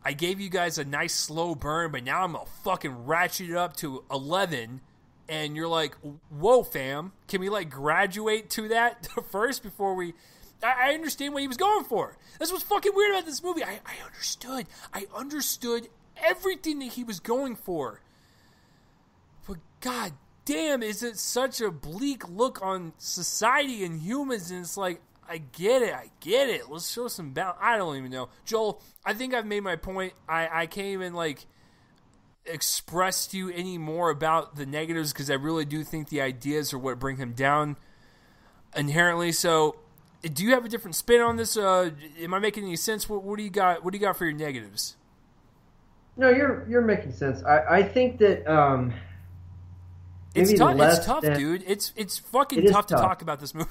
I gave you guys a nice slow burn, but now I'm going to fucking ratchet it up to 11. And you're like, whoa, fam. Can we, like, graduate to that first before we... I understand what he was going for. That's what's fucking weird about this movie. I understood. I understood everything that he was going for. But god damn, is it such a bleak look on society and humans? And it's like, I get it. Let's show some balance. I don't even know. Joel, I think I've made my point. I can't even, like, express to you any more about the negatives, because I really do think the ideas are what bring him down inherently. So, do you have a different spin on this? Am I making any sense? What do you got? What do you got for your negatives? No, you're making sense. I think that it's tough, dude. It's fucking tough to talk about this movie.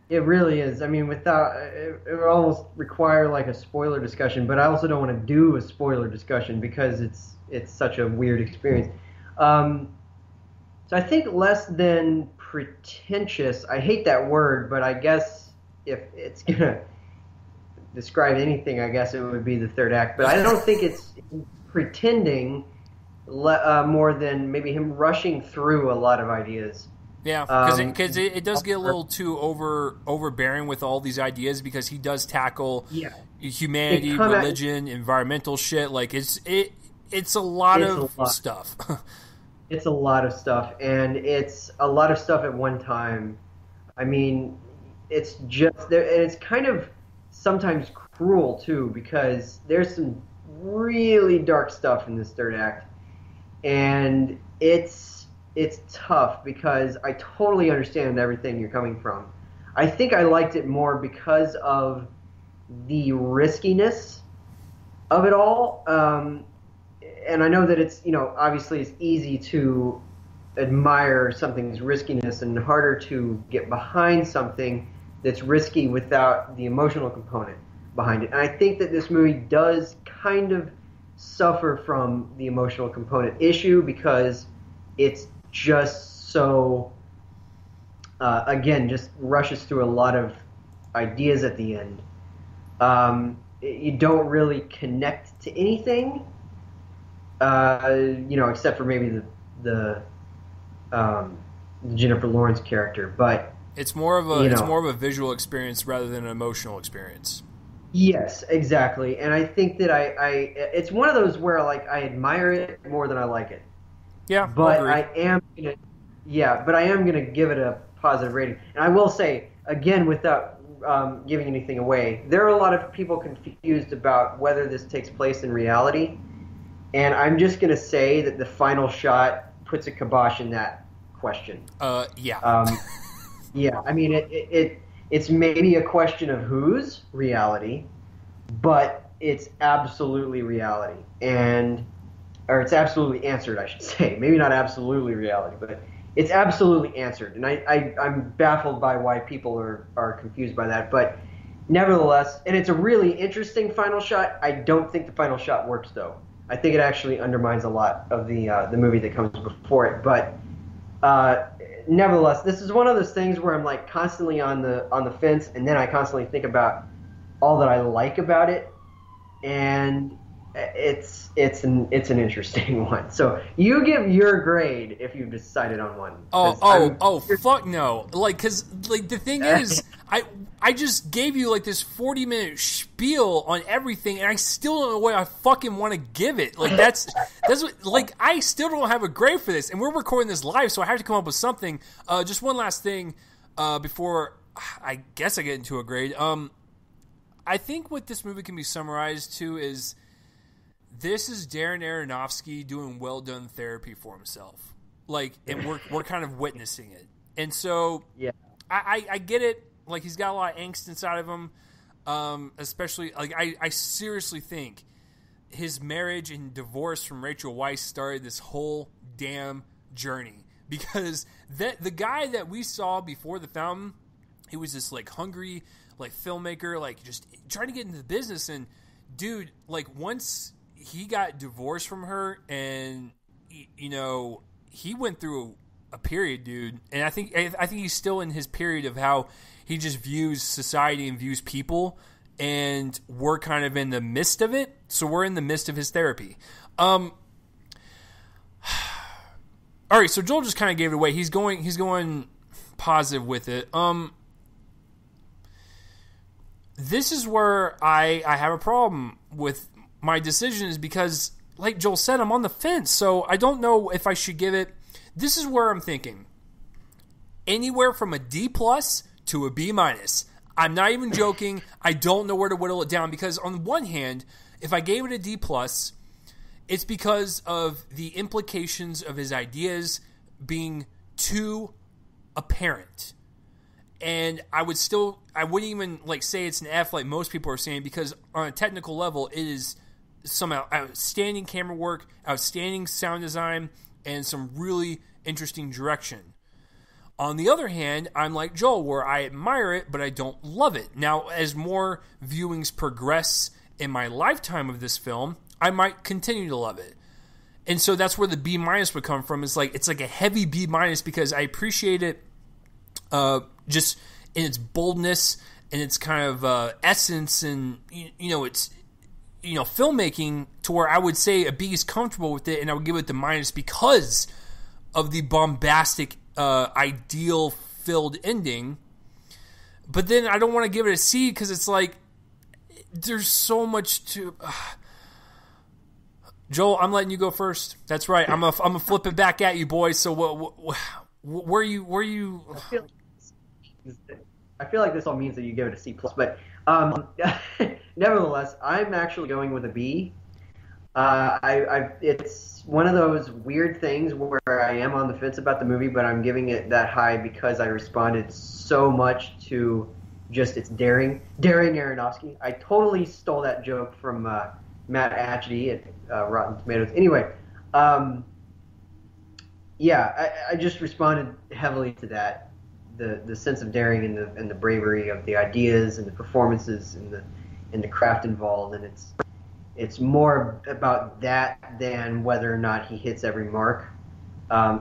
It really is. I mean, without it would almost require like a spoiler discussion, but I also don't want to do a spoiler discussion because it's such a weird experience. So I think less than pretentious. I hate that word, but I guess if it's gonna describe anything, I guess it would be the third act. But I don't think it's pretending more than maybe him rushing through a lot of ideas. Yeah, because it does get a little too overbearing with all these ideas, because he does tackle humanity, religion, environmental shit. Like it's a lot of stuff. It's a lot of stuff, and it's a lot of stuff at one time. I mean, it's just there, and it's kind of sometimes cruel too, because there's some really dark stuff in this third act, and it's tough because I totally understand everything you're coming from. I think I liked it more because of the riskiness of it all. And I know that it's, obviously it's easy to admire something's riskiness and harder to get behind something that's risky without the emotional component behind it. And I think that this movie does kind of suffer from the emotional component issue, because it's just so, again, just rushes through a lot of ideas at the end. You don't really connect to anything, except for maybe the Jennifer Lawrence character. But it's more of a visual experience rather than an emotional experience. Yes, exactly. And I think that it's one of those where I admire it more than I like it. Yeah, but I am gonna give it a positive rating. And I will say again, without giving anything away, there are a lot of people confused about whether this takes place in reality, and I'm just gonna say that the final shot puts a kibosh in that question. Yeah. Yeah. I mean, it's maybe a question of whose reality, but it's absolutely reality, or it's absolutely answered, I should say. Maybe not absolutely reality, but it's absolutely answered. And I'm baffled by why people are confused by that. But, nevertheless, and it's a really interesting final shot. I don't think the final shot works though. I think it actually undermines a lot of the movie that comes before it. But nevertheless, this is one of those things where I'm like constantly on the fence, and then I constantly think about all that I like about it, and it's an interesting one. So you give your grade if you've decided on one. Fuck no! Like, cause like the thing is, I just gave you like this 40-minute spiel on everything, and I still don't know what I fucking want to give it. Like that's what, like I still don't have a grade for this, and we're recording this live, so I have to come up with something. Just one last thing before I guess I get into a grade. I think what this movie can be summarized to is this is Darren Aronofsky doing well done therapy for himself. Like, and we're kind of witnessing it. And so yeah, I get it. Like, he's got a lot of angst inside of him. Especially, like, I seriously think his marriage and divorce from Rachel Weisz started this whole damn journey. Because the guy that we saw before The Fountain, he was this, like, hungry, like, filmmaker, like, just trying to get into the business. And, dude, like, once he got divorced from her and, you know, he went through a period, dude. And I think he's still in his period of how he just views society and views people. And we're kind of in the midst of it. So we're in the midst of his therapy. All right, so Joel just kind of gave it away. He's going positive with it. This is where I have a problem with my decision, is because, like Joel said, I'm on the fence. So I don't know if I should give it. This is where I'm thinking anywhere from a D+ to a B-. I'm not even joking. I don't know where to whittle it down, because on one hand, if I gave it a D+, it's because of the implications of his ideas being too apparent. And I wouldn't even like say it's an F like most people are saying, because on a technical level, it is some outstanding camera work, outstanding sound design, and some really interesting direction. On the other hand, I'm like Joel, where I admire it, but I don't love it. Now, as more viewings progress in my lifetime of this film, I might continue to love it. And so that's where the B- would come from. It's like a heavy B-, because I appreciate it just in its boldness and its kind of essence, and it's filmmaking, to where I would say a B is comfortable with it, and I would give it the - because of the bombastic, ideal-filled ending. But then I don't want to give it a C, because it's like there's so much to. Joel, I'm letting you go first. That's right. I'm gonna flip it back at you, boys. So where you? I feel like this all means that you give it a C+, but nevertheless, I'm actually going with a B. It's one of those weird things where I am on the fence about the movie, but I'm giving it that high because I responded so much to just its daring Aronofsky. I totally stole that joke from Matt Atchity at Rotten Tomatoes. Anyway, I just responded heavily to that. The sense of daring and the bravery of the ideas and the performances and the craft involved, and it's more about that than whether or not he hits every mark.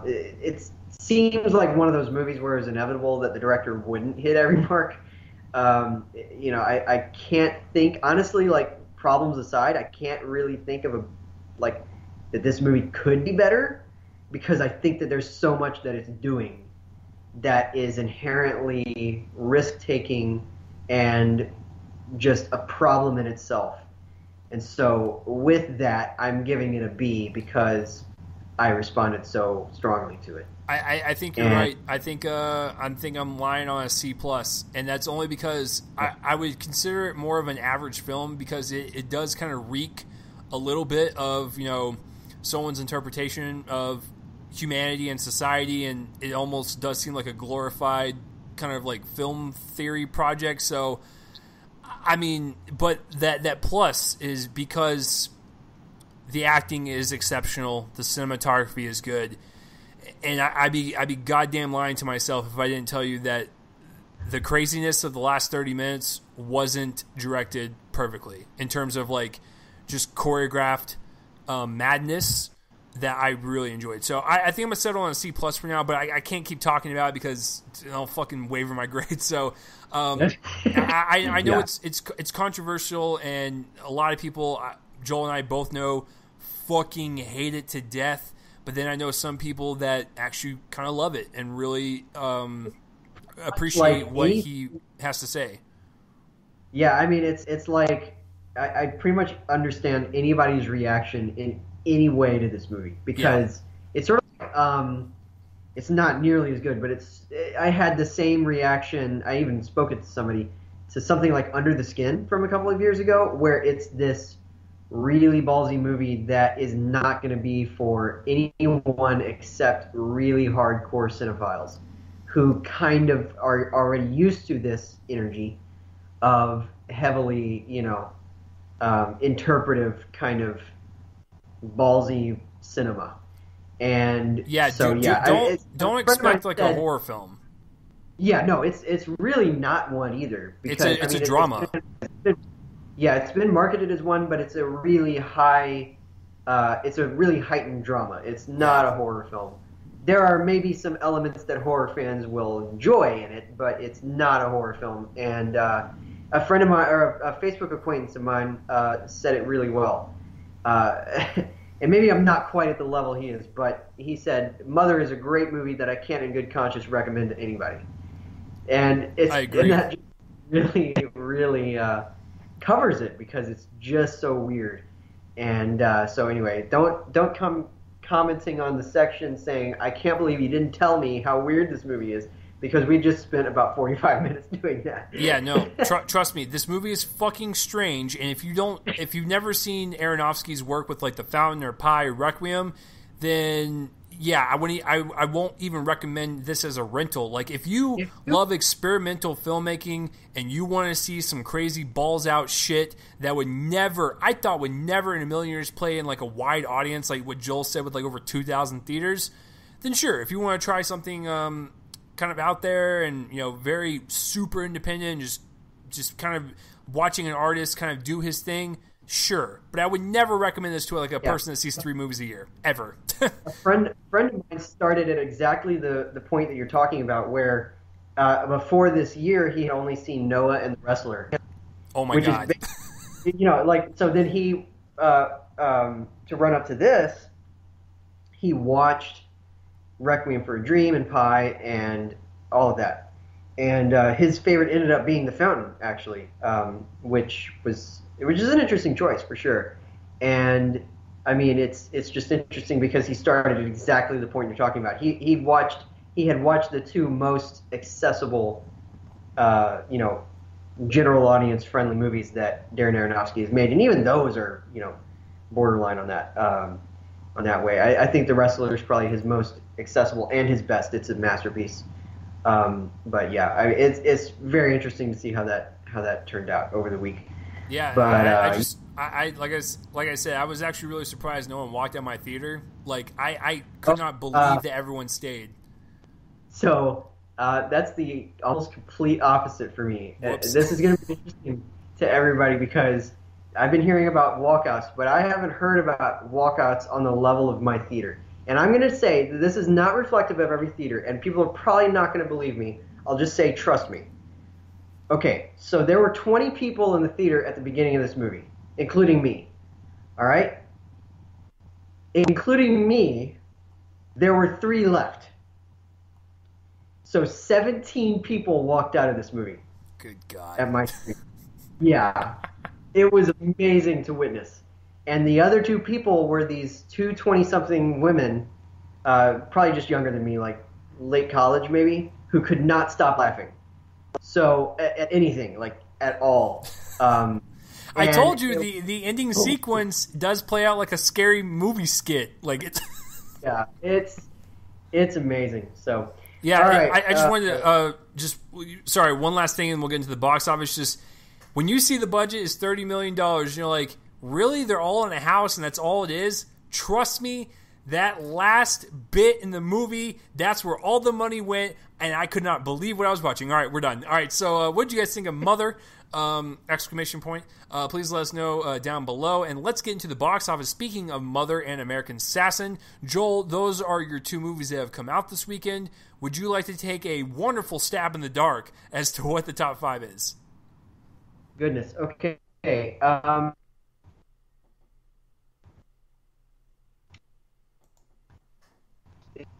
It seems like one of those movies where it's inevitable that the director wouldn't hit every mark. I can't think, honestly, like, problems aside, I can't really think of that this movie could be better, because I think that there's so much that it's doing that is inherently risk-taking and just a problem in itself. And so with that, I'm giving it a B because I responded so strongly to it. I think you're right. I think I'm lying on a C+, and that's only because I would consider it more of an average film, because it does kind of reek a little bit of someone's interpretation of humanity and society, and it almost does seem like a glorified kind of like film theory project. So I mean, but that plus is because the acting is exceptional, the cinematography is good, and I'd be goddamn lying to myself if I didn't tell you that the craziness of the last 30 minutes wasn't directed perfectly in terms of like just choreographed madness that I really enjoyed. So I think I'm gonna settle on a C+ for now, but I can't keep talking about it because I'll fucking waver my grade. So I know it's controversial, and a lot of people, Joel and I both know, fucking hate it to death. But then I know some people that actually kind of love it and really appreciate what he has to say. Yeah, I mean, it's like I pretty much understand anybody's reaction in any way to this movie, because it's sort of like, it's not nearly as good, but I had the same reaction. I even spoke it to somebody, to something like Under the Skin from a couple of years ago, where it's this really ballsy movie that is not going to be for anyone except really hardcore cinephiles who kind of are already used to this energy of heavily, interpretive kind of ballsy cinema. And don't expect like a horror film. Yeah, no, it's really not one either. Because it's a drama. It's been marketed as one, but it's a really heightened drama. It's not a horror film. There are maybe some elements that horror fans will enjoy in it, but it's not a horror film. And a friend of mine, or a Facebook acquaintance of mine, said it really well. And maybe I'm not quite at the level he is, but he said, Mother is a great movie that I can't in good conscience recommend to anybody. And I agree. And that really, really covers it, because it's just so weird. And so anyway, don't come commenting on the section saying, I can't believe you didn't tell me how weird this movie is, because we just spent about 45 minutes doing that. Yeah, no, trust me, this movie is fucking strange, and if you've never seen Aronofsky's work with like The Fountain or Pi or Requiem, then yeah, I won't even recommend this as a rental. Like, if you love experimental filmmaking and you want to see some crazy balls out shit that would never in a million years play in like a wide audience, like what Joel said, with like over 2,000 theaters, then sure. If you want to try something kind of out there and very super independent, just kind of watching an artist kind of do his thing, sure. But I would never recommend this to like a person that sees 3 movies a year, ever. A friend of mine started at exactly the point that you're talking about, where before this year he had only seen Noah and the Wrestler. Oh my God. So then he to run up to this, he watched Requiem for a Dream and Pi and all of that. And his favorite ended up being The Fountain, actually, which is an interesting choice for sure. And I mean, it's just interesting because he started at exactly the point you're talking about. He had watched the 2 most accessible, general audience friendly movies that Darren Aronofsky has made, and even those are borderline on that way. I think The Wrestler is probably his most accessible and his best. It's a masterpiece. But yeah, it's very interesting to see how that turned out over the week. Yeah, but like I said, I was actually really surprised no one walked out my theater. Like, I could not believe that everyone stayed. So that's the almost complete opposite for me. Whoops. This is going to be interesting to everybody, because I've been hearing about walkouts, but I haven't heard about walkouts on the level of my theater. And I'm going to say that this is not reflective of every theater, and people are probably not going to believe me. I'll just say, trust me. Okay, so there were 20 people in the theater at the beginning of this movie, including me. All right? Including me, there were 3 left. So 17 people walked out of this movie. Good God. At my screen. Yeah. It was amazing to witness. And the other 2 people were these 2 20-something women, probably just younger than me, like late college maybe, who could not stop laughing. So at anything, like at all. I told you the ending sequence does play out like a scary movie skit. Like it's yeah, it's amazing. So yeah, all right, I just wanted to one last thing, and we'll get into the box office. Just when you see the budget is $30 million, you're like, really? They're all in a house, and that's all it is? Trust me, That last bit in the movie, that's where all the money went, and I could not believe what I was watching. All right, we're done. All right, so what did you guys think of Mother? Exclamation point. Please let us know down below, and let's get into the box office. Speaking of Mother and American Assassin, Joel, those are your two movies that have come out this weekend. Would you like to take a wonderful stab in the dark as to what the top 5 is? Goodness. Okay.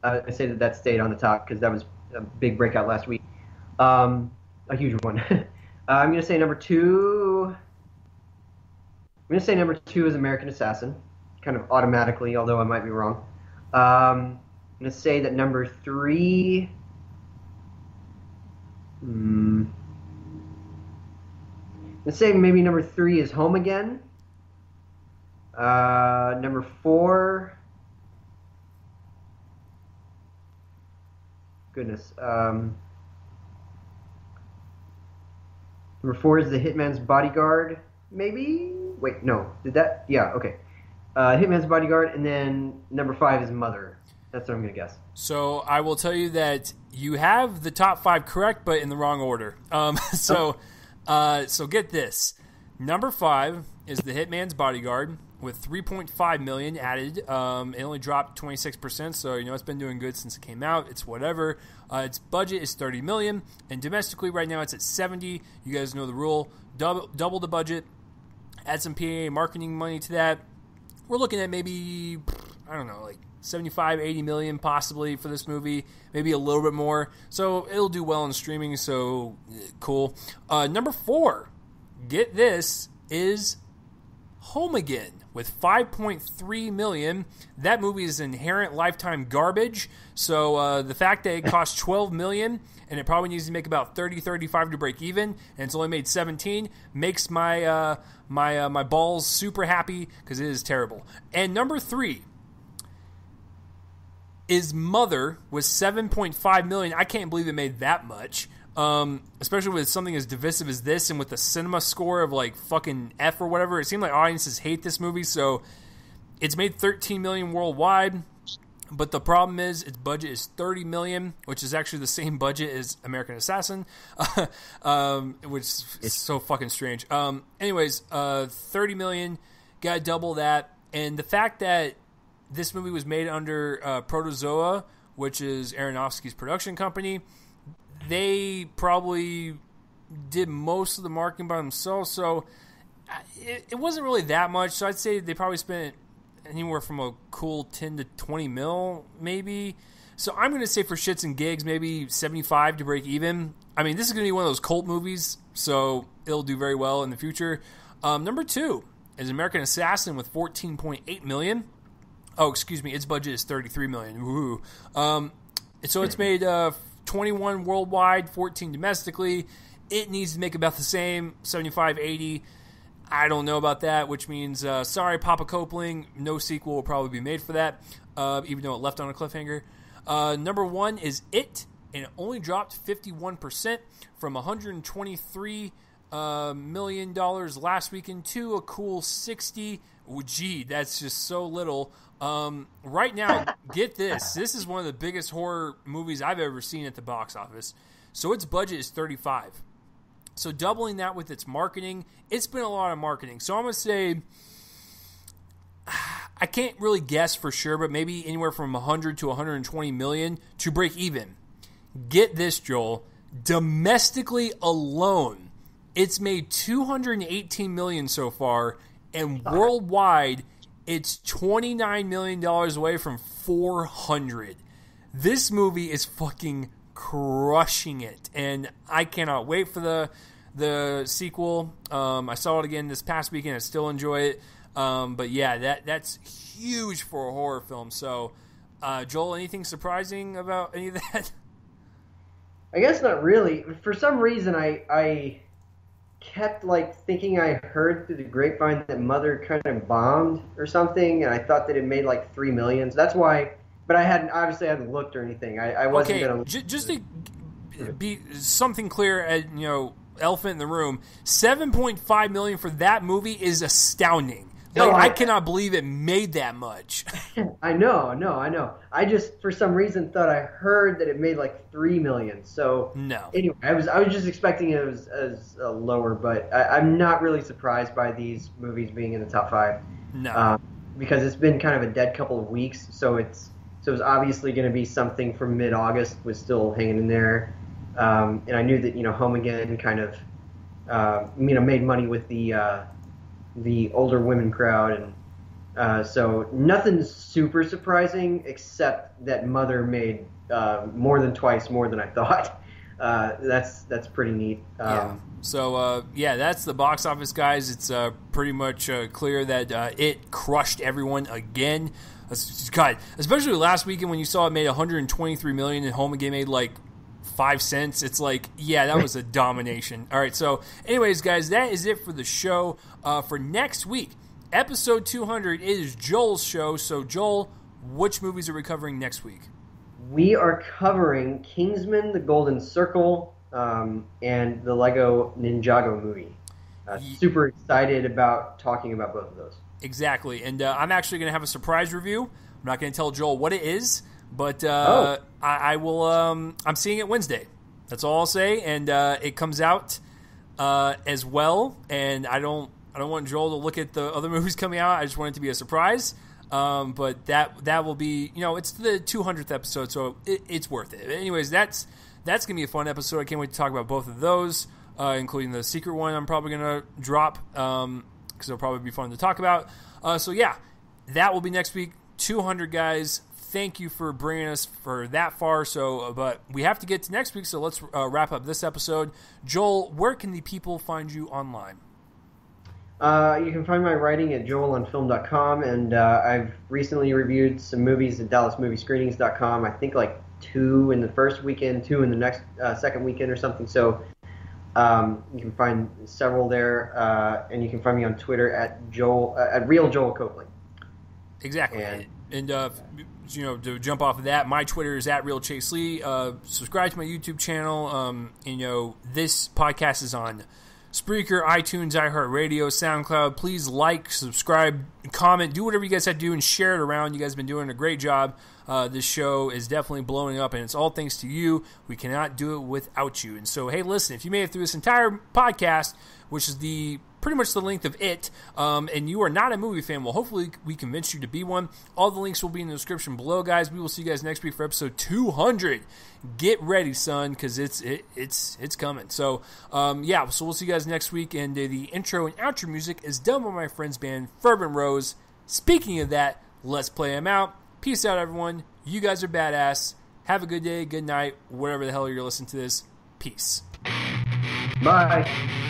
I say that stayed on the top because that was a big breakout last week. A huge one. I'm going to say number 2. I'm going to say number 2 is American Assassin, kind of automatically, although I might be wrong. I'm going to say that number 3. I'm going to say maybe number 3 is Home Again. Number 4. Goodness. Number 4 is The Hitman's Bodyguard, maybe? Wait, no. Did that? Yeah, okay. Hitman's Bodyguard, and then number 5 is Mother. That's what I'm going to guess. So I will tell you that you have the top 5 correct, but in the wrong order. So get this. Number 5 is The Hitman's Bodyguard with $3.5 million added. It only dropped 26%, so it's been doing good since it came out. It's whatever. Its budget is $30 million, and domestically right now it's at $70. You guys know the rule. Double the budget. Add some PA marketing money to that. We're looking at maybe, I don't know, like 75, 80 million possibly for this movie, maybe a little bit more. So it'll do well in streaming, so cool. Number 4, get this, is Home Again with $5.3 million. That movie is inherent lifetime garbage. So the fact that it cost $12 million and it probably needs to make about 30, 35 to break even, and it's only made 17, makes my my balls super happy because it is terrible. And number 3 is Mother with $7.5 million. I can't believe it made that much. Especially with something as divisive as this and with the cinema score of like fucking F or whatever. It seemed like audiences hate this movie, so it's made $13 million worldwide. But the problem is its budget is $30 million, which is actually the same budget as American Assassin, which is so fucking strange. Anyways, $30 million, got double that. And the fact that this movie was made under Protozoa, which is Aronofsky's production company, they probably did most of the marketing by themselves, so it wasn't really that much. So I'd say they probably spent anywhere from a cool 10 to 20 mil, maybe. So I'm going to say for shits and gigs, maybe 75 to break even. I mean, this is going to be one of those cult movies, so it'll do very well in the future. Number 2 is American Assassin with $14.8 million. Oh, excuse me, its budget is $33 million. Woo. So it's made 21 worldwide, 14 domestically. It needs to make about the same, 75, 80. I don't know about that, which means, sorry, Papa Copling, no sequel will probably be made for that, even though it left on a cliffhanger. Number 1 is It, and it only dropped 51% from $123 million last weekend to a cool 60. Oh, gee, that's just so little. Right now, get this. This is one of the biggest horror movies I've ever seen at the box office. So its budget is 35. So doubling that with its marketing, it's been a lot of marketing. So I'm going to say, I can't really guess for sure, but maybe anywhere from 100 to 120 million to break even. Get this, Joel. Domestically alone, it's made 218 million so far, and worldwide, it's $29 million away from 400. This movie is fucking crushing it, and I cannot wait for the sequel. I saw it again this past weekend. I still enjoy it. But yeah, that's huge for a horror film. So, Joel, anything surprising about any of that? I guess not really. For some reason, I kept thinking I heard through the grapevine that Mother kind of bombed or something, and I thought that it made like $3 million. So that's why. But I hadn't looked or anything. I wasn't gonna. Just to be something clear, elephant in the room. $7.5 million for that movie is astounding. Like, I cannot believe it made that much. I know. I just, for some reason, thought I heard that it made like $3 million. So no. Anyway, I was just expecting it as lower, but I'm not really surprised by these movies being in the top 5. No. Because it's been kind of a dead couple of weeks, so it was obviously going to be something from mid-August was still hanging in there, and I knew that Home Again kind of made money with the older women crowd, and so nothing super surprising except that Mother made more than twice more than I thought. That's pretty neat. Yeah. So, that's the box office, guys. It's pretty much clear that it crushed everyone again. God, especially last weekend when you saw it made $123 million and Home Again made like 5 cents. It's like, yeah, that was a domination. All right, so anyways, guys, that is it for the show. For next week, episode 200 is Joel's show. So, Joel, which movies are we covering next week? We are covering Kingsman: The Golden Circle and the Lego Ninjago movie. Super excited about talking about both of those. Exactly, and I'm actually going to have a surprise review. I'm not going to tell Joel what it is, but I will. I'm seeing it Wednesday. That's all I'll say, and it comes out as well. And I don't want Joel to look at the other movies coming out. I just want it to be a surprise. But that will be, it's the 200th episode, so it's worth it. Anyways, that's going to be a fun episode. I can't wait to talk about both of those, including the secret one I'm probably going to drop, because it'll probably be fun to talk about. That will be next week. 200, guys. Thank you for bringing us for that far. So, but we have to get to next week, so let's wrap up this episode. Joel, where can the people find you online? You can find my writing at joelonfilm.com, and I've recently reviewed some movies at dallasmoviescreenings.com. I think like 2 in the first weekend, 2 in the next second weekend or something. So you can find several there, and you can find me on Twitter at Real Joel Copling. Exactly. And to jump off of that, my Twitter is at Real Chase Lee. Subscribe to my YouTube channel. This podcast is on Spreaker, iTunes, iHeartRadio, SoundCloud. Please like, subscribe, comment, do whatever you guys have to do, and share it around. You guys have been doing a great job. This show is definitely blowing up, and it's all thanks to you. We cannot do it without you. And so, hey, listen, if you made it through this entire podcast, which is pretty much the length of it, and you are not a movie fan, well, hopefully we convinced you to be one. All the links will be in the description below, guys. We will see you guys next week for episode 200. Get ready, son, because it's coming. So, so we'll see you guys next week, and the intro and outro music is done by my friend's band, Fervent Roze. Speaking of that, let's play them out. Peace out, everyone. You guys are badass. Have a good day, good night, whatever the hell you're listening to this. Peace. Bye.